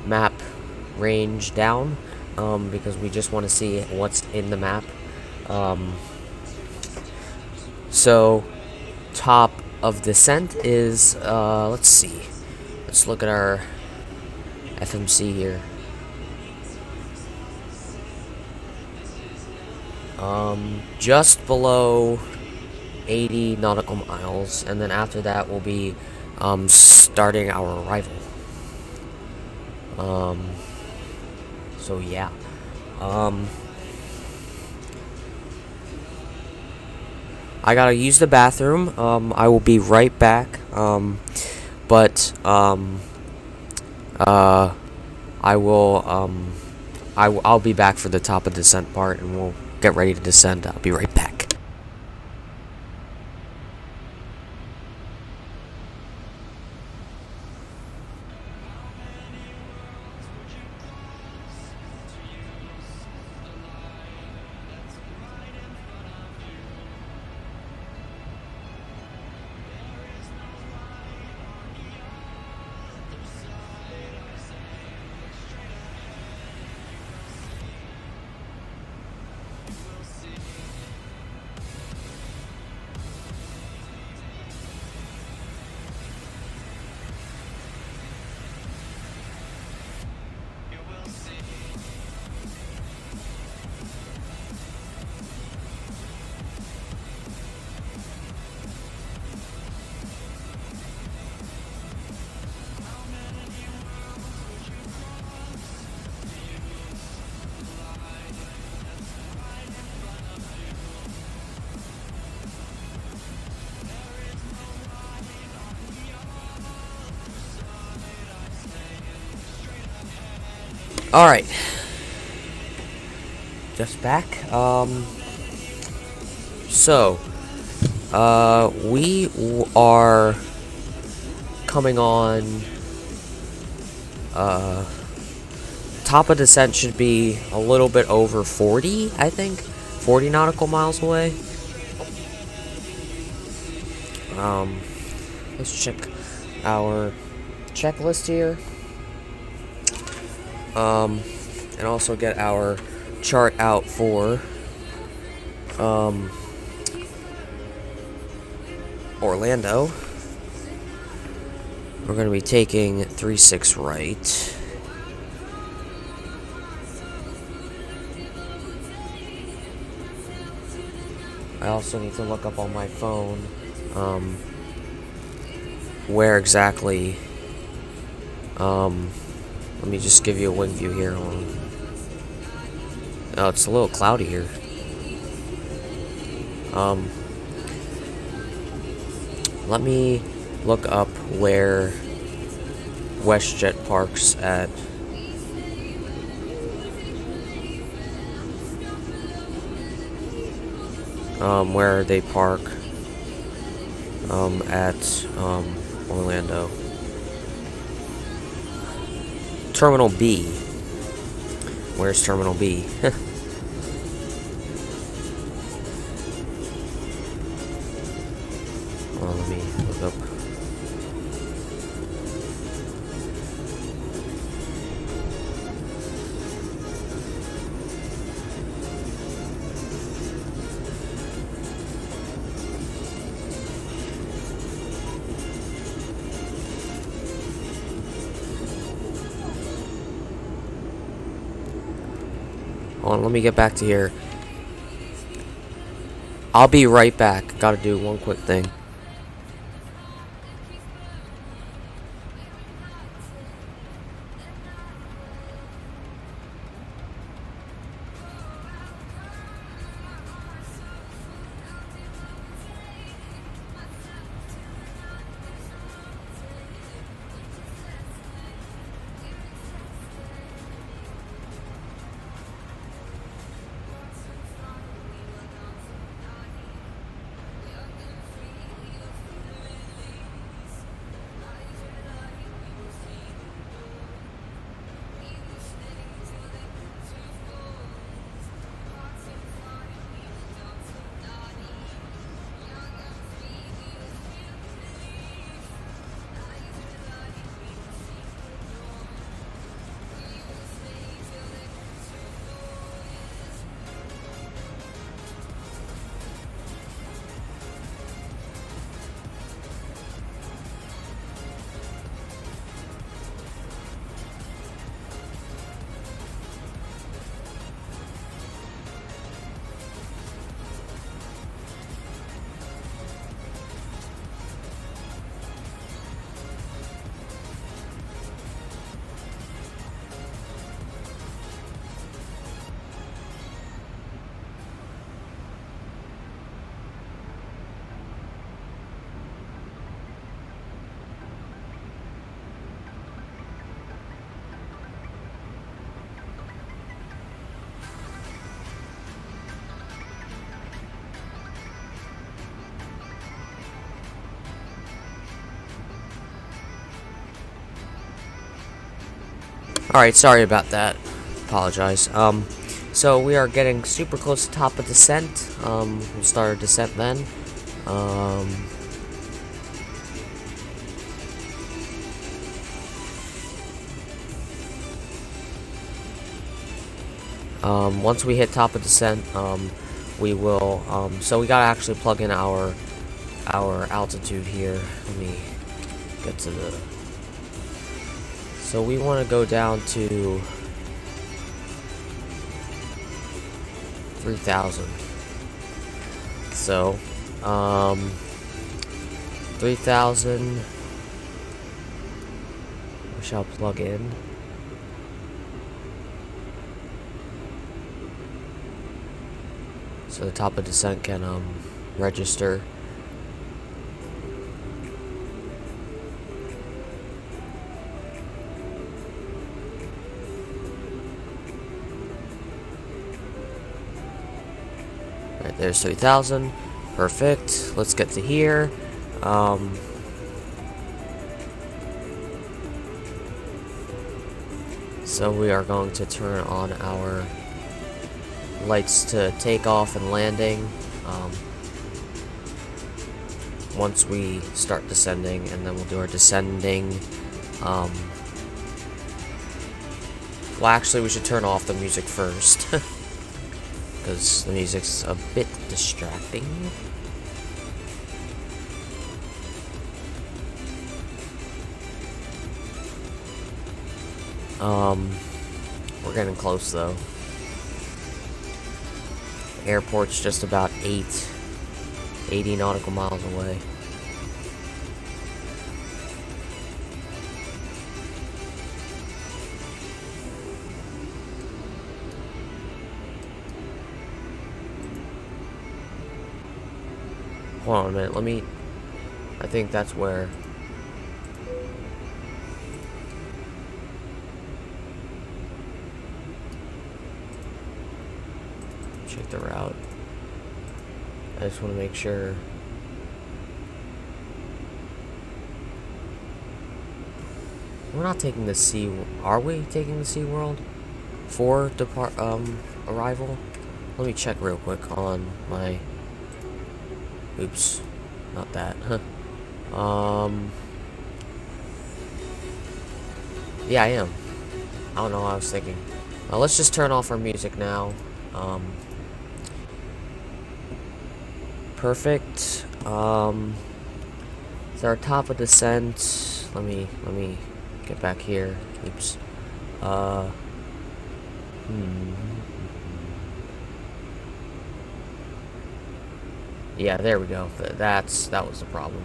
map range down, because we just want to see what's in the map. So, top of descent is, let's see. Let's look at our FMC here. Just below 80 nautical miles, and then after that we'll be starting our arrival. So yeah. I gotta use the bathroom. I will be right back. I'll be back for the top of descent part, and we'll get ready to descend. I'll be right back. Alright. Just back. We are coming on, top of descent should be a little bit over 40, I think. 40 nautical miles away. Let's check our checklist here. And also get our chart out for Orlando. We're going to be taking 36 right. I also need to look up on my phone where exactly. Let me just give you a wing view here. Oh, it's a little cloudy here. Let me look up where WestJet parks at. Where they park at Orlando. Terminal B. Where's Terminal B? Well, let me look up. Hold on, let me get back to here. I'll be right back. Gotta do one quick thing. Alright, sorry about that. Apologize. So we are getting super close to top of descent. We'll start our descent then. Once we hit top of descent, we will, so we gotta actually plug in our altitude here. Let me get to the, so we want to go down to 3,000. So, 3,000, we shall plug in. So the top of descent can register. Right, there's 3,000. Perfect. Let's get to here. So we are going to turn on our lights to takeoff and landing once we start descending, and then we'll do our descending. Well, actually, we should turn off the music first because the music's a bit distracting. We're getting close though. Airport's just about 80 nautical miles away. Hold on a minute, I think that's where. Check the route. I just want to make sure. We're not taking the sea. Are we taking the Sea World for arrival? Let me check real quick on my. Oops, not that. Yeah, I am. I don't know what I was thinking. Let's just turn off our music now. Perfect. So our top of descent. Let me get back here. Oops. Yeah, there we go. That was the problem.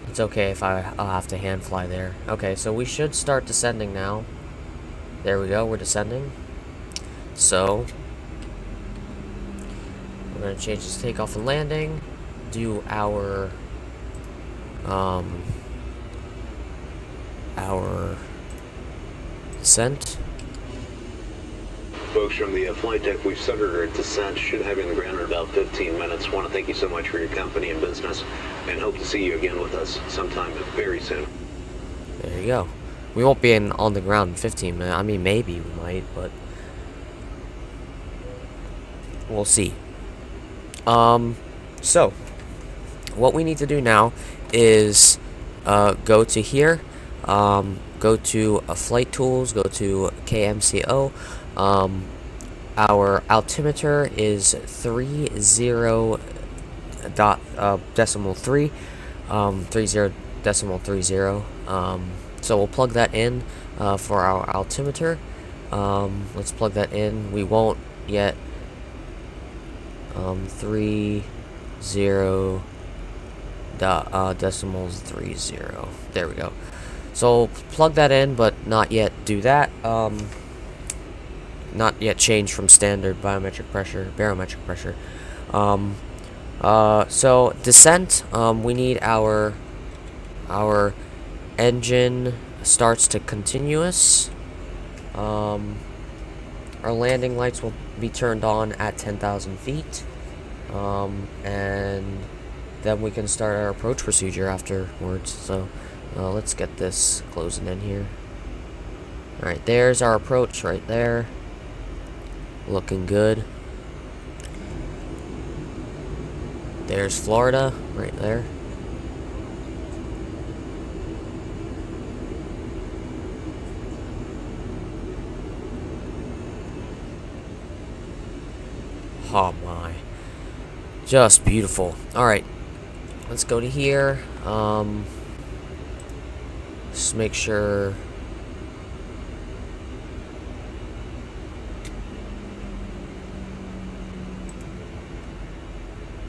It's okay if I'll have to hand fly there. Okay, so we should start descending now. There we go, we're descending. So we're gonna change this takeoff and landing. Do our descent. Folks from the flight deck, we've started our descent. Should have you on the ground in about 15 minutes. Want to thank you so much for your company and business, and hope to see you again with us sometime very soon. There you go. We won't be on the ground in 15 minutes. I mean, maybe we might, but we'll see. So what we need to do now is go to here, go to flight tools, go to KMCO. Our altimeter is 30.3, 30.30. So we'll plug that in for our altimeter. Let's plug that in. We won't yet. 30 decimals 30. There we go. So plug that in, but not yet do that. Not yet change from standard barometric pressure. So descent. We need our engine starts to continuous. Our landing lights will be turned on at 10,000 feet, and then we can start our approach procedure afterwards. So Let's get this closing in here. Alright, there's our approach right there. Looking good. There's Florida right there. Oh my. Just beautiful. Alright. Let's go to here. Just make sure.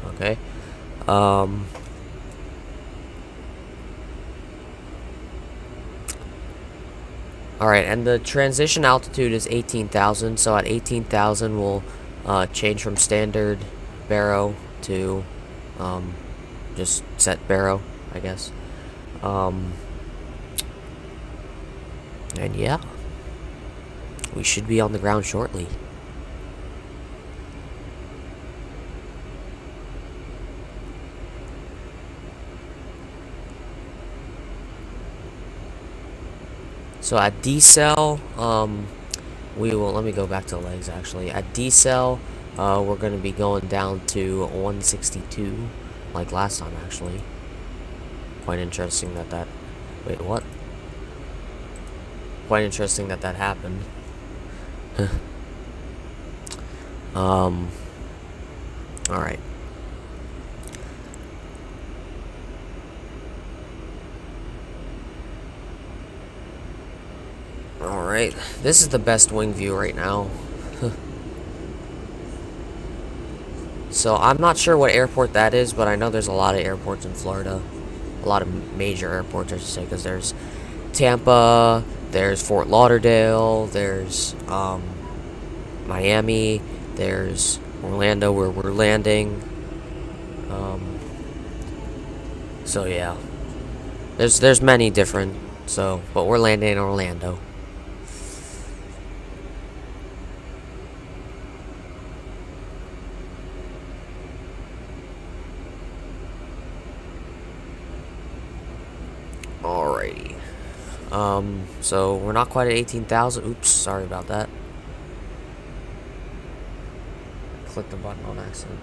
Okay. Alright, and the transition altitude is 18,000, so at 18,000 we'll change from standard baro to just set baro, I guess. And yeah, we should be on the ground shortly. So at decel, we will, let me go back to legs actually. At decel, we're going to be going down to 162, like last time actually. Quite interesting that wait, what? Quite interesting that happened. Alright. Alright, this is the best wing view right now. So, I'm not sure what airport that is, but I know there's a lot of airports in Florida. A lot of major airports, I should say, because there's Tampa, there's Fort Lauderdale, there's Miami, there's Orlando where we're landing. So yeah. There's many different, but we're landing in Orlando. Alrighty. So we're not quite at 18,000. Oops, sorry about that. Click the button on accident.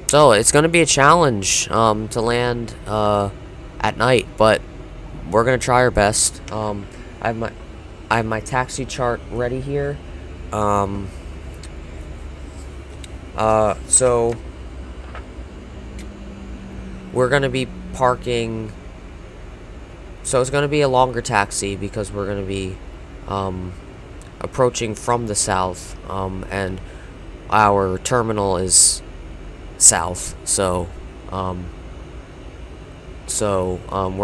So it's gonna be a challenge to land at night, but we're gonna try our best. I have my taxi chart ready here. So we're gonna be parking. So it's gonna be a longer taxi because we're gonna be approaching from the south, and our terminal is south. So we're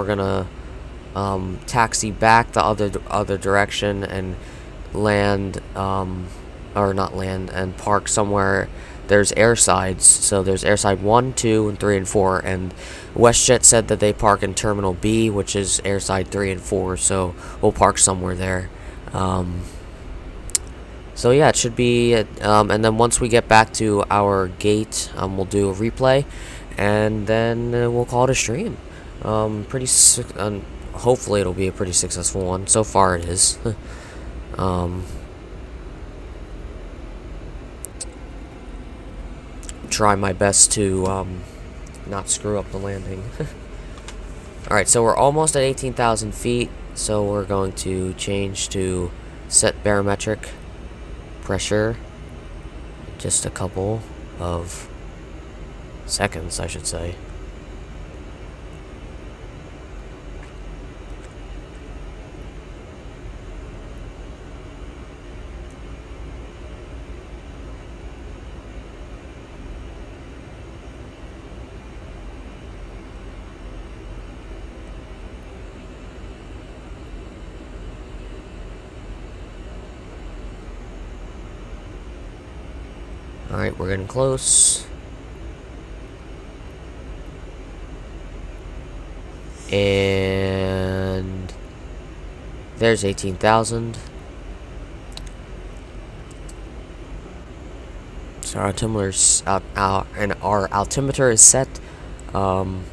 gonna taxi back the other direction and land, or not land, and park somewhere. There's airsides, so there's airside 1, 2, and 3, and 4, and WestJet said that they park in Terminal B, which is airside 3 and 4, so we'll park somewhere there. So yeah, it should be, and then once we get back to our gate, we'll do a replay, and then we'll call it a stream. Hopefully it'll be a pretty successful one. So far it is. Try my best to not screw up the landing. Alright, so we're almost at 18,000 feet, so we're going to change to set barometric pressure. Just a couple of seconds, I should say. Alright, we're getting close. And there's 18,000. So our altimeter's and our altimeter is set. In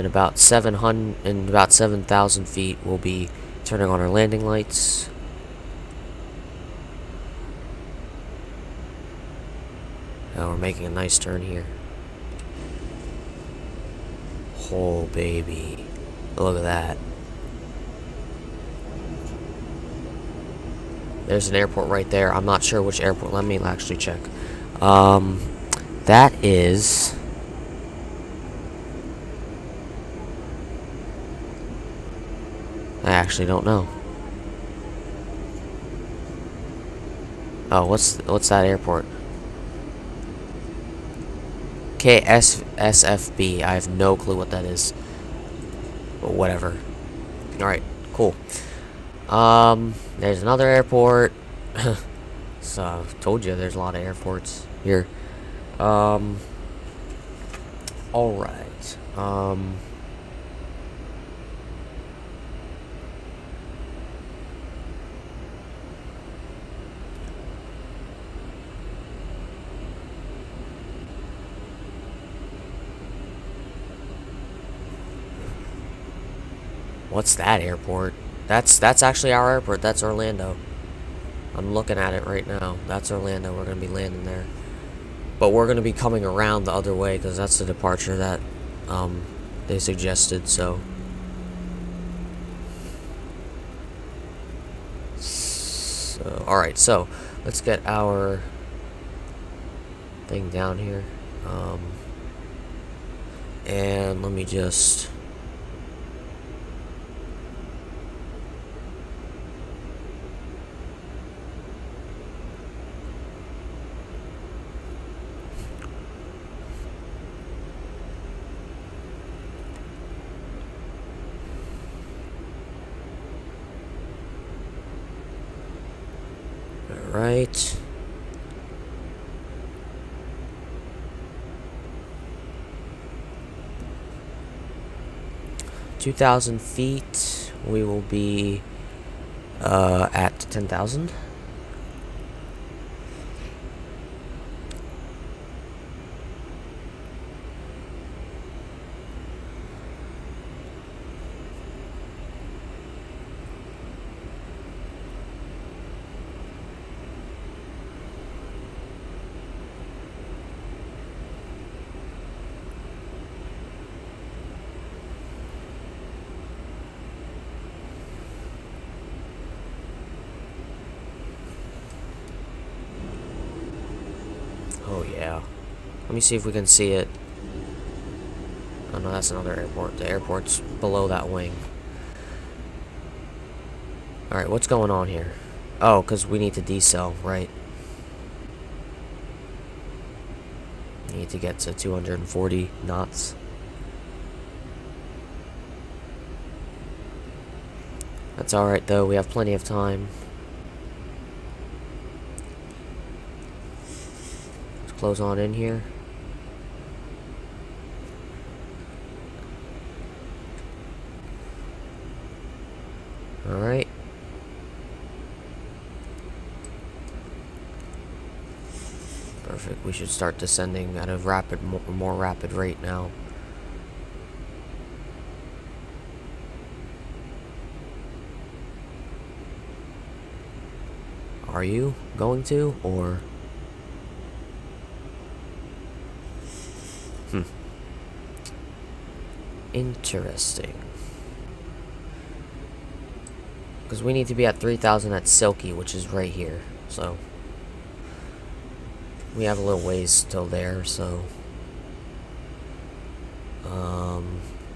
about 7,000 feet, we'll be turning on our landing lights. Oh, we're making a nice turn here. Oh, baby. Look at that. There's an airport right there. I'm not sure which airport. Let me actually check. That is... I actually don't know. Oh, what's that airport? KSFB. I have no clue what that is. But whatever. Alright, cool. There's another airport. So, I told you there's a lot of airports here. Alright. What's that airport? That's actually our airport. That's Orlando. I'm looking at it right now. That's Orlando. We're gonna be landing there. But we're gonna be coming around the other way because that's the departure that they suggested. So all right. So let's get our thing down here. And let me just. Right. (2,000 feet). We will be at 10,000. Oh yeah. Let me see if we can see it. Oh no, that's another airport. The airport's below that wing. Alright, what's going on here? Oh, because we need to decel, right? Need to get to 240 knots. That's alright though, we have plenty of time. Let's close on in here. Alright. Perfect. We should start descending at a more rapid rate now. Are you going to, or? Interesting. Because we need to be at 3,000 at Silky, which is right here. So we have a little ways till there, so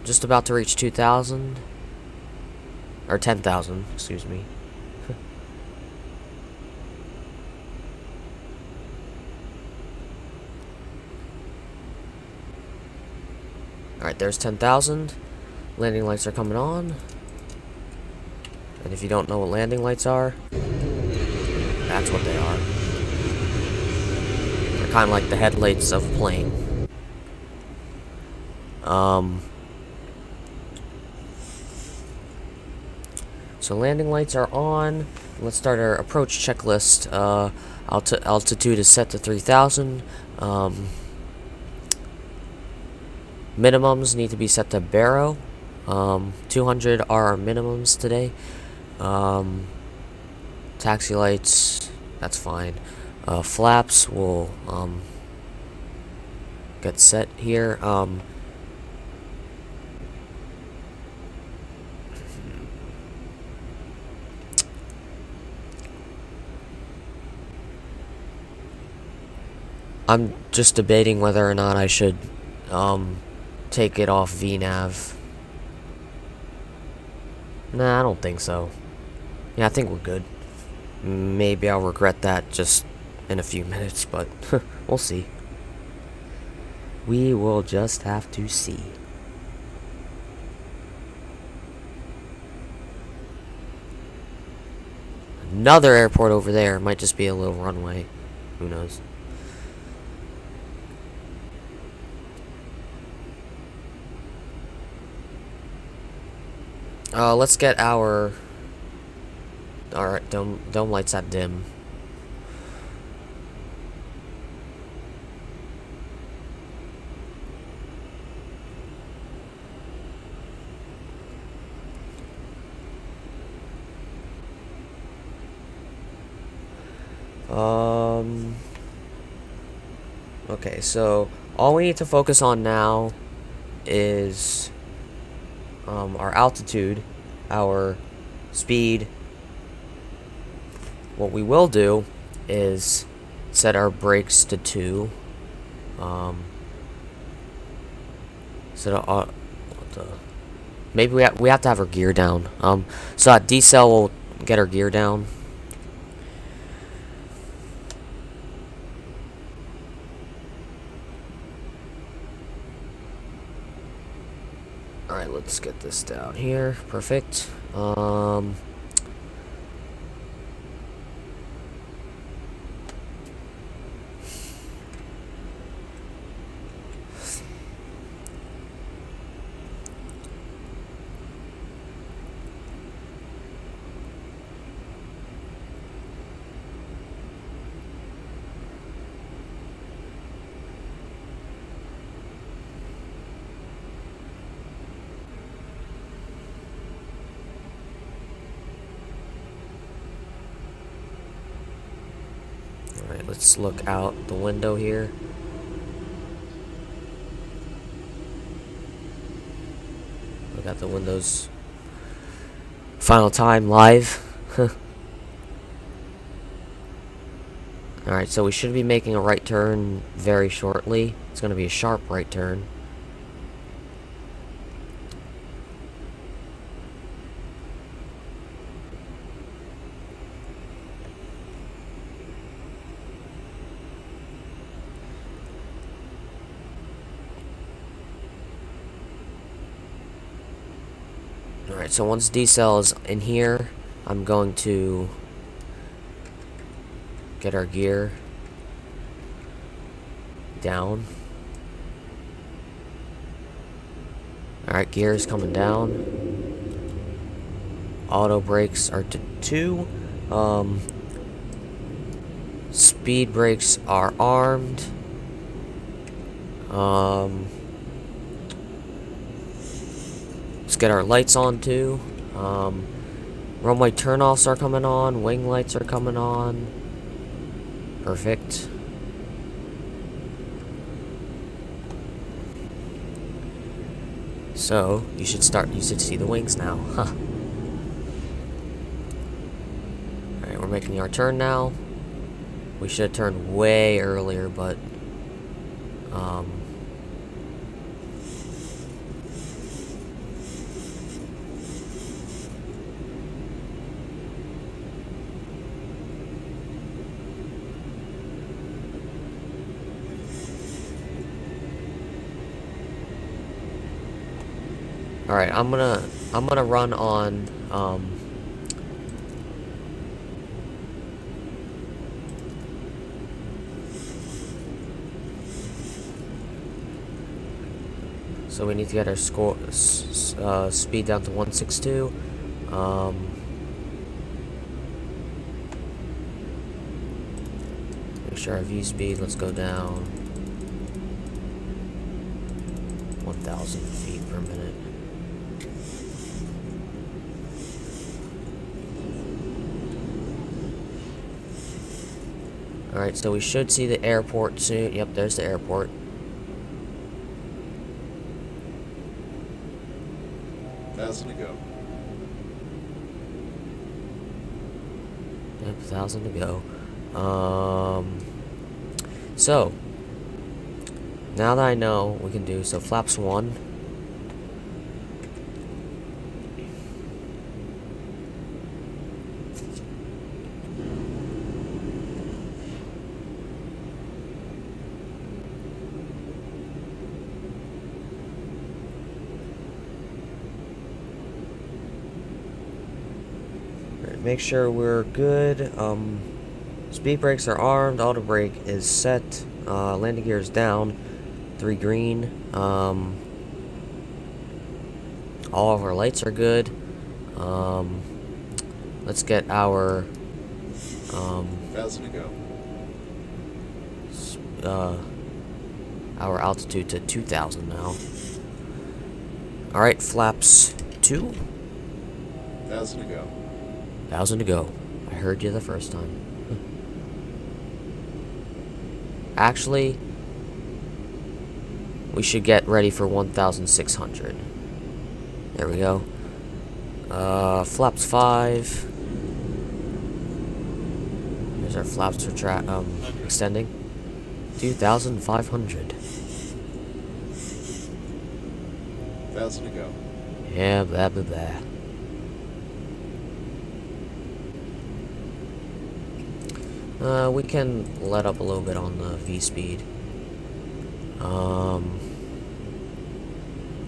just about to reach 2,000 or 10,000, excuse me. Alright, there's 10,000. Landing lights are coming on. And if you don't know what landing lights are, that's what they are. They're kind of like the headlights of a plane. So landing lights are on. let's start our approach checklist. Altitude is set to 3,000. Minimums need to be set to baro. 200 are our minimums today. Taxi lights, that's fine. Flaps will get set here. I'm just debating whether or not I should take it off VNav. Nah, I don't think so. Yeah, I think we're good. Maybe I'll regret that just in a few minutes, but we'll see. We will just have to see. Another airport over there. Might just be a little runway. Who knows? Let's get our... Alright, dome lights at dim. Okay, so all we need to focus on now is our altitude, our speed. What we will do is set our brakes to 2. Maybe we have to have our gear down. So at decel we'll get our gear down. Alright, let's get this down here. Perfect. Alright, let's look out the window here. Look out the windows. Final time live. Alright, so we should be making a right turn very shortly. It's going to be a sharp right turn. Alright, so once decel is in here, I'm going to get our gear down. Alright, gear is coming down. Auto brakes are to 2. Speed brakes are armed. Let's get our lights on too. Runway turnoffs are coming on. Wing lights are coming on. Perfect. So you should see the wings now. Huh. Alright, we're making our turn now. We should have turned way earlier, but alright, I'm gonna run on so we need to get our speed down to 162. sure our V speed, let's go down 1,000 feet per minute. Alright, so we should see the airport soon. Yep, there's the airport. Thousand to go. Yep, 1,000 to go. So now that I know what we can do, so flaps 1. Make sure we're good. Speed brakes are armed. Auto brake is set. Landing gear is down. 3 green. All of our lights are good. Let's get our 1,000 to go. our altitude to 2,000 now. All right, flaps 2. 1,000 to go. 1,000 to go. I heard you the first time. Actually, we should get ready for 1,600. There we go. Flaps 5. Here's our flaps for extending. 2,500. 1,000 to go. Yeah, blah blah blah. We can let up a little bit on the V speed.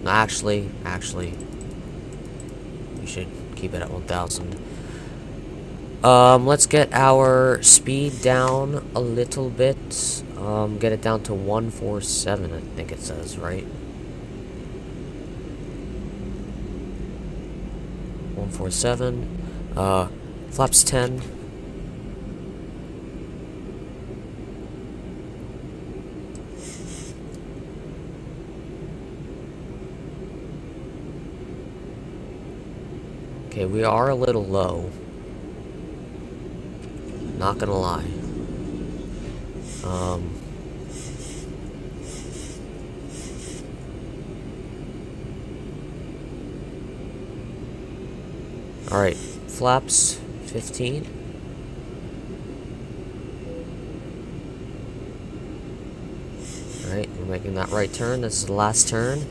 Actually, we should keep it at 1,000. Let's get our speed down a little bit. Get it down to 147, I think it says, right? 147. Flaps 10. Okay, we are a little low. Not gonna lie. Alright, flaps 15. Alright, we're making that right turn. This is the last turn.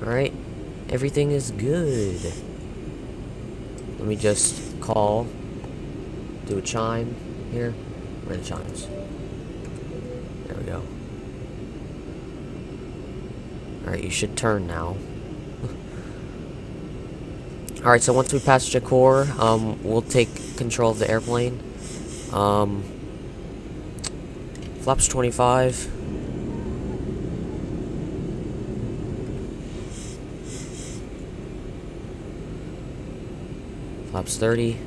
Alright, everything is good. Let me just call, do a chime here. Where are the chimes? There we go. Alright, you should turn now. Alright, so once we pass Jakor, we'll take control of the airplane. Flaps 25. Flaps 30.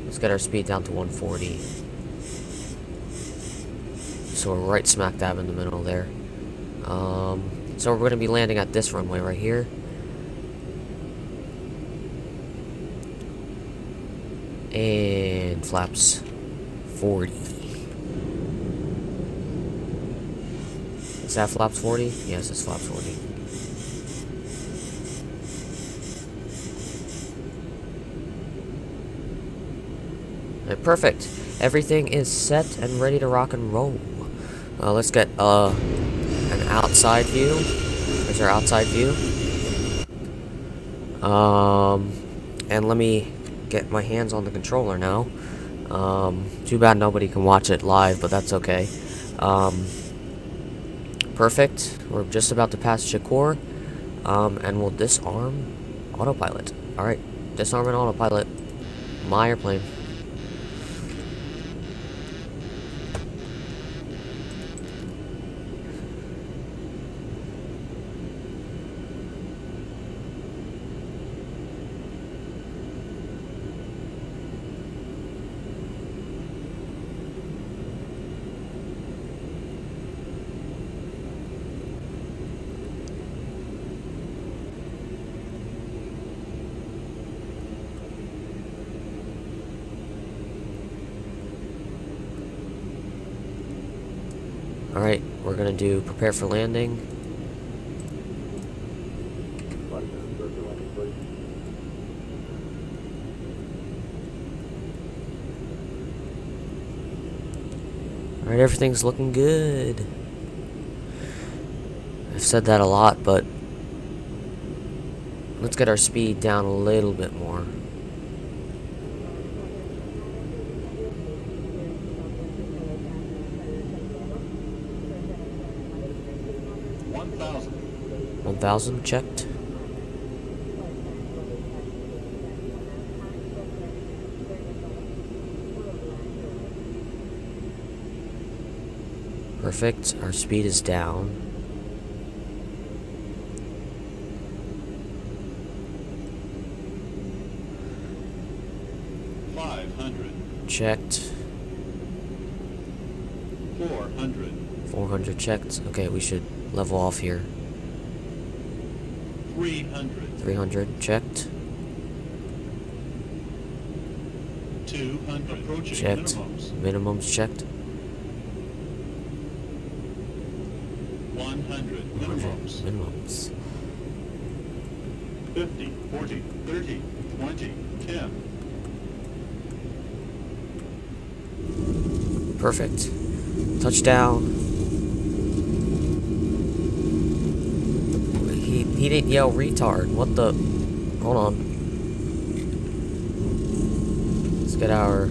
Let's get our speed down to 140. So we're right smack dab in the middle there. So we're going to be landing at this runway right here. And flaps 40. Is that flaps 40? Yes, it's flaps 40. Alright, perfect. Everything is set and ready to rock and roll. Let's get an outside view. There's our outside view. And let me get my hands on the controller now. Too bad nobody can watch it live, but that's okay. Perfect. We're just about to pass Jakor. And we'll disarm autopilot. Alright, disarm and autopilot. My airplane. Alright, we're gonna do prepare for landing. Alright, everything's looking good. I've said that a lot, but let's get our speed down a little bit more. 1,000 checked. Perfect. Our speed is down. Checked. 400 checked. Okay, we should level off here. 300 checked. 200 approaching Checked. minimums. Minimums checked. 100 minimums. Minimums. 50, 40, 30, 20, 10. Perfect. Touchdown. He didn't yell retard. What the? Hold on. Let's get our...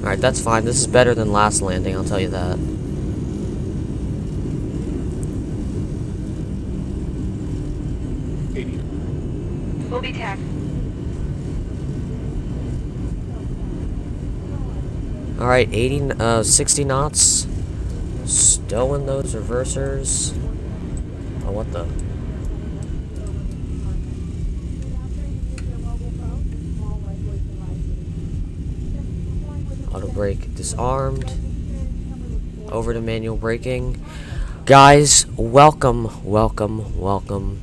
Alright, that's fine. This is better than last landing, I'll tell you that. We'll be tagged. Alright, 60 knots. Stowing those reversers. Oh, what the? Auto brake disarmed. Over to manual braking. Guys, welcome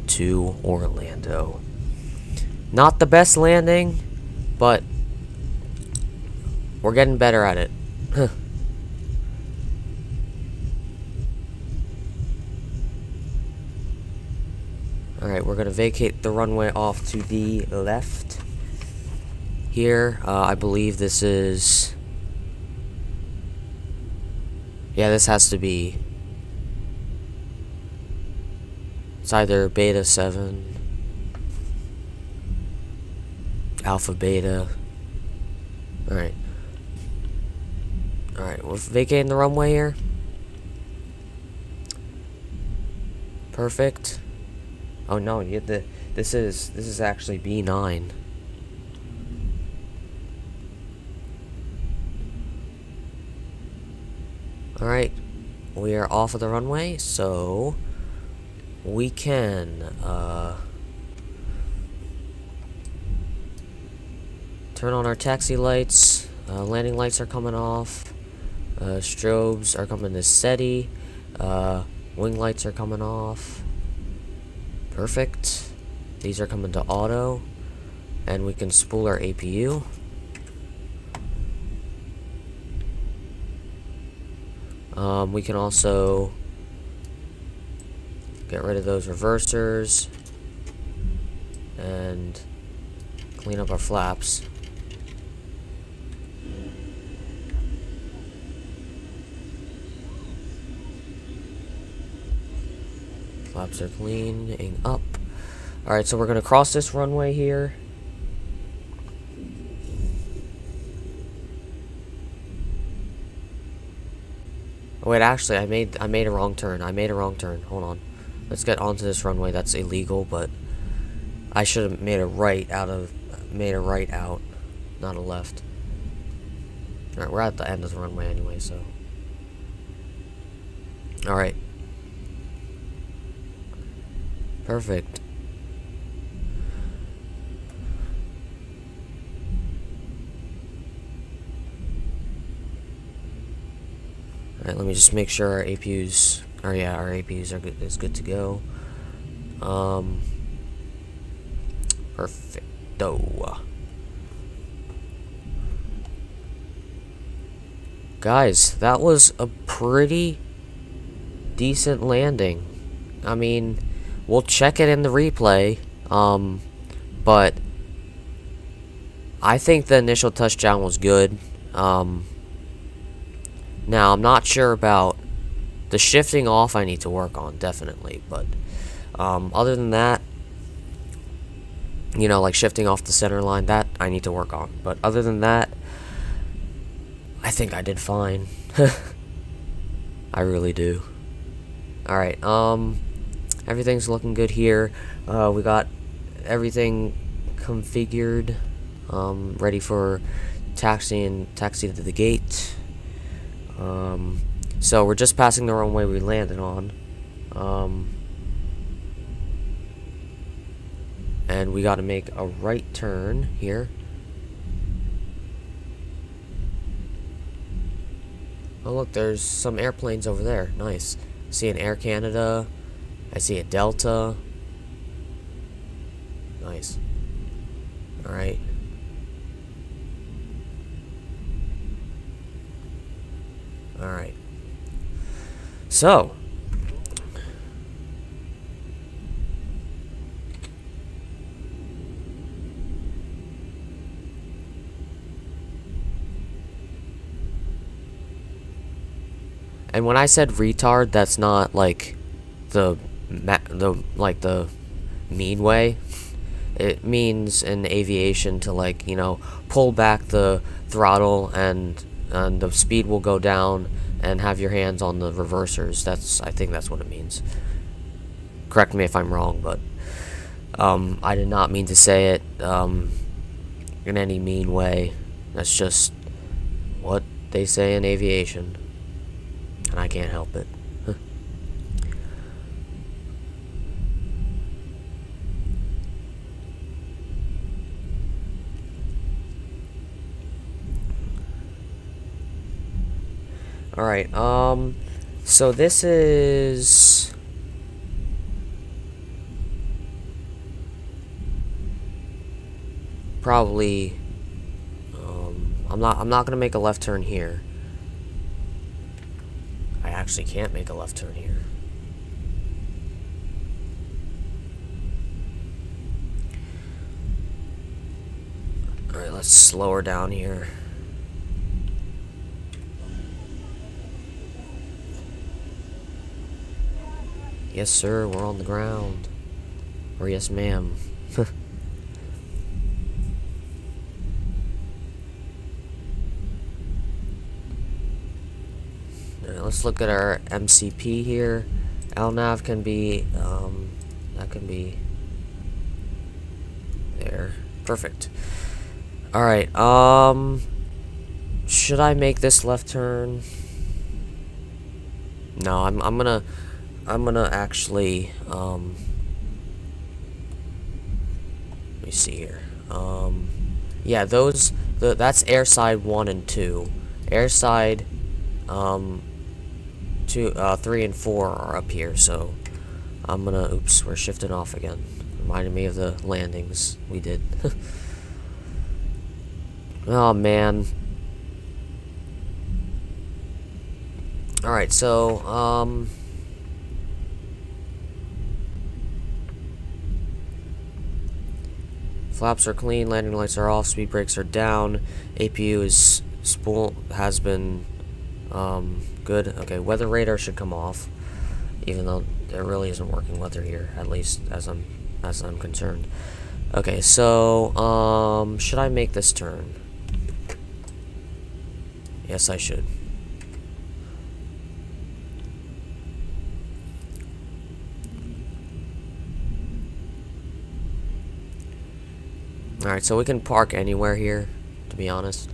to Orlando. Not the best landing, but we're getting better at it. Alright, we're gonna vacate the runway off to the left. Here, I believe this is... Yeah, this has to be... It's either Beta 7, Alpha Beta. Alright. Alright, we're vacating the runway here. Perfect. Oh no, you have this is actually B9. Alright. We are off of the runway, so we can turn on our taxi lights. Landing lights are coming off. Strobes are coming to steady. Wing lights are coming off. Perfect. These are coming to auto. And we can spool our APU. We can also get rid of those reversers and clean up our flaps. Flaps are cleaning up. Alright, so we're gonna cross this runway here. Oh, wait, actually, I made a wrong turn. Hold on. Let's get onto this runway. That's illegal, but I should have made a right out, not a left. Alright, we're at the end of the runway anyway, so. Alright. Perfect. Alright, let me just make sure our APUs, our APUs are good, is good to go. Perfecto. Guys, that was a pretty decent landing. I mean, we'll check it in the replay, but I think the initial touchdown was good. Now, I'm not sure about the shifting off. I need to work on, definitely, but other than that, you know, like shifting off the center line, that I need to work on. But other than that, I think I did fine. I really do. Alright, everything's looking good here. We got everything configured, ready for taxi to the gate. So we're just passing the runway we landed on. And we gotta make a right turn here. Oh look, there's some airplanes over there. Nice. I see an Air Canada. I see a Delta. Nice. Alright. Alright. So. And when I said retard, that's not like the mean way. It means in aviation to, like, you know, pull back the throttle and the speed will go down and have your hands on the reversers. I think that's what it means. Correct me if I'm wrong, but I did not mean to say it in any mean way. That's just what they say in aviation. And I can't help it. Alright, so this is probably I'm not gonna make a left turn here. I actually can't make a left turn here. Alright, let's slow her down here. Yes, sir, we're on the ground. Or yes, ma'am. Let's look at our MCP here. LNAV can be, that can be there. Perfect. Alright, should I make this left turn? No, I'm gonna actually, let me see here. Yeah, that's airside 1 and 2. Airside, 3 and 4 are up here, so I'm gonna, oops, we're shifting off again. Reminded me of the landings we did. Oh, man. Alright, so, flaps are clean, landing lights are off, speed brakes are down, APU is has been, good. Okay, weather radar should come off, even though there really isn't working weather here, at least as I'm concerned. Okay, so should I make this turn? Yes, I should. Alright, so we can park anywhere here, to be honest.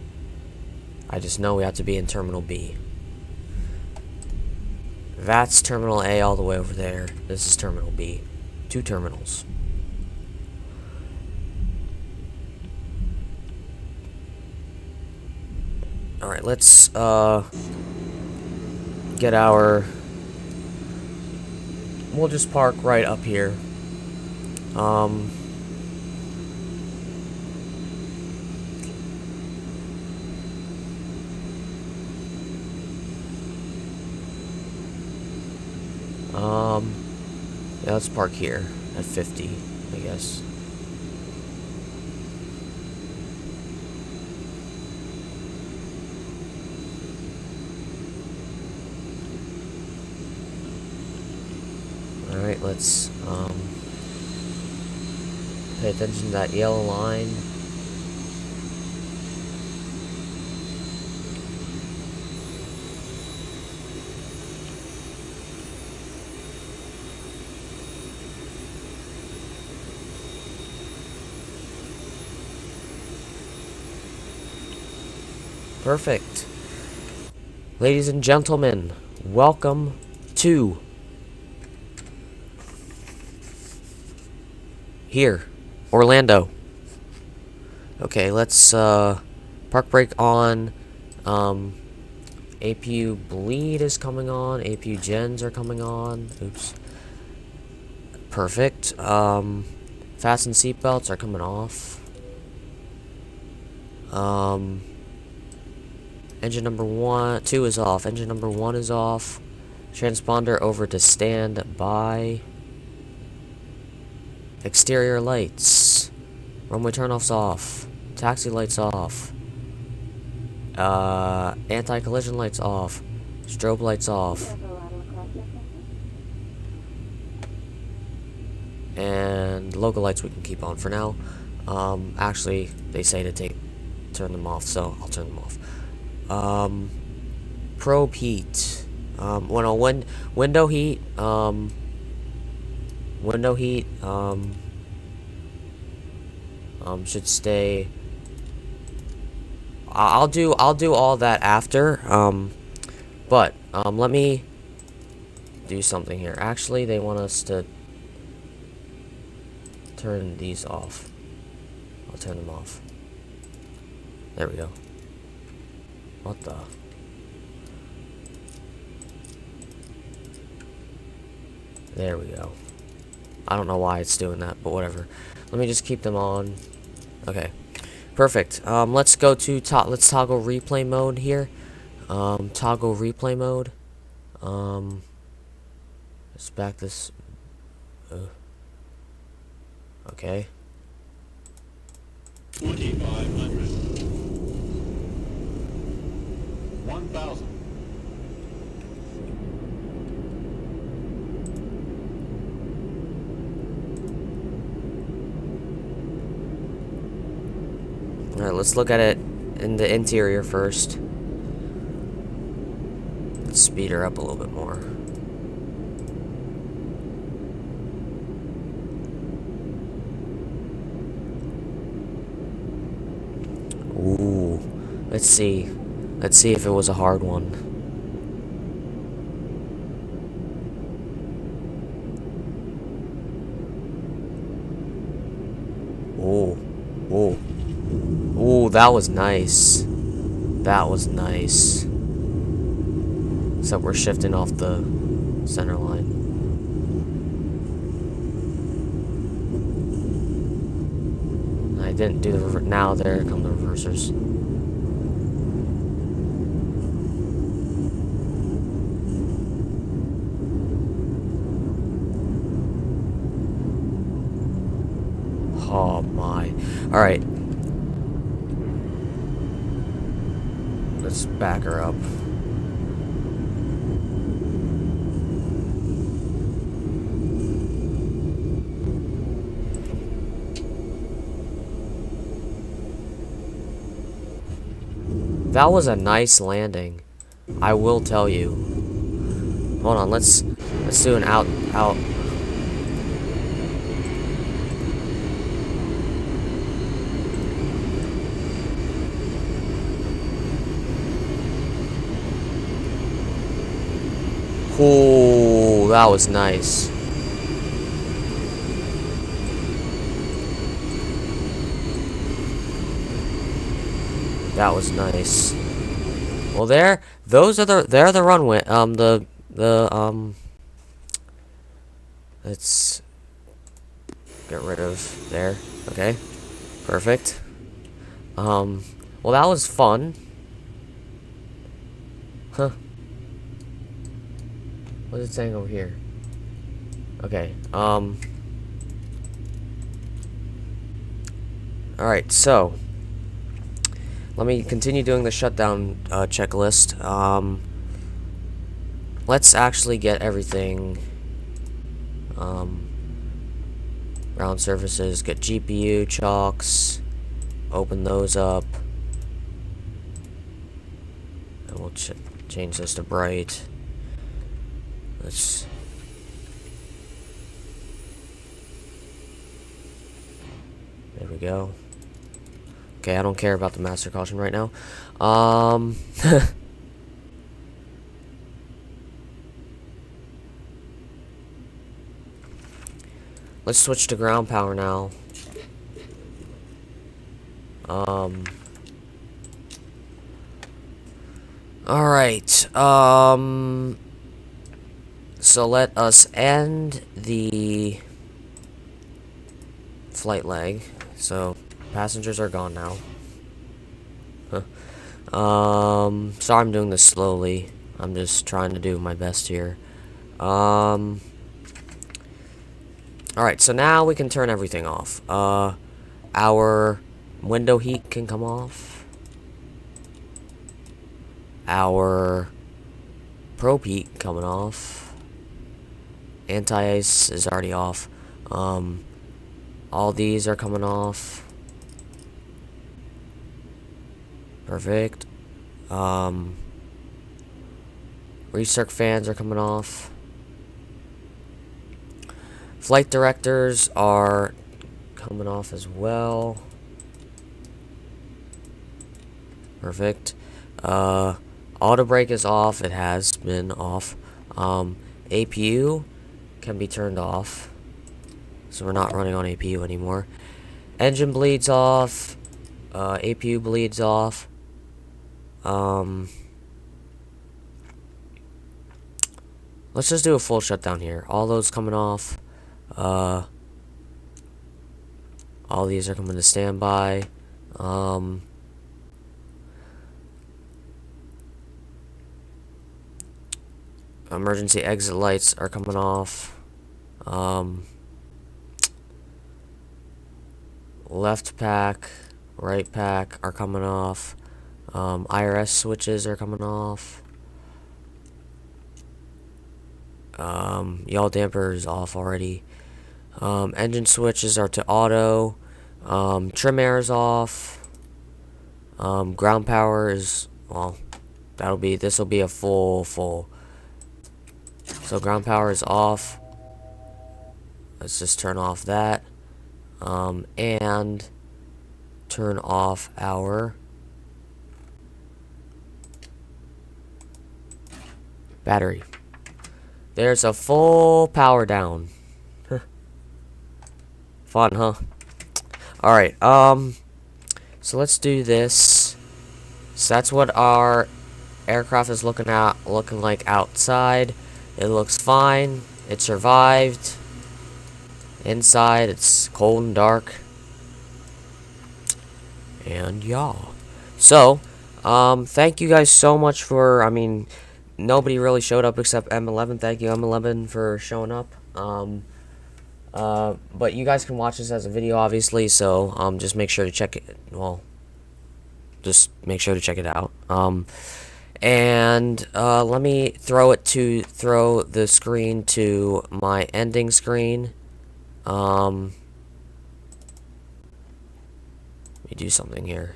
I just know we have to be in Terminal B. That's Terminal A all the way over there. This is Terminal B. 2 terminals. Alright, let's get our... We'll just park right up here. Yeah, let's park here at 50, I guess. Alright, let's, pay attention to that yellow line. Perfect. Ladies and gentlemen, welcome to here, Orlando. Okay, let's park brake on. APU bleed is coming on. APU gens are coming on. Oops. Perfect. Fasten seatbelts are coming off. Engine number 2 is off. Engine number 1 is off. Transponder over to stand by. Exterior lights. Runway turnoffs off. Taxi lights off. Anti-collision lights off. Strobe lights off. And local lights we can keep on for now. Actually, they say to turn them off, so I'll turn them off. Probe heat. Window heat. Window heat. Should stay. I'll do all that after. But let me do something here. Actually, they want us to turn these off. I'll turn them off. There we go. What the? There we go. I don't know why it's doing that, but whatever. Let me just keep them on. Okay. Perfect. Let's go to let's toggle replay mode here. Toggle replay mode. Let's back this. Okay. 2,500. 1,000. Alright, let's look at it in the interior first. Let's speed her up a little bit more. Ooh. Let's see. Let's see if it was a hard one. Ooh. Ooh. Ooh, that was nice. That was nice. Except we're shifting off the center line. I didn't do the now there come the reversers. Oh my. Alright. Let's back her up. That was a nice landing. I will tell you. Hold on, let's do an out. Ooh, that was nice. That was nice. Well, they're the runway. Let's get rid of there. Okay, perfect. Well, that was fun. Huh. What's it saying over here? Okay, alright, so let me continue doing the shutdown checklist. Let's actually get everything. Ground surfaces, get GPU chocks, open those up, and we'll change this to bright. Let's. There we go. Okay, I don't care about the master caution right now. Let's switch to ground power now. Alright, so let us end the flight leg. So, passengers are gone now. Sorry I'm doing this slowly. I'm just trying to do my best here. Alright, so now we can turn everything off. Our window heat can come off. Our probe heat coming off. Anti-ice is already off. All these are coming off. Perfect. Recirc fans are coming off. Flight directors are coming off as well. Perfect. Auto brake is off. It has been off. APU can be turned off. So we're not running on APU anymore. Engine bleeds off. APU bleeds off. Let's just do a full shutdown here. All those coming off. All these are coming to standby. Emergency exit lights are coming off. Left pack, right pack are coming off. IRS switches are coming off. Yaw damper is off already. Engine switches are to auto. Trim air is off. Ground power is, well, this will be a full. So ground power is off. Let's just turn off that. And turn off our battery. There's a full power down. Fun, huh? Alright, so let's do this. So that's what our aircraft is looking like outside. It looks fine. It survived. Inside, it's cold and dark. And yeah. So, thank you guys so much for, nobody really showed up except M11. Thank you, M11, for showing up. But you guys can watch this as a video, obviously, so, just make sure to check it, just make sure to check it out. And let me throw the screen to my ending screen. Let me do something here.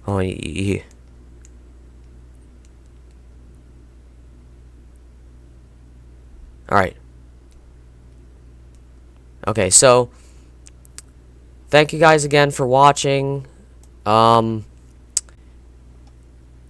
Oh, yeah. Alright. Okay, so thank you guys again for watching.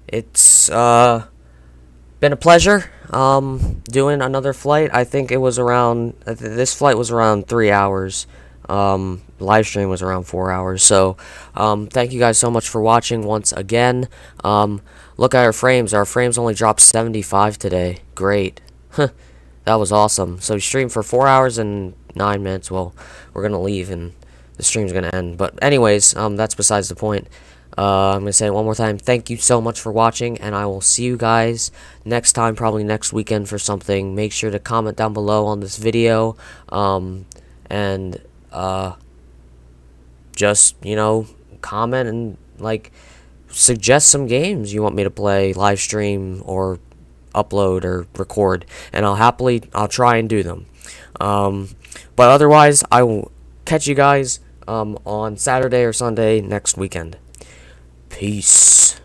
It's been a pleasure doing another flight. I think it was around this flight was around 3 hours. Live stream was around 4 hours. So thank you guys so much for watching once again. Look at our frames. Our frames only dropped 75 today. Great. That was awesome. So we streamed for 4 hours and 9 minutes. Well, we're gonna leave and the stream's gonna end. But anyways, that's besides the point. I'm gonna say it one more time. Thank you so much for watching, and I will see you guys next time, probably next weekend for something. Make sure to comment down below on this video, and just, you know, comment and like suggest some games you want me to play, live stream, or upload or record, and I'll try and do them. But otherwise, I will catch you guys on Saturday or Sunday next weekend. Peace.